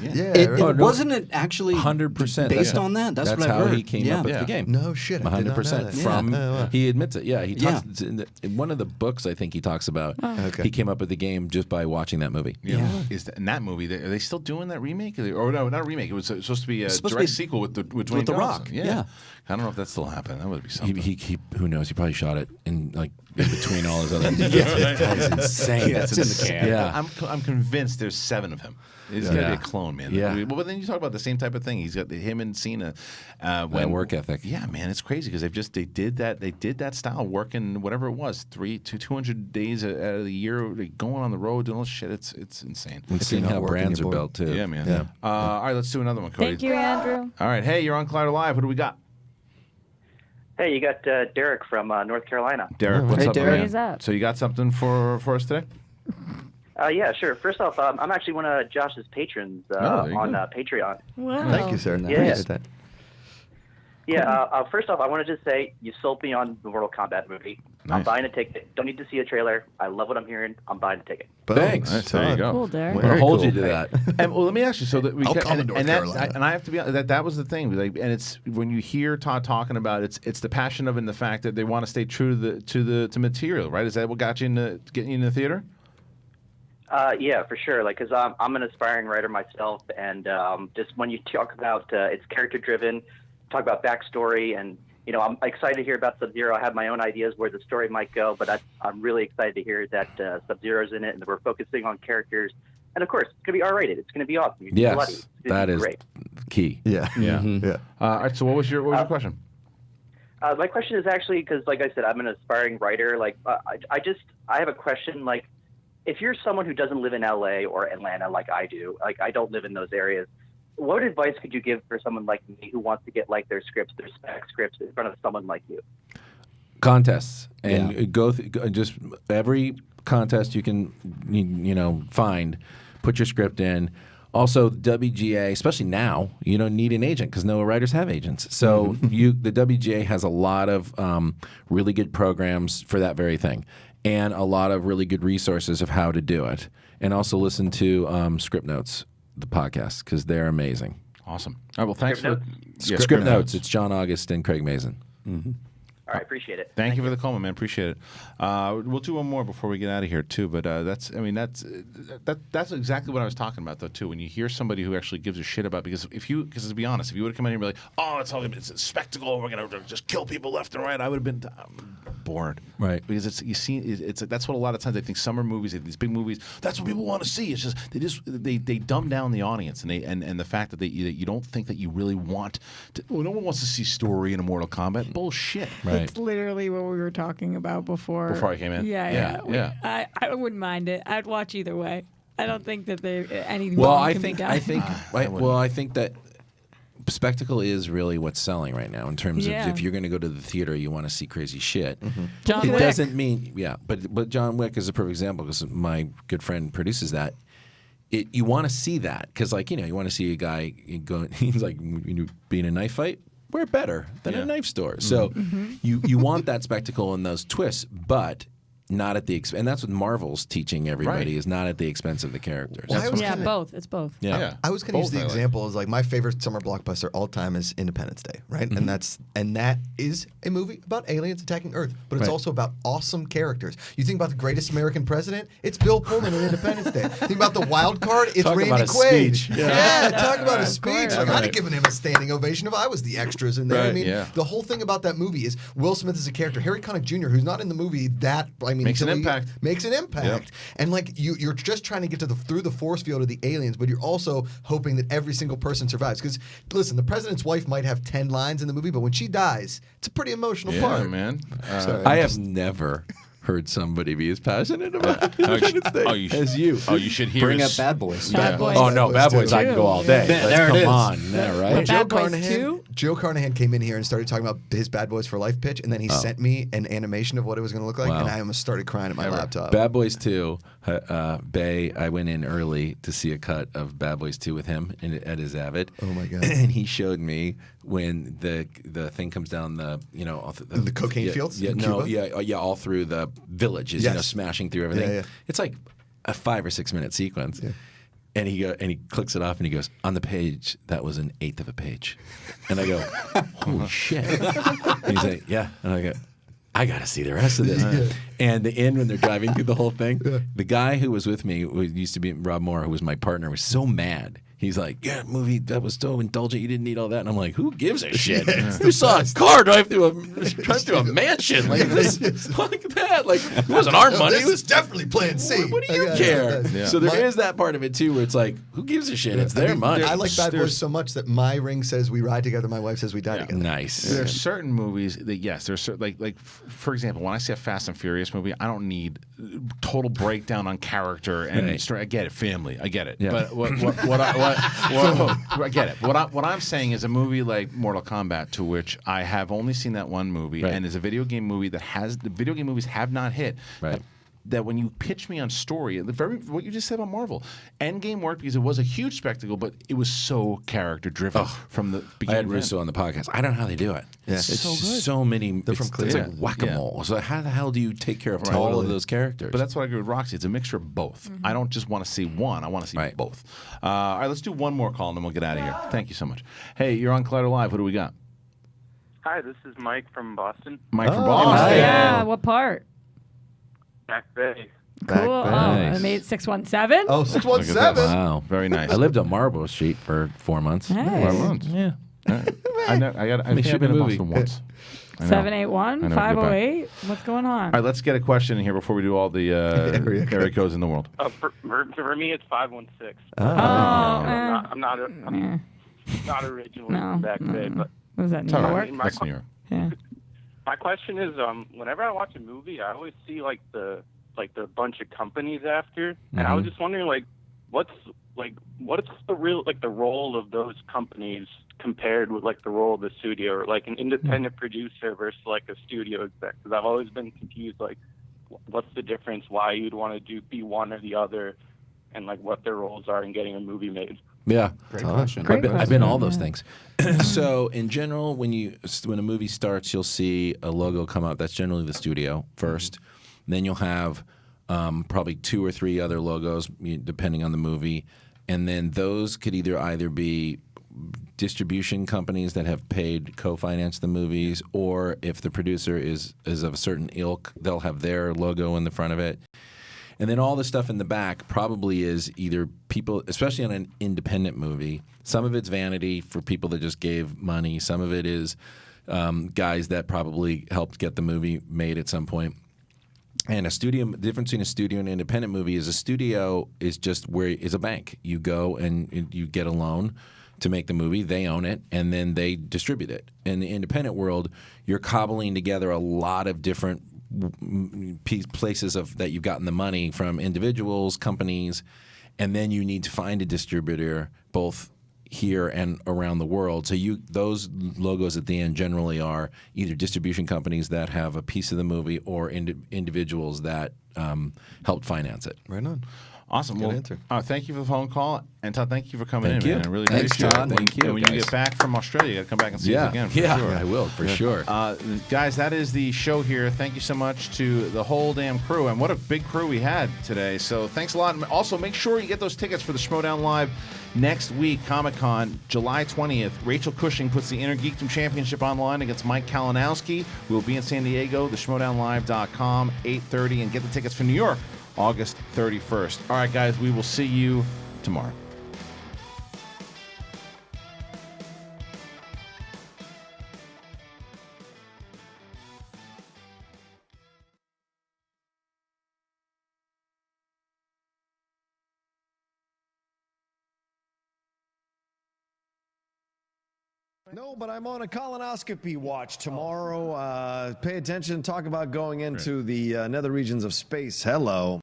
Wasn't it actually 100% based on that? That's what I how heard. he came up with the game. No shit. 100% from he admits it. Yeah, he talks in one of the books. I think he talks about he came up with the game just by watching that movie. In that movie, are they still doing that remake? Or no, not a remake. It was supposed to be a direct sequel with Dwayne The Johnson. Rock. Yeah. I don't know if that still happened. That would be something. He who knows? He probably shot it in between all his other. That's insane. That's in the can. Yeah, I'm convinced there's 7 of him. He's got to be a clone, man. Yeah. But then you talk about the same type of thing. He's got him and Cena. Work ethic. Yeah, man, it's crazy because they did that style working whatever it was 200 days out of the year, going on the road doing all this shit. It's insane. And seeing how brands are built too. Yeah, man. Yeah. All right, let's do another one, Cody. Thank you, Andrew. All right, hey, you're on Collider Live. Who do we got? Hey, you got Derek from North Carolina. Derek, what's up, Derek. man? What's up? So you got something for us today? Yeah, sure. First off, I'm actually one of Josh's patrons on Patreon. Wow. Thank you, sir. Yeah. Appreciate that. Yeah. First off, I want to just say you sold me on the Mortal Kombat movie. Nice. I'm buying a ticket. Don't need to see a trailer. I love what I'm hearing. I'm buying a ticket. Thanks. Nice, there you go. Cool, Derek. I'll hold you to that. And well, let me ask you. So that we I'll come to North Carolina. and I have to be honest, that was the thing. Like, and it's when you hear Todd talking about it's the passion of it and the fact that they want to stay true to material, right? Is that what got you into getting you in the theater? Yeah, for sure. Like, cause I'm an aspiring writer myself, and just when you talk about it's character driven, talk about backstory, and I'm excited to hear about Sub-Zero. I have my own ideas where the story might go, but I'm really excited to hear that Sub-Zero's in it, and that we're focusing on characters. And of course, it's gonna be R-rated. It's gonna be awesome. Yes, that is great. key. Yeah. Yeah. All right. So what was your question? My question is actually because, like I said, I'm an aspiring writer. Like, I have a question. Like, if you're someone who doesn't live in LA or Atlanta like I do, like I don't live in those areas, what advice could you give for someone like me who wants to get like their spec scripts in front of someone like you? Contests and go just every contest you can find, put your script in. Also, WGA, especially now, you don't need an agent because no writers have agents. So the WGA has a lot of really good programs for that very thing, and a lot of really good resources of how to do it. And also listen to script notes the podcast because they're amazing. Awesome. All right, well, thanks for Script Notes. It's John August and Craig Mason. Mm-hmm. All right, appreciate it. Thank you for the call, man. Appreciate it. We'll do one more before we get out of here too. But that's exactly what I was talking about though too. When you hear somebody who actually gives a shit about because to be honest, if you would have come in here and be like, oh, it's a spectacle, we're gonna just kill people left and right, I would have been bored. Right. Because that's what a lot of times I think summer movies, these big movies, that's what people want to see. It's just they dumb down the audience and the fact that you don't think that you really want to. Well, no one wants to see story in a Mortal Kombat. Bullshit. Right. It's literally what we were talking about before. Before I came in? Yeah. I wouldn't mind it. I'd watch either way. I don't think that anything Well, wrong I can think be done. I think that spectacle is really what's selling right now in terms of if you're going to go to the theater, you want to see crazy shit. John it Wick. doesn't mean but John Wick is a perfect example because my good friend produces that. You want to see that because you want to see a guy go. He's like being a knife fight. We're better than a knife store. So you want that spectacle and those twists, but not at the expense. And that's what Marvel's teaching everybody is not at the expense of the characters. Well, both. It's both. Yeah. I was going to use the example as my favorite summer blockbuster all time is Independence Day, right? And that is a movie about aliens attacking Earth, but it's also about awesome characters. You think about the greatest American president, it's Bill Pullman in Independence Day. Think about the wild card, it's Talk Randy about a Quaid. speech. Talk about a speech. I'd have given him a standing ovation if I was the extras in there. Right. I mean, the whole thing about that movie is Will Smith is a character. Harry Connick Jr., who's not in the movie makes an impact. Yep. And you're just trying to get through the force field of the aliens, but you're also hoping that every single person survives. Because listen, the president's wife might have 10 lines in the movie, but when she dies, it's a pretty emotional part. Man. I have never heard somebody be as passionate about Independence Day as you. Oh, you should hear Bring up Bad Boys. Bad Boys. Oh no, Bad Boys! I can go all day. There it is. Come on, right? Joe Carnahan came in here and started talking about his Bad Boys for Life pitch, and then he sent me an animation of what it was going to look like, and I almost started crying at my laptop. Bad Boys 2, Bay, I went in early to see a cut of Bad Boys 2 with him at his Avid. Oh my god! And he showed me when the thing comes down the the cocaine fields. All through the villages, smashing through everything. Yeah. It's like a 5 or 6 minute sequence. Yeah. And he clicks it off and he goes, on the page, that was an eighth of a page. And I go, holy shit. And he's like, yeah. And I go, I got to see the rest of this. And the end when they're driving through the whole thing, the guy who was with me, who used to be Rob Moore, who was my partner, was so mad. He's like, yeah, movie, that was so indulgent. You didn't need all that. And I'm like, who gives a shit? You saw a car drive through a mansion like this, like that. Like, it wasn't our money. It was definitely Plan C. What do you care? So there is that part of it, too, where it's like, who gives a shit? It's their money. I like Bad Boys so much that my ring says we ride together, my wife says we die together. Nice. There's certain movies that, there's certain, for example, when I see a Fast and Furious movie, I don't need total breakdown on character and story. I get it, family. I get it. Yeah. But I get it. What I'm saying is a movie like Mortal Kombat, to which I have only seen that one movie, and is a video game movie that the video game movies have not hit. Right. That when you pitch me on story, what you just said about Marvel, Endgame worked because it was a huge spectacle, but it was so character driven from the beginning. I had Russo on the podcast. I don't know how they do it. Yeah. It's so good. So many. From it's like whack-a-mole. So how the hell do you take care of all of those characters? But that's what I agree with Roxy. It's a mixture of both. I don't just want to see one. I want to see both. All right, let's do one more call and then we'll get out of here. Thank you so much. Hey, you're on Collider Live. What do we got? Hi, this is Mike from Boston. Mike from Boston. Oh, yeah. What part? Back Bay. Cool. I made 617. Oh, 617. Wow. Very nice. I lived on Marlborough Street for 4 months. Hey. 4 months. Yeah. I think I've been in Boston once. 781 508. What's going on? All right, let's get a question in here before we do all the area codes in the world. For me, it's 516. I'm not originally from Back Bay, but was that New York? That's New York. Yeah. My question is, whenever I watch a movie, I always see the bunch of companies after, and I was just wondering, what's the real the role of those companies compared with the role of the studio, or an independent producer versus a studio exec? Because I've always been confused, what's the difference? Why you'd want to be one or the other, and what their roles are in getting a movie made. Yeah, great question. I've been all those things. So in general, when a movie starts, you'll see a logo come up. That's generally the studio first. Then you'll have probably 2 or 3 other logos, depending on the movie. and then those could either be distribution companies that have paid co-finance the movies, or if the producer is of a certain ilk, they'll have their logo in the front of it. And then all the stuff in the back probably is either people, especially on an independent movie, some of it's vanity for people that just gave money. Some of it is guys that probably helped get the movie made at some point. And the difference between a studio and an independent movie is a studio is just is a bank. You go and you get a loan to make the movie. They own it, and then they distribute it. In the independent world, you're cobbling together a lot of different places that you've gotten the money from, individuals, companies, and then you need to find a distributor both here and around the world. So those logos at the end generally are either distribution companies that have a piece of the movie or individuals that helped finance it. Right on. Awesome. Well, thank you for the phone call. And Todd, thank you for coming Thank in, you. man. I really Thanks, appreciate Todd. it. Thank you, And when guys. you get back from Australia, you got to come back and see us again. For yeah, sure. I will, for sure. Guys, that is the show here. Thank you so much to the whole damn crew. And what a big crew we had today. So thanks a lot. And also, make sure you get those tickets for the Schmodown Live next week, Comic-Con, July 20th. Rachel Cushing puts the Inner Geekdom Championship online against Mike Kalinowski. We'll be in San Diego, theschmodownlive.com, 8:30, and get the tickets for New York, August 31st. All right, guys, we will see you tomorrow. No, but I'm on a colonoscopy watch tomorrow. Pay attention. Talk about going into the nether regions of space. Hello.